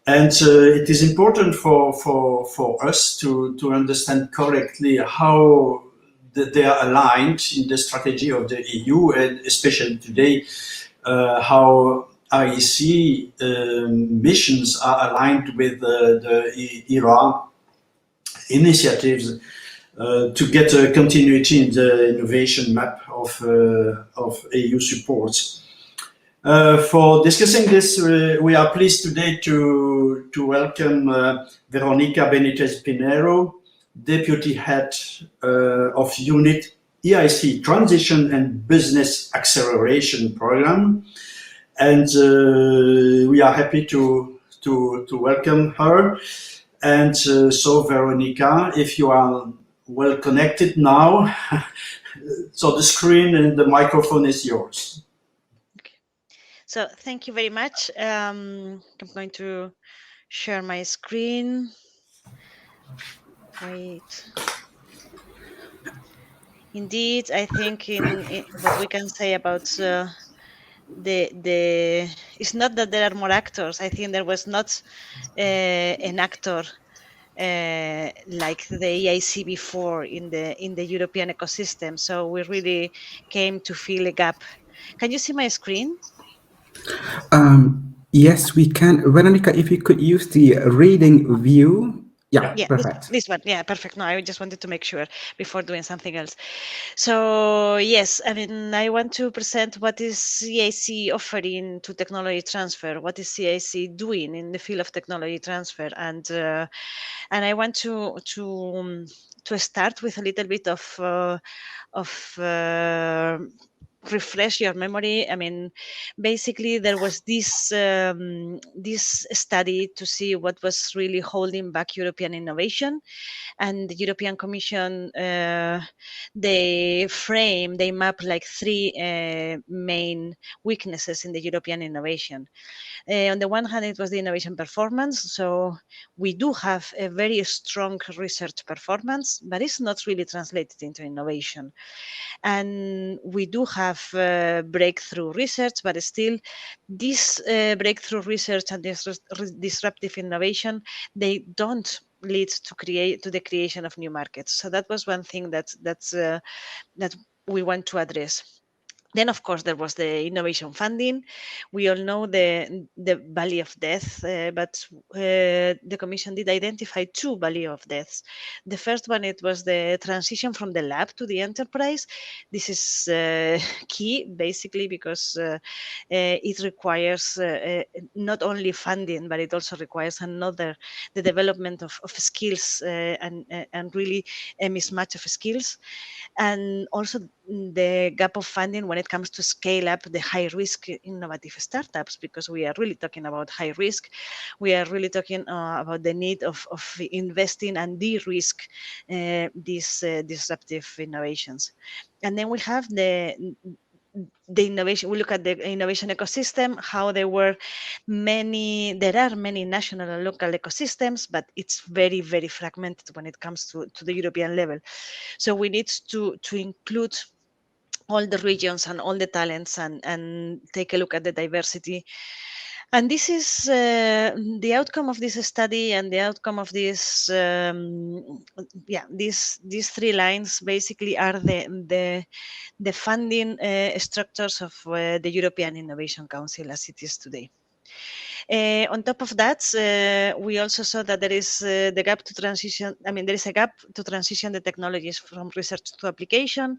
and it is important for us to understand correctly how they are aligned in the strategy of the EU, and especially today how IEC missions are aligned with the ERA initiatives. To get a continuity in the innovation map of EU supports. For discussing this, we are pleased today to welcome Veronica Beneitez-Pinero, Deputy Head of Unit EIC Transition and Business Acceleration Program. And we are happy to welcome her. And so Veronica, if you are well connected now, so the screen and the microphone is yours. Okay. So thank you very much. I'm going to share my screen. Wait. Indeed, I think in what we can say about the it's not that there are more actors. I think there was not an actor like the EIC before in the European ecosystem. So we really came to fill a gap. Can you see my screen? Yes, we can. Veronica, if you could use the reading view. Yeah, perfect. This one. Yeah, perfect. No, I just wanted to make sure before doing something else. So yes, I mean, I want to present what is CIC offering to technology transfer. What is CIC doing in the field of technology transfer? And I want to start with a little bit of refresh your memory. I mean, basically, there was this this study to see what was really holding back European innovation, and the European Commission they map like three main weaknesses in the European innovation. On the one hand, it was the innovation performance. So we do have a very strong research performance, but it's not really translated into innovation. And we do have breakthrough research, but still this breakthrough research and this disruptive innovation, they don't lead to the creation of new markets. So that was one thing that we want to address. Then, of course, there was the innovation funding. We all know the valley of death, but the Commission did identify two valley of deaths. The first one, it was the transition from the lab to the enterprise. This is key, basically, because it requires not only funding, but it also requires the development of skills and really a mismatch of skills. And also the gap of funding when it comes to scale up the high risk innovative startups, because we are really talking about high risk. We are really talking about the need of investing and de-risk these disruptive innovations. And then we have the innovation. We look at the innovation ecosystem, how there are many national and local ecosystems, but it's very, very fragmented when it comes to the European level. So we need to include all the regions and all the talents and take a look at the diversity. And this is the outcome of this study, and the outcome of this, these three lines basically are the funding structures of the European Innovation Council as it is today. On top of that, we also saw that there is the gap to transition. I mean, there is a gap to transition the technologies from research to application.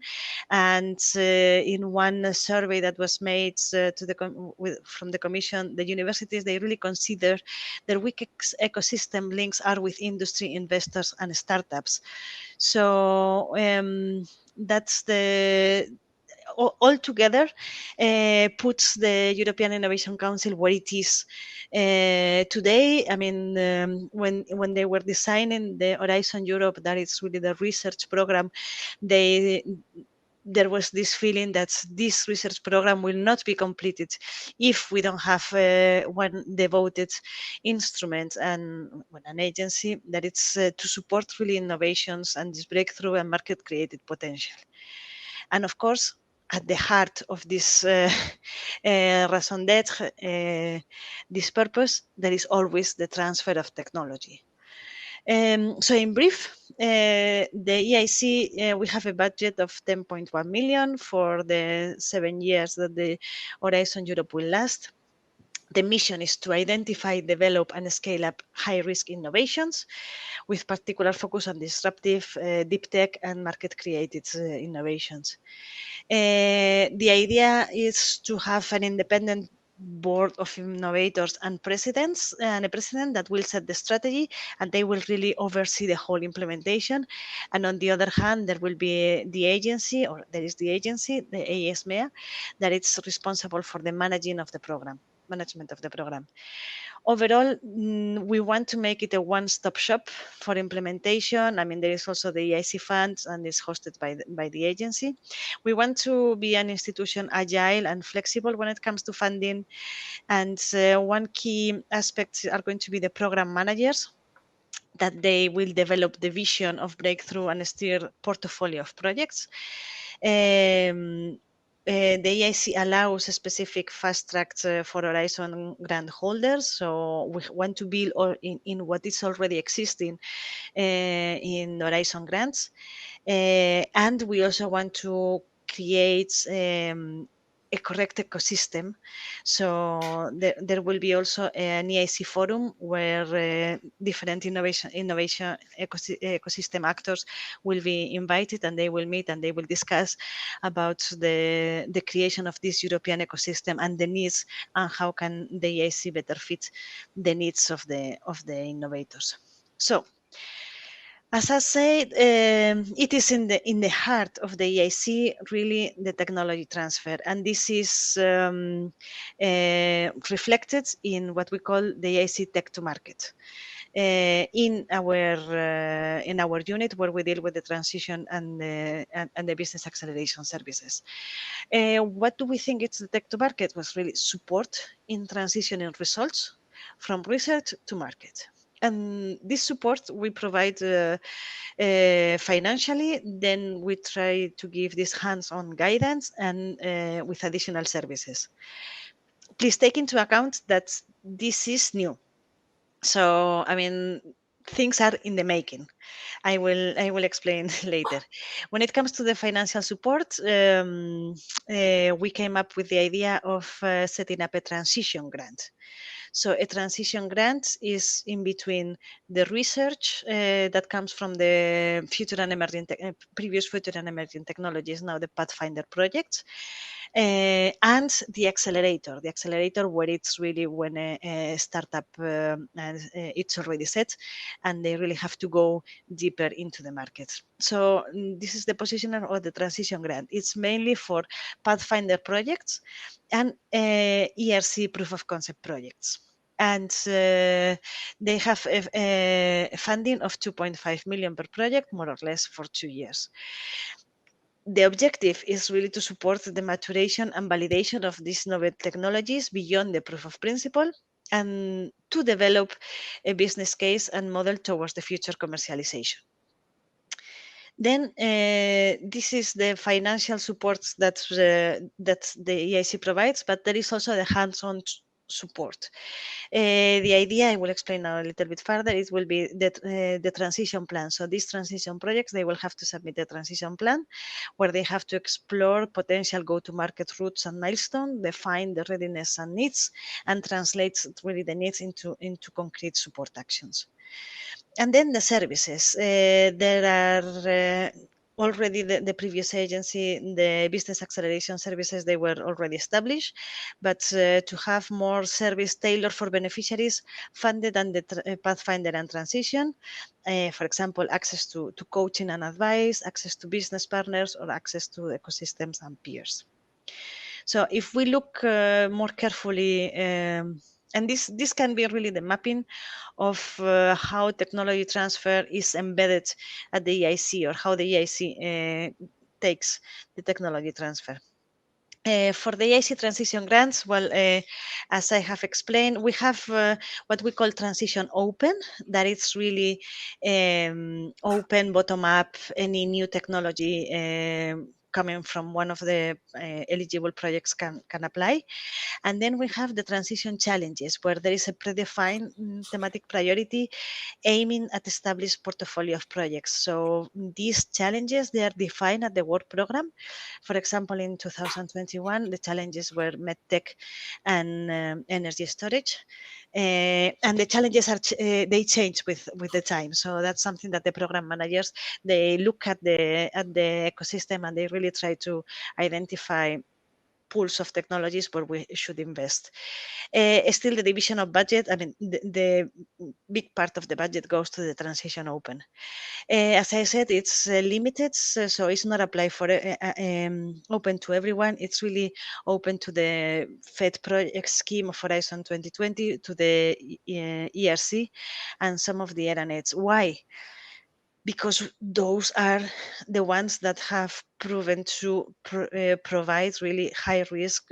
And in one survey that was made from the Commission, the universities, they really consider their weak ecosystem links are with industry, investors, and startups. So that's all together puts the European Innovation Council where it is today. I mean, when they were designing the Horizon Europe, that is really the research program, there was this feeling that this research program will not be completed if we don't have one devoted instrument and an agency that it's to support really innovations and this breakthrough and market created potential. And of course, at the heart of this raison d'etre, this purpose, there is always the transfer of technology. So in brief, the EIC, we have a budget of 10.1 million for the 7 years that the Horizon Europe will last. The mission is to identify, develop, and scale up high-risk innovations with particular focus on disruptive, deep tech, and market-created innovations. The idea is to have an independent board of innovators and presidents, and a president that will set the strategy, and they will really oversee the whole implementation. And on the other hand, there will be the agency, or there is the agency, the EISMEA, that is responsible for the management of the program. Overall, we want to make it a one-stop shop for implementation. I mean, there is also the EIC fund, and it's hosted by the agency. We want to be an institution agile and flexible when it comes to funding. And one key aspect are going to be the program managers. that they will develop the vision of breakthrough and steer portfolio of projects. The EIC allows specific fast tracks for Horizon grant holders. So we want to build in what is already existing in Horizon grants. And we also want to create a correct ecosystem. So there will be also an EIC forum where different innovation ecosystem actors will be invited, and they will meet and they will discuss about the creation of this European ecosystem and the needs, and how can the EIC better fit the needs of the innovators. So, as I said, it is in the heart of the EIC, really, the technology transfer, and this is reflected in what we call the EIC Tech to Market. In our unit where we deal with the transition and the business acceleration services. What do we think it's the Tech to Market? Was really support in transitioning results from research to market. And this support we provide financially, then we try to give this hands-on guidance and with additional services. Please take into account that this is new. So, I mean, things are in the making. I will explain later. When it comes to the financial support, we came up with the idea of setting up a transition grant. So a transition grant is in between the research that comes from the future and emerging previous future and emerging technologies, now the Pathfinder projects, and the accelerator. The accelerator, where it's really when a startup it's already set, and they really have to go deeper into the market. So this is the positioning of the transition grant. It's mainly for Pathfinder projects and ERC proof of concept projects. And they have a funding of 2.5 million per project, more or less, for 2 years. The objective is really to support the maturation and validation of these novel technologies beyond the proof of principle, and to develop a business case and model towards the future commercialization. Then this is the financial support that the EIC provides, but there is also the hands-on support. The idea, I will explain now a little bit further, it will be the transition plan. So these transition projects, they will have to submit a transition plan where they have to explore potential go-to-market routes and milestones, define the readiness and needs, and translate really the needs into concrete support actions. And then the services. There are already the previous agency, the business acceleration services, they were already established, but to have more service tailored for beneficiaries funded under Pathfinder and Transition, for example, access to coaching and advice, access to business partners, or access to ecosystems and peers. So if we look more carefully, and this can be really the mapping of how technology transfer is embedded at the EIC, or how the EIC takes the technology transfer. For the EIC transition grants, well, as I have explained, we have what we call transition open, that it's really open, bottom-up, any new technology coming from one of the eligible projects can apply. And then we have the transition challenges, where there is a predefined thematic priority aiming at established portfolio of projects. So these challenges, they are defined at the work program. For example, in 2021, the challenges were medtech and energy storage. And the challenges are they change with the time. So that's something that the program managers, they look at the ecosystem, and they really try to identify pools of technologies where we should invest. Still, the division of budget, I mean, the big part of the budget goes to the transition open. As I said, it's limited, so it's not applied for open to everyone. It's really open to the FED project scheme of Horizon 2020, to the ERC, and some of the ERA nets. Why? because those are the ones that have proven to provide really high risk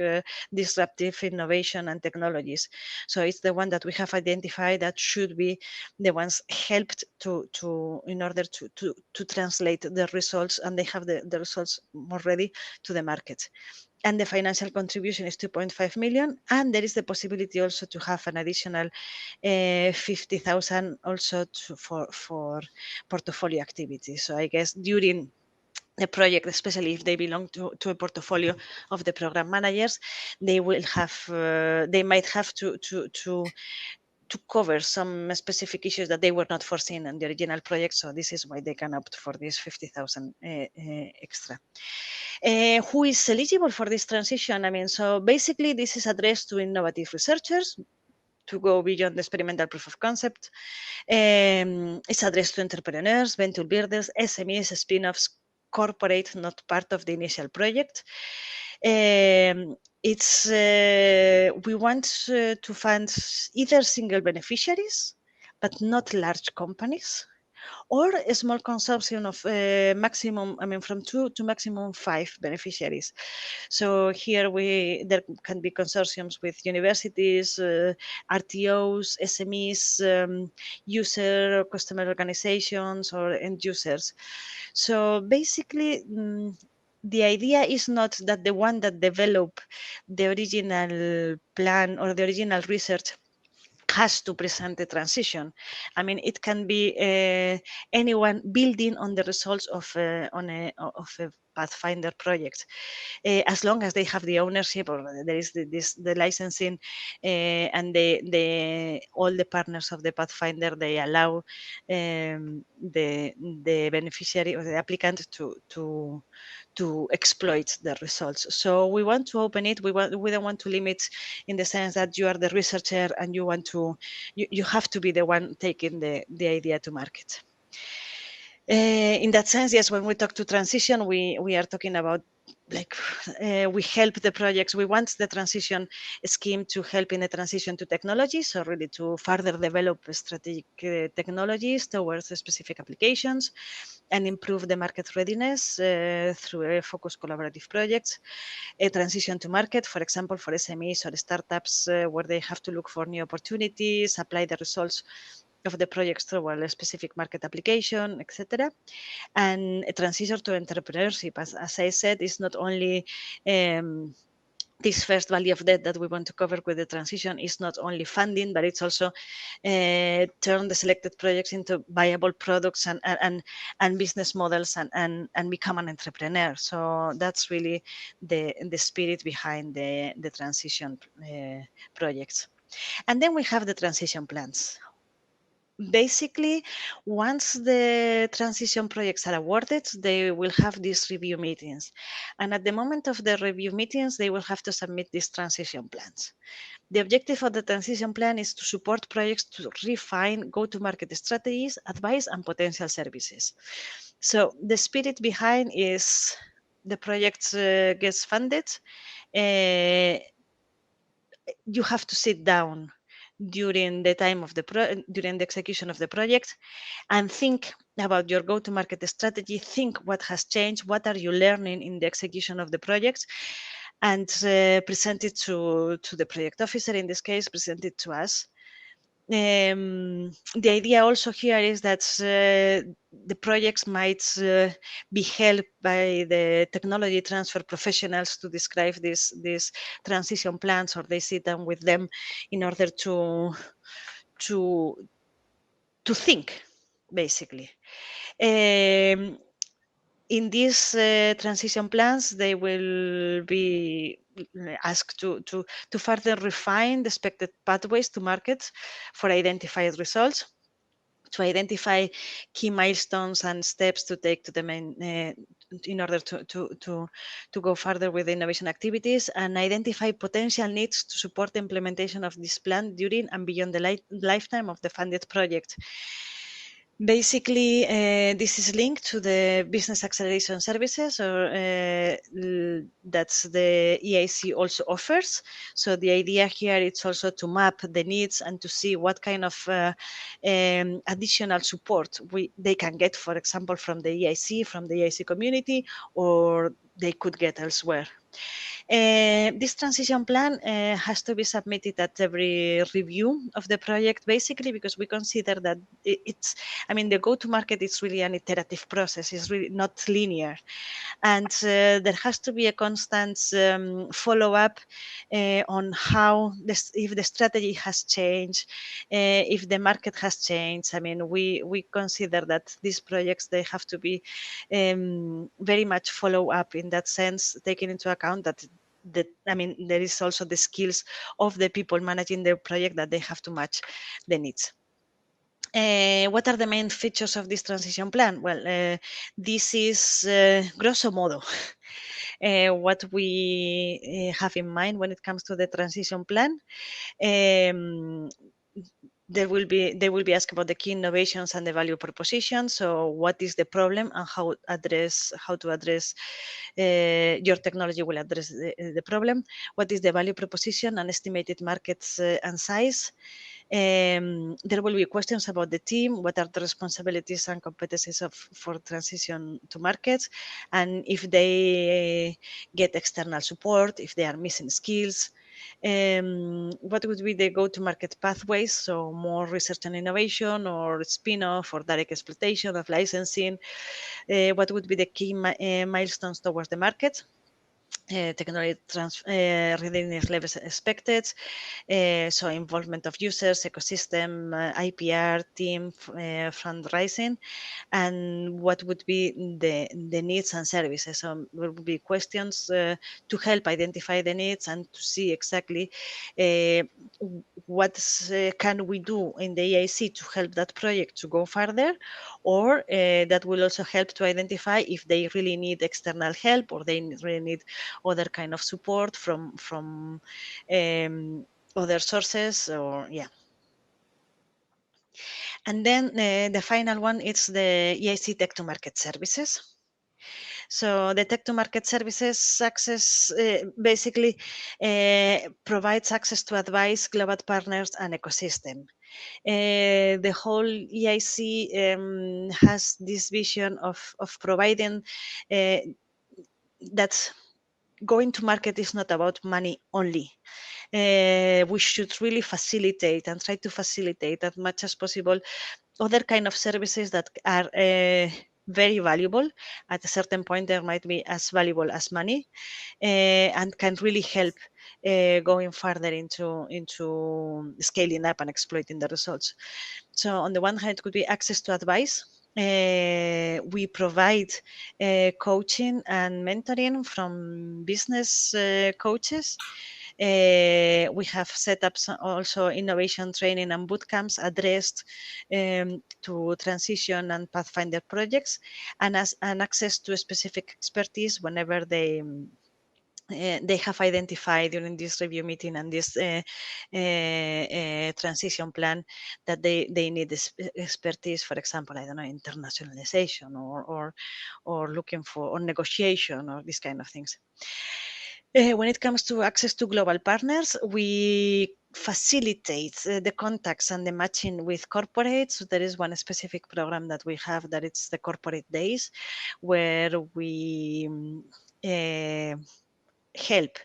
disruptive innovation and technologies. So it's the one that we have identified that should be the ones helped in order to translate the results, and they have the results more ready to the market. And the financial contribution is 2.5 million, and there is the possibility also to have an additional 50,000 also for portfolio activities. So I guess during the project, especially if they belong to a portfolio of the program managers, they will have they might have to cover some specific issues that they were not foreseen in the original project. So this is why they can opt for this 50,000 extra. Who is eligible for this transition? I mean, so basically this is addressed to innovative researchers to go beyond the experimental proof of concept. It's addressed to entrepreneurs, venture builders, SMEs, spin-offs, corporate, not part of the initial project. We want to fund either single beneficiaries, but not large companies, or a small consortium of from 2 to maximum 5 beneficiaries. So here there can be consortiums with universities, RTOs, SMEs, user or customer organizations, or end users. So basically, the idea is not that the one that developed the original plan or the original research has to present the transition. I mean, it can be anyone building on the results of a Pathfinder project, as long as they have the ownership, or there is the licensing, and all the partners of the Pathfinder, they allow the beneficiary or the applicant to exploit the results. So we want to open it. We don't want to limit, in the sense that you are the researcher and you have to be the one taking the idea to market. In that sense, yes, when we talk to transition, we are talking about, like, we help the projects. We want the transition scheme to help in the transition to technology, so really to further develop strategic technologies towards specific applications and improve the market readiness through focused collaborative projects. A transition to market, for example, for SMEs or startups, where they have to look for new opportunities, apply the results of the projects toward a specific market application, etc. And a transition to entrepreneurship, as I said, is not only this first value of debt that we want to cover with the transition is not only funding, but it's also turn the selected projects into viable products and business models and become an entrepreneur. So that's really the spirit behind the transition projects. And then we have the transition plans. Basically, once the transition projects are awarded, they will have these review meetings. And at the moment of the review meetings, they will have to submit these transition plans. The objective of the transition plan is to support projects to refine go-to-market strategies, advice, and potential services. So the spirit behind is the project gets funded. You have to sit down during the time of during the execution of the project and think about your go-to-market strategy, think what has changed, what are you learning in the execution of the project, and present it to the project officer, in this case, present it to us. The idea also here is that the projects might be helped by the technology transfer professionals to describe these transition plans, or they sit down with them in order to think, basically. In these transition plans, they will be asked to further refine the expected pathways to market for identified results, to identify key milestones and steps to take to the main in order to go further with the innovation activities, and identify potential needs to support the implementation of this plan during and beyond the lifetime of the funded project. Basically, this is linked to the business acceleration services, or that's the EIC also offers. So the idea here is also to map the needs and to see what kind of additional support they can get, for example, from the EIC, from the EIC community, or they could get elsewhere. This transition plan has to be submitted at every review of the project, basically, because we consider that the go-to-market is really an iterative process. It's really not linear. And there has to be a constant follow-up on how if the strategy has changed, if the market has changed. We consider that these projects, they have to be very much follow-up in that sense, taking into account that there is also the skills of the people managing the project, that they have to match the needs. What are the main features of this transition plan? Well, this is grosso modo what we have in mind when it comes to the transition plan. They will be asked about the key innovations and the value proposition. So what is the problem and how to address your technology will address the problem. What is the value proposition and estimated markets and size? There will be questions about the team. What are the responsibilities and competencies for transition to markets? And if they get external support, if they are missing skills. What would be the go-to-market pathways? So more research and innovation, or spin-off, or direct exploitation of licensing. What would be the key milestones towards the market? Technology readiness levels expected, so involvement of users, ecosystem, IPR, team, fundraising, and what would be the needs and services. So there will be questions to help identify the needs and to see exactly what can we do in the EIC to help that project to go further, or that will also help to identify if they really need external help, or they really need other kind of support from other sources, or yeah. And then the final one is the EIC Tech to Market Services. So the Tech to Market Services access basically provides access to advice, global partners, and ecosystem. The whole EIC has this vision of providing that going to market is not about money only. We should really facilitate and try to facilitate as much as possible other kind of services that are very valuable. At a certain point, there might be as valuable as money, and can really help going further into scaling up and exploiting the results. So on the one hand, it could be access to advice. We provide coaching and mentoring from business coaches. We have set up also innovation training and bootcamps addressed to transition and pathfinder projects, and access to specific expertise whenever they have identified during this review meeting and this transition plan that they need this expertise, for example, I don't know, internationalization or looking for, or negotiation, or these kind of things. When it comes to access to global partners, we facilitate the contacts and the matching with corporates. So there is one specific program that we have, that it's the Corporate Days, where we help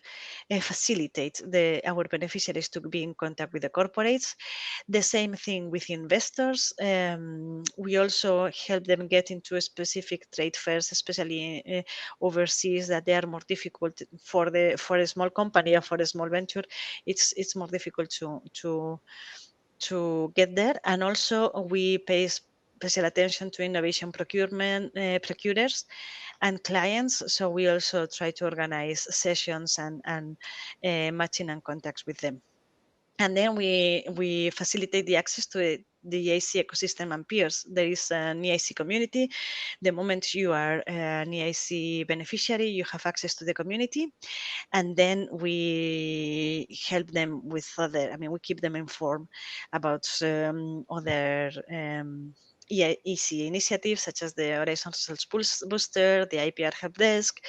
facilitate our beneficiaries to be in contact with the corporates. The same thing with investors. We also help them get into specific trade fairs, especially overseas, that they are more difficult for a small company or for a small venture. It's more difficult to get there. And also we pay special attention to innovation procurers and clients. So we also try to organize sessions and matching and contacts with them. And then we facilitate the access to the EIC ecosystem and peers. There is an EIC community. The moment you are an EIC beneficiary, you have access to the community. And then we help them with we keep them informed about other EC initiatives such as the Horizon Results Booster, the IPR Help Desk,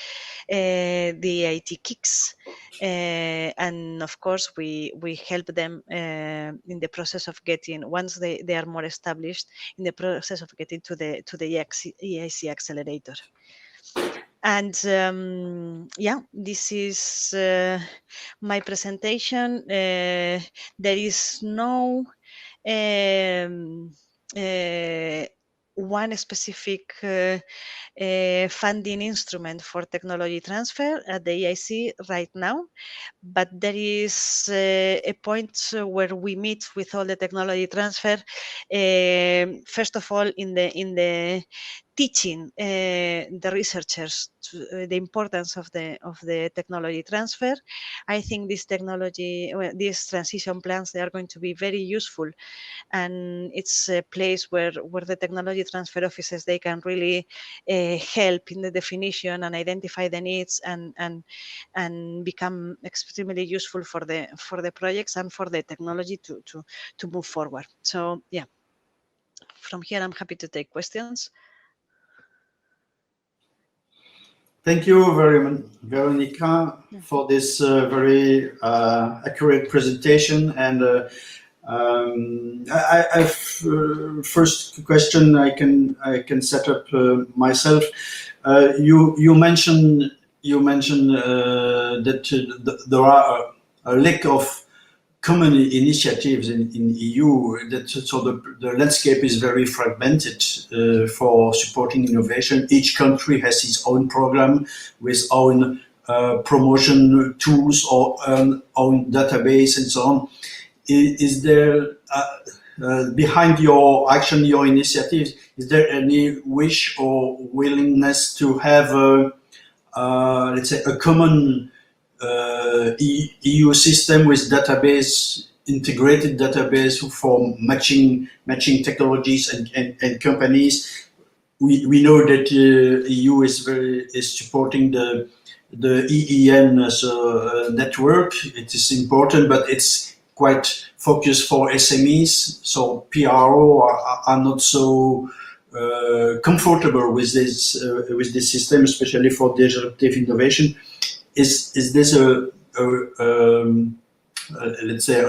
the IT Kicks, and of course we help them in the process of getting, once they are more established, in the process of getting to the EIC accelerator. And yeah, this is my presentation. There is no one specific funding instrument for technology transfer at the EIC right now, but there is a point where we meet with all the technology transfer. First of all, in the teaching the researchers the importance of the technology transfer. I think these transition plans, they are going to be very useful, and it's a place where the technology transfer offices, they can really help in the definition and identify the needs and become extremely useful for the projects and for the technology to move forward. So yeah, from here I'm happy to take questions. Thank you very much, Veronica, for this very accurate presentation. And first question I can set up myself. You mentioned that there are a lack of common initiatives in EU, so the landscape is very fragmented for supporting innovation. Each country has its own program with own promotion tools or own database and so on. Is there, behind your action, your initiatives, is there any wish or willingness to have let's say a common EU system with integrated database for matching technologies and companies? We know that EU is supporting the EEN as a network. It is important, but it's quite focused for SMEs. So PRO are not so comfortable with this system, especially for disruptive innovation. Is this let's say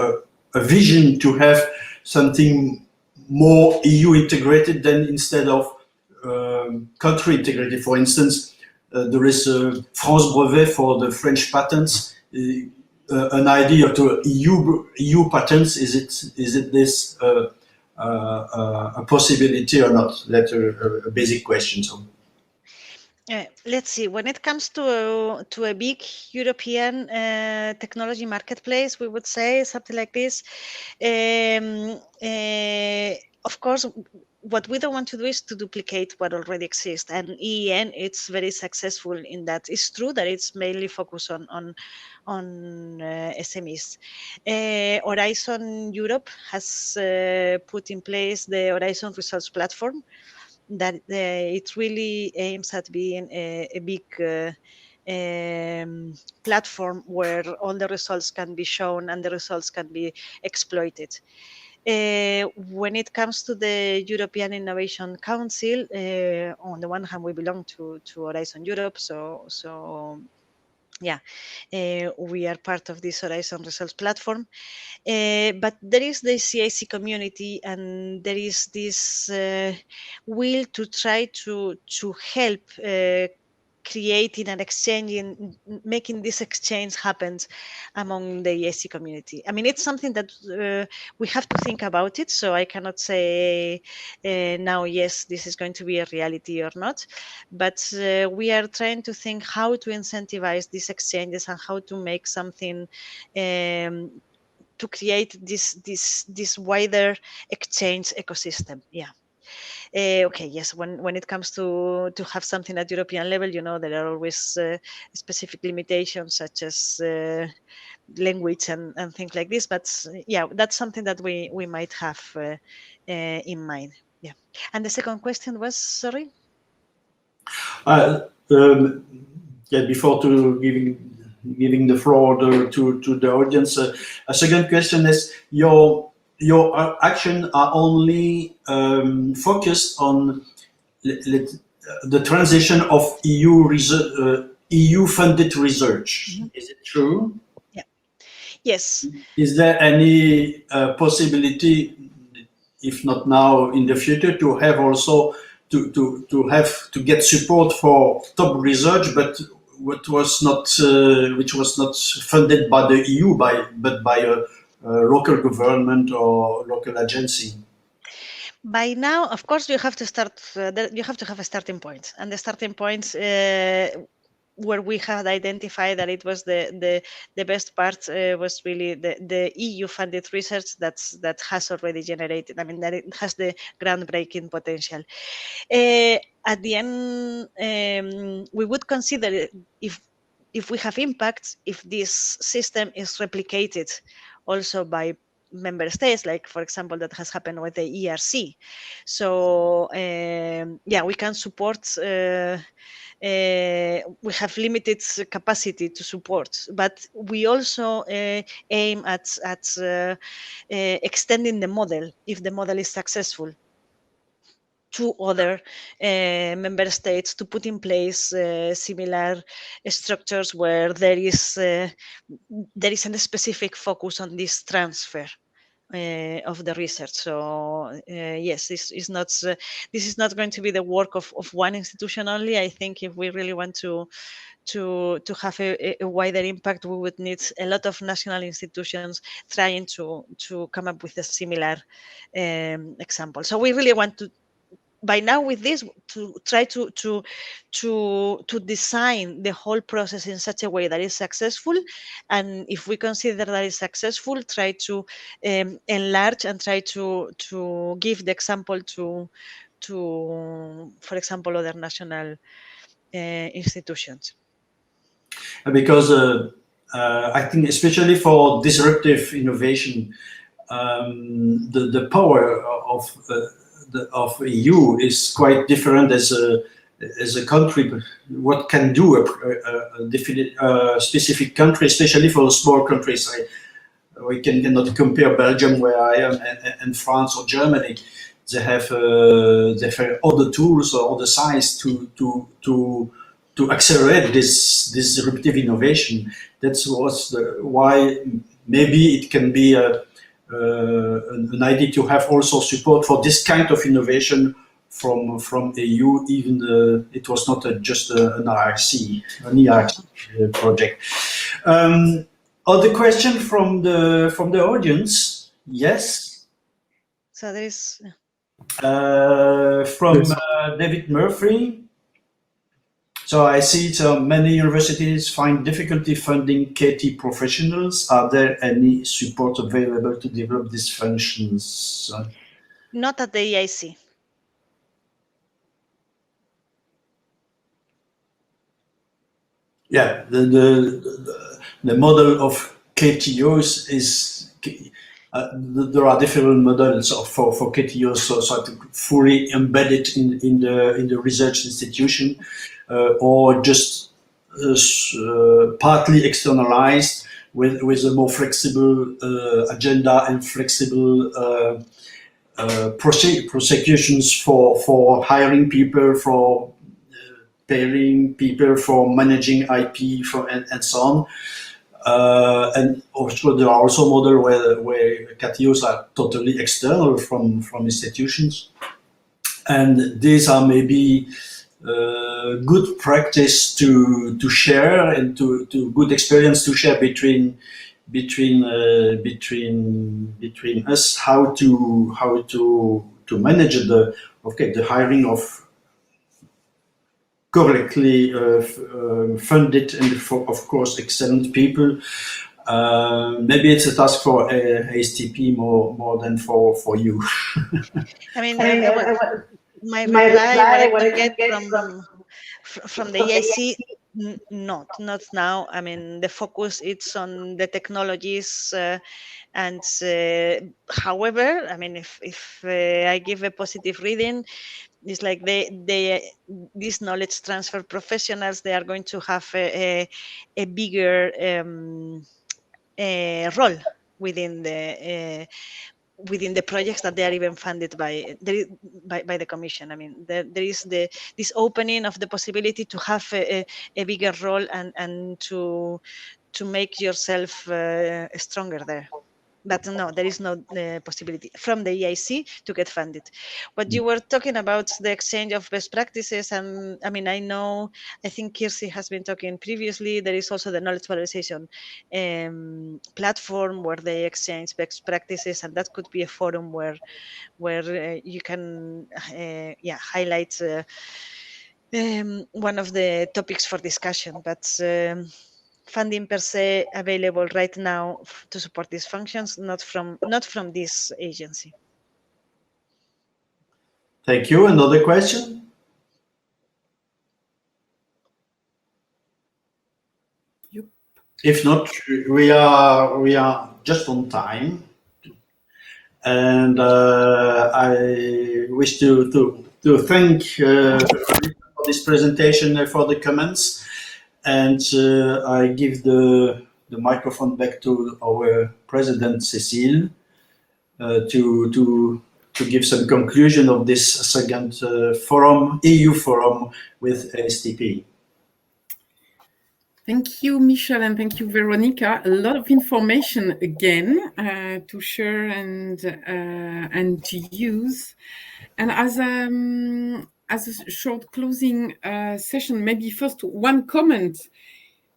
a vision to have something more EU integrated than instead of country integrated? For instance, there is France Brevet for the French patents. An idea to EU patents. Is it this a possibility or not? That's a basic question. So. Let's see. When it comes to a big European technology marketplace, we would say something like this. Of course, what we don't want to do is to duplicate what already exists. And EEN, it's very successful in that. It's true that it's mainly focused on SMEs. Horizon Europe has put in place the Horizon Results Platform, that it really aims at being a big platform where all the results can be shown and the results can be exploited. When it comes to the European Innovation Council, on the one hand, we belong to Horizon Europe, so yeah, we are part of this Horizon Results Platform. But there is the CIC community, and there is this will to try to help creating and exchanging, making this exchange happen among the EIC community. I mean, it's something that we have to think about it. So I cannot say now, yes, this is going to be a reality or not. But we are trying to think how to incentivize these exchanges and how to make something to create this wider exchange ecosystem. Yeah. Okay, yes, when it comes to have something at European level, you know, there are always specific limitations such as language and things like this. But yeah, that's something that we might have in mind. Yeah. And the second question was, sorry? Yeah, before giving the floor to the audience, a second question is your action are only focused on the transition of EU-funded research. Mm-hmm. Is it true? Yeah. Yes. Is there any possibility, if not now, in the future, to have also to get support for top research, but which was not funded by the EU, but by a local government or local agency? By now, of course, you have to start. You have to have a starting point, and the starting points where we had identified that it was the best part was really the EU-funded research that has already generated. I mean, that it has the groundbreaking potential. At the end, we would consider if we have impact, if this system is replicated also by member states, like for example that has happened with the ERC. So yeah, we can support. We have limited capacity to support, but we also aim at extending the model if the model is successful to other member states to put in place similar structures where there is a specific focus on this transfer of the research. So yes, this is not going to be the work of one institution only. I think if we really want to have a wider impact, we would need a lot of national institutions trying to come up with a similar example. So we really want to, by now with this, to try to design the whole process in such a way that is successful, and if we consider that is successful, try to enlarge and try to give the example to for example other national institutions. Because I think especially for disruptive innovation, the power of EU is quite different as a country. What can do a specific country, especially for small countries? We cannot compare Belgium, where I am, and France or Germany. They have other tools or other size to accelerate this disruptive innovation. That's why maybe it can be an idea to have also support for this kind of innovation from EU, even it was not just an ERC project. Other question from the audience? Yes. So there is from David Murphy. So I see many universities find difficulty funding KT professionals. Are there any support available to develop these functions? Not at the EIC. Yeah, the model of KTOs is there are different models for KTOs, so to fully embed it in the research institution. Or just partly externalized with a more flexible agenda and flexible prosecutions for hiring people, for paying people, for managing IP, and so on. And also there are also models where KTOs are totally external from institutions, and these are maybe good practice to share, and to good experience to share between us, how to manage the hiring of correctly funded and of course excellent people. Maybe it's a task for ASTP more than for you. I mean, my reply, what I can get from the EIC, not now. I mean, the focus is on the technologies, and however, I mean, if I give a positive reading, it's like these knowledge transfer professionals, they are going to have a bigger role within the within the projects that they are even funded by the Commission. I mean, there is this opening of the possibility to have a bigger role and to make yourself stronger there. But no, there is no possibility from the EIC to get funded. What you were talking about, the exchange of best practices, and I mean, I think Kirsi has been talking previously, there is also the knowledge valorization platform where they exchange best practices, and that could be a forum where you can highlight one of the topics for discussion. But funding per se available right now to support these functions, not from this agency. Thank you. Another question? Yep. If not, we are just on time, and I wish to thank for this presentation, for the comments. And I give the microphone back to our president, Cécile, to give some conclusion of this second forum, EU forum with ASTP. Thank you, Michel, and thank you, Veronica. A lot of information again to share and to use. And as a short closing session, maybe first one comment.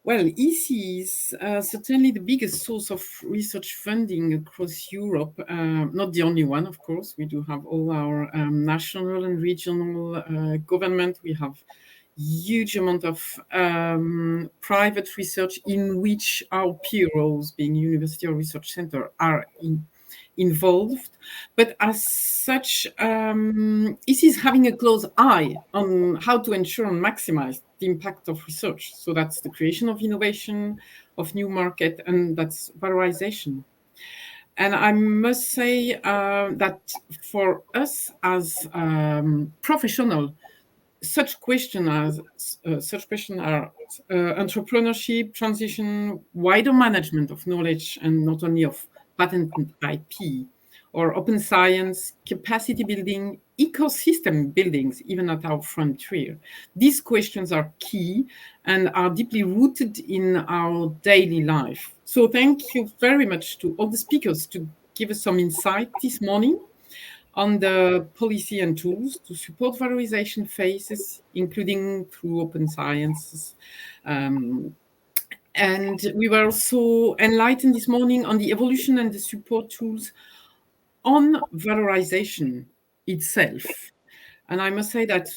Well, EC is certainly the biggest source of research funding across Europe. Not the only one, of course. We do have all our national and regional government. We have huge amount of private research in which our PROs, being university or research center, are involved. But as such, EC is having a close eye on how to ensure and maximize the impact of research. So that's the creation of innovation, of new market, and that's valorization. And I must say that for us as professional, such questions are entrepreneurship, transition, wider management of knowledge, and not only of patented IP, or open science, capacity building, ecosystem buildings, even at our frontier. These questions are key and are deeply rooted in our daily life. So thank you very much to all the speakers to give us some insight this morning on the policy and tools to support valorization phases, including through open sciences. And we were also enlightened this morning on the evolution and the support tools on valorization itself. And I must say that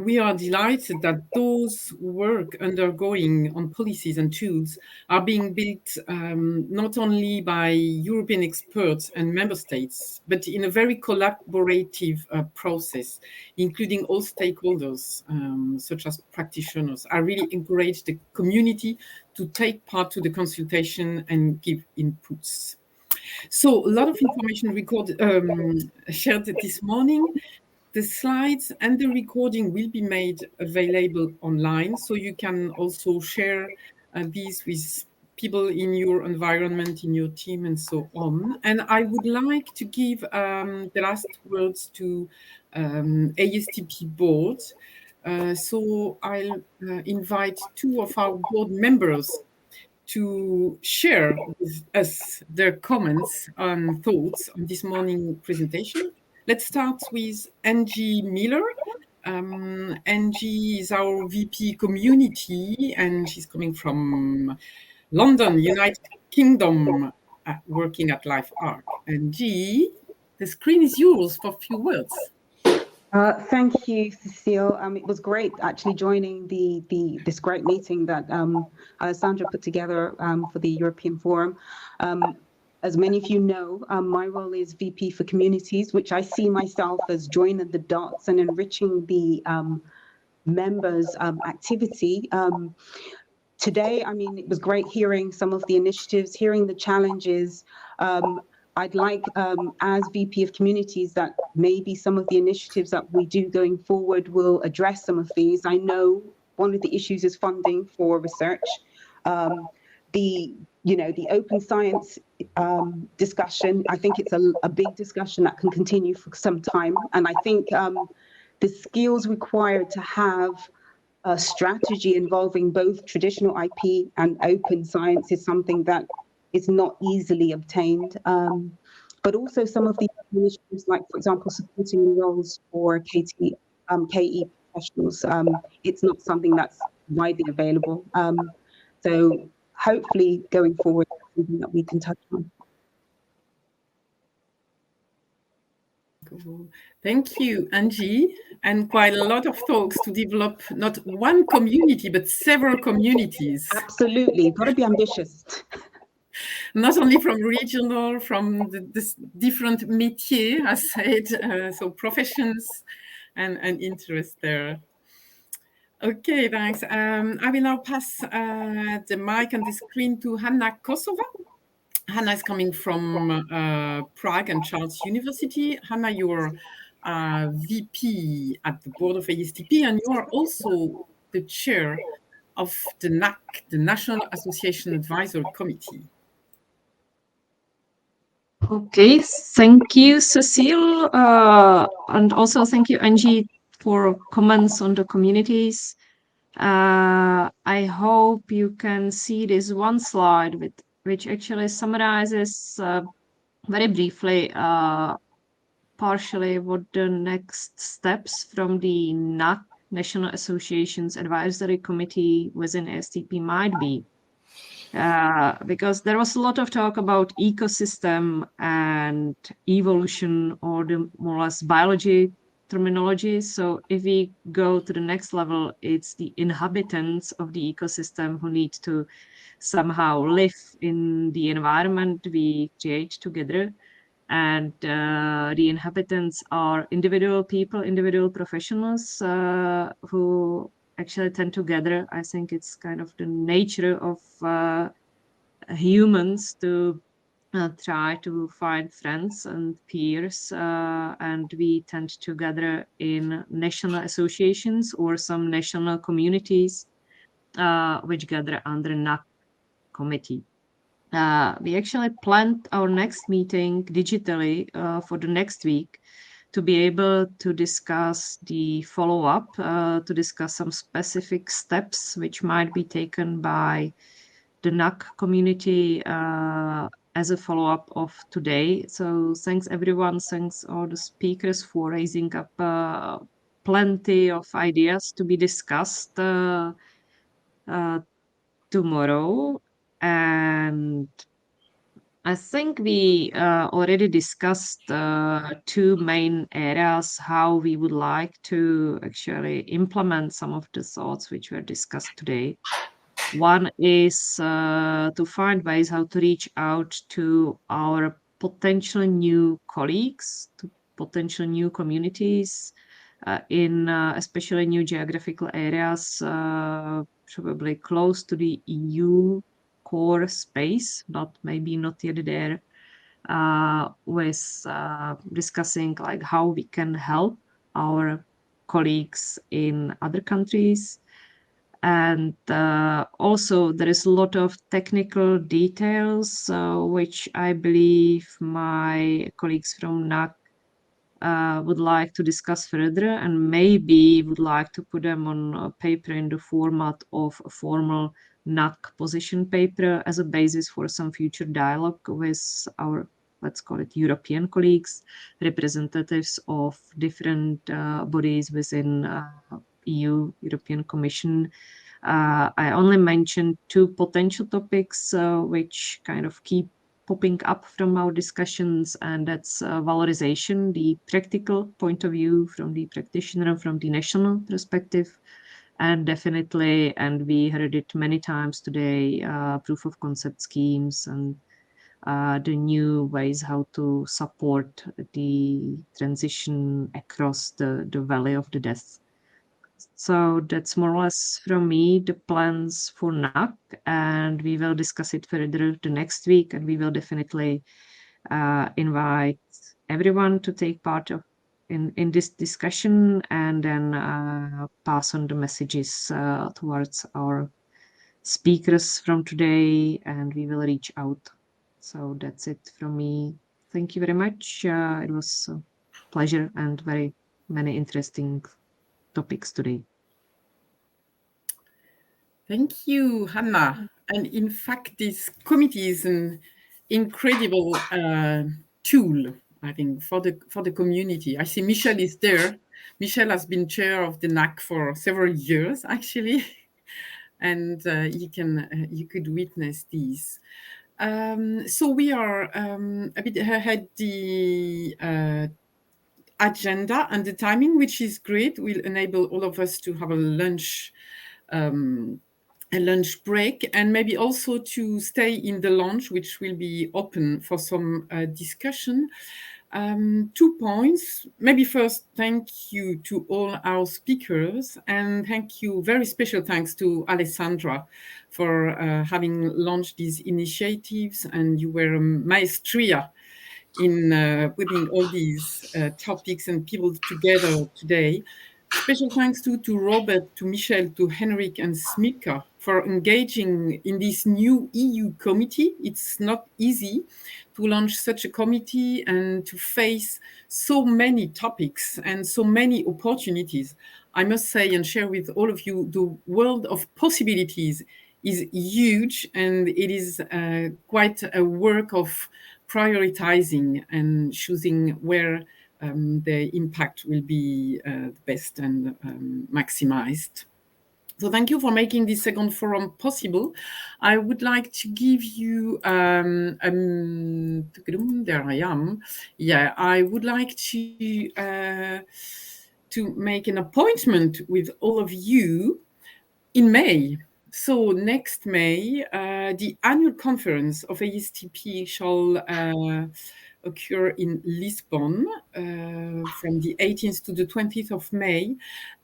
we are delighted that those work undergoing on policies and tools are being built not only by European experts and member states, but in a very collaborative process, including all stakeholders, such as practitioners. I really encourage the community to take part to the consultation and give inputs. So a lot of information shared this morning. The slides and the recording will be made available online, so you can also share these with people in your environment, in your team, and so on. And I would like to give the last words to ASTP board. So I'll invite two of our board members to share with us their comments and thoughts on this morning presentation. Let's start with Angie Miller. Angie is our VP community, and she's coming from London, United Kingdom, working at LifeArc. Angie, the screen is yours for a few words. Thank you, Cecile. It was great actually joining this great meeting that Alessandra put together for the European Forum. As many of you know, my role is VP for Communities, which I see myself as joining the dots and enriching the members' activity. Today, I mean, it was great hearing some of the initiatives, hearing the challenges. I'd like, as VP of Communities, that maybe some of the initiatives that we do going forward will address some of these. I know one of the issues is funding for research. The the open science discussion, I think it's a big discussion that can continue for some time. And I think the skills required to have a strategy involving both traditional IP and open science is something that is not easily obtained. But also some of the initiatives, like, for example, supporting roles for KE professionals, it's not something that's widely available. So hopefully going forward, that's something that we can touch on. Cool. Thank you, Angie. And quite a lot of talks to develop not one community, but several communities. Absolutely, got to be ambitious. Not only from regional, from the different métiers, as said, so professions and interest there. Okay, thanks. I will now pass the mic and the screen to Hanna Kosova. Hanna is coming from Prague and Charles University. Hanna, you're VP at the board of ASTP, and you are also the chair of the NAC, the National Association Advisory Committee. Okay, thank you, Cecile, and also thank you, Angie, for comments on the communities. I hope you can see this one slide which actually summarizes very briefly partially what the next steps from the NAC, National Associations Advisory Committee within ASTP might be. Because there was a lot of talk about ecosystem and evolution, or the more or less biology terminology. So if we go to the next level, it's the inhabitants of the ecosystem who need to somehow live in the environment we create together. And the inhabitants are individual people, individual professionals who actually tend to gather. I think it's kind of the nature of humans to try to find friends and peers, and we tend to gather in national associations or some national communities which gather under NAC committee. We actually planned our next meeting digitally for the next week to be able to discuss the follow-up, to discuss some specific steps which might be taken by the NAC community as a follow-up of today. So thanks everyone, thanks all the speakers for raising up plenty of ideas to be discussed tomorrow. And I think we already discussed two main areas how we would like to actually implement some of the thoughts which were discussed today. One is to find ways how to reach out to our potential new colleagues, to potential new communities in especially new geographical areas, probably close to the EU core space, but maybe not yet there, with discussing like how we can help our colleagues in other countries. And also there is a lot of technical details which I believe my colleagues from NAC would like to discuss further, and maybe would like to put them on paper in the format of a formal NAC position paper as a basis for some future dialogue with our, let's call it, European colleagues, representatives of different bodies within EU, European Commission. I only mentioned two potential topics which kind of keep popping up from our discussions, and that's valorization, the practical point of view from the practitioner, from the national perspective, and definitely, and we heard it many times today, proof of concept schemes and the new ways how to support the transition across the valley of the death. So that's more or less from me, the plans for NAC, and we will discuss it further the next week, and we will definitely invite everyone to take part of in this discussion, and then pass on the messages towards our speakers from today, and we will reach out. So that's it from me. Thank you very much. It was a pleasure and very many interesting topics today. Thank you, Hanna. And in fact, this committee is an incredible tool, I think, for the community. I see Michel is there. Michel has been chair of the NAC for several years, actually, and you could witness these. So we are a bit ahead the agenda and the timing, which is great, will enable all of us to have a lunch break, and maybe also to stay in the lounge, which will be open for some discussion. 2 points. Maybe first, thank you to all our speakers, and very special thanks to Alessandra for having launched these initiatives, and you were a maestria in putting all these topics and people together today. Special thanks to Robert, to Michel, to Henrik and Smilka for engaging in this new EU committee. It's not easy to launch such a committee and to face so many topics and so many opportunities. I must say and share with all of you, the world of possibilities is huge, and it is quite a work of prioritizing and choosing where the impact will be best and maximized. So thank you for making this second forum possible. I would like to give you, there I am. Yeah, I would like to make an appointment with all of you in May. So next May, the annual conference of ASTP shall occur in Lisbon from the 18th to the 20th of May.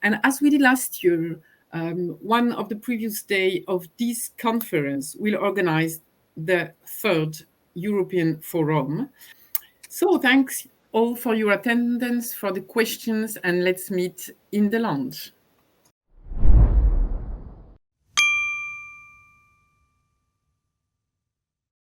And as we did last year, one of the previous day of this conference will organize the third European Forum. So thanks all for your attendance, for the questions, and let's meet in the lounge.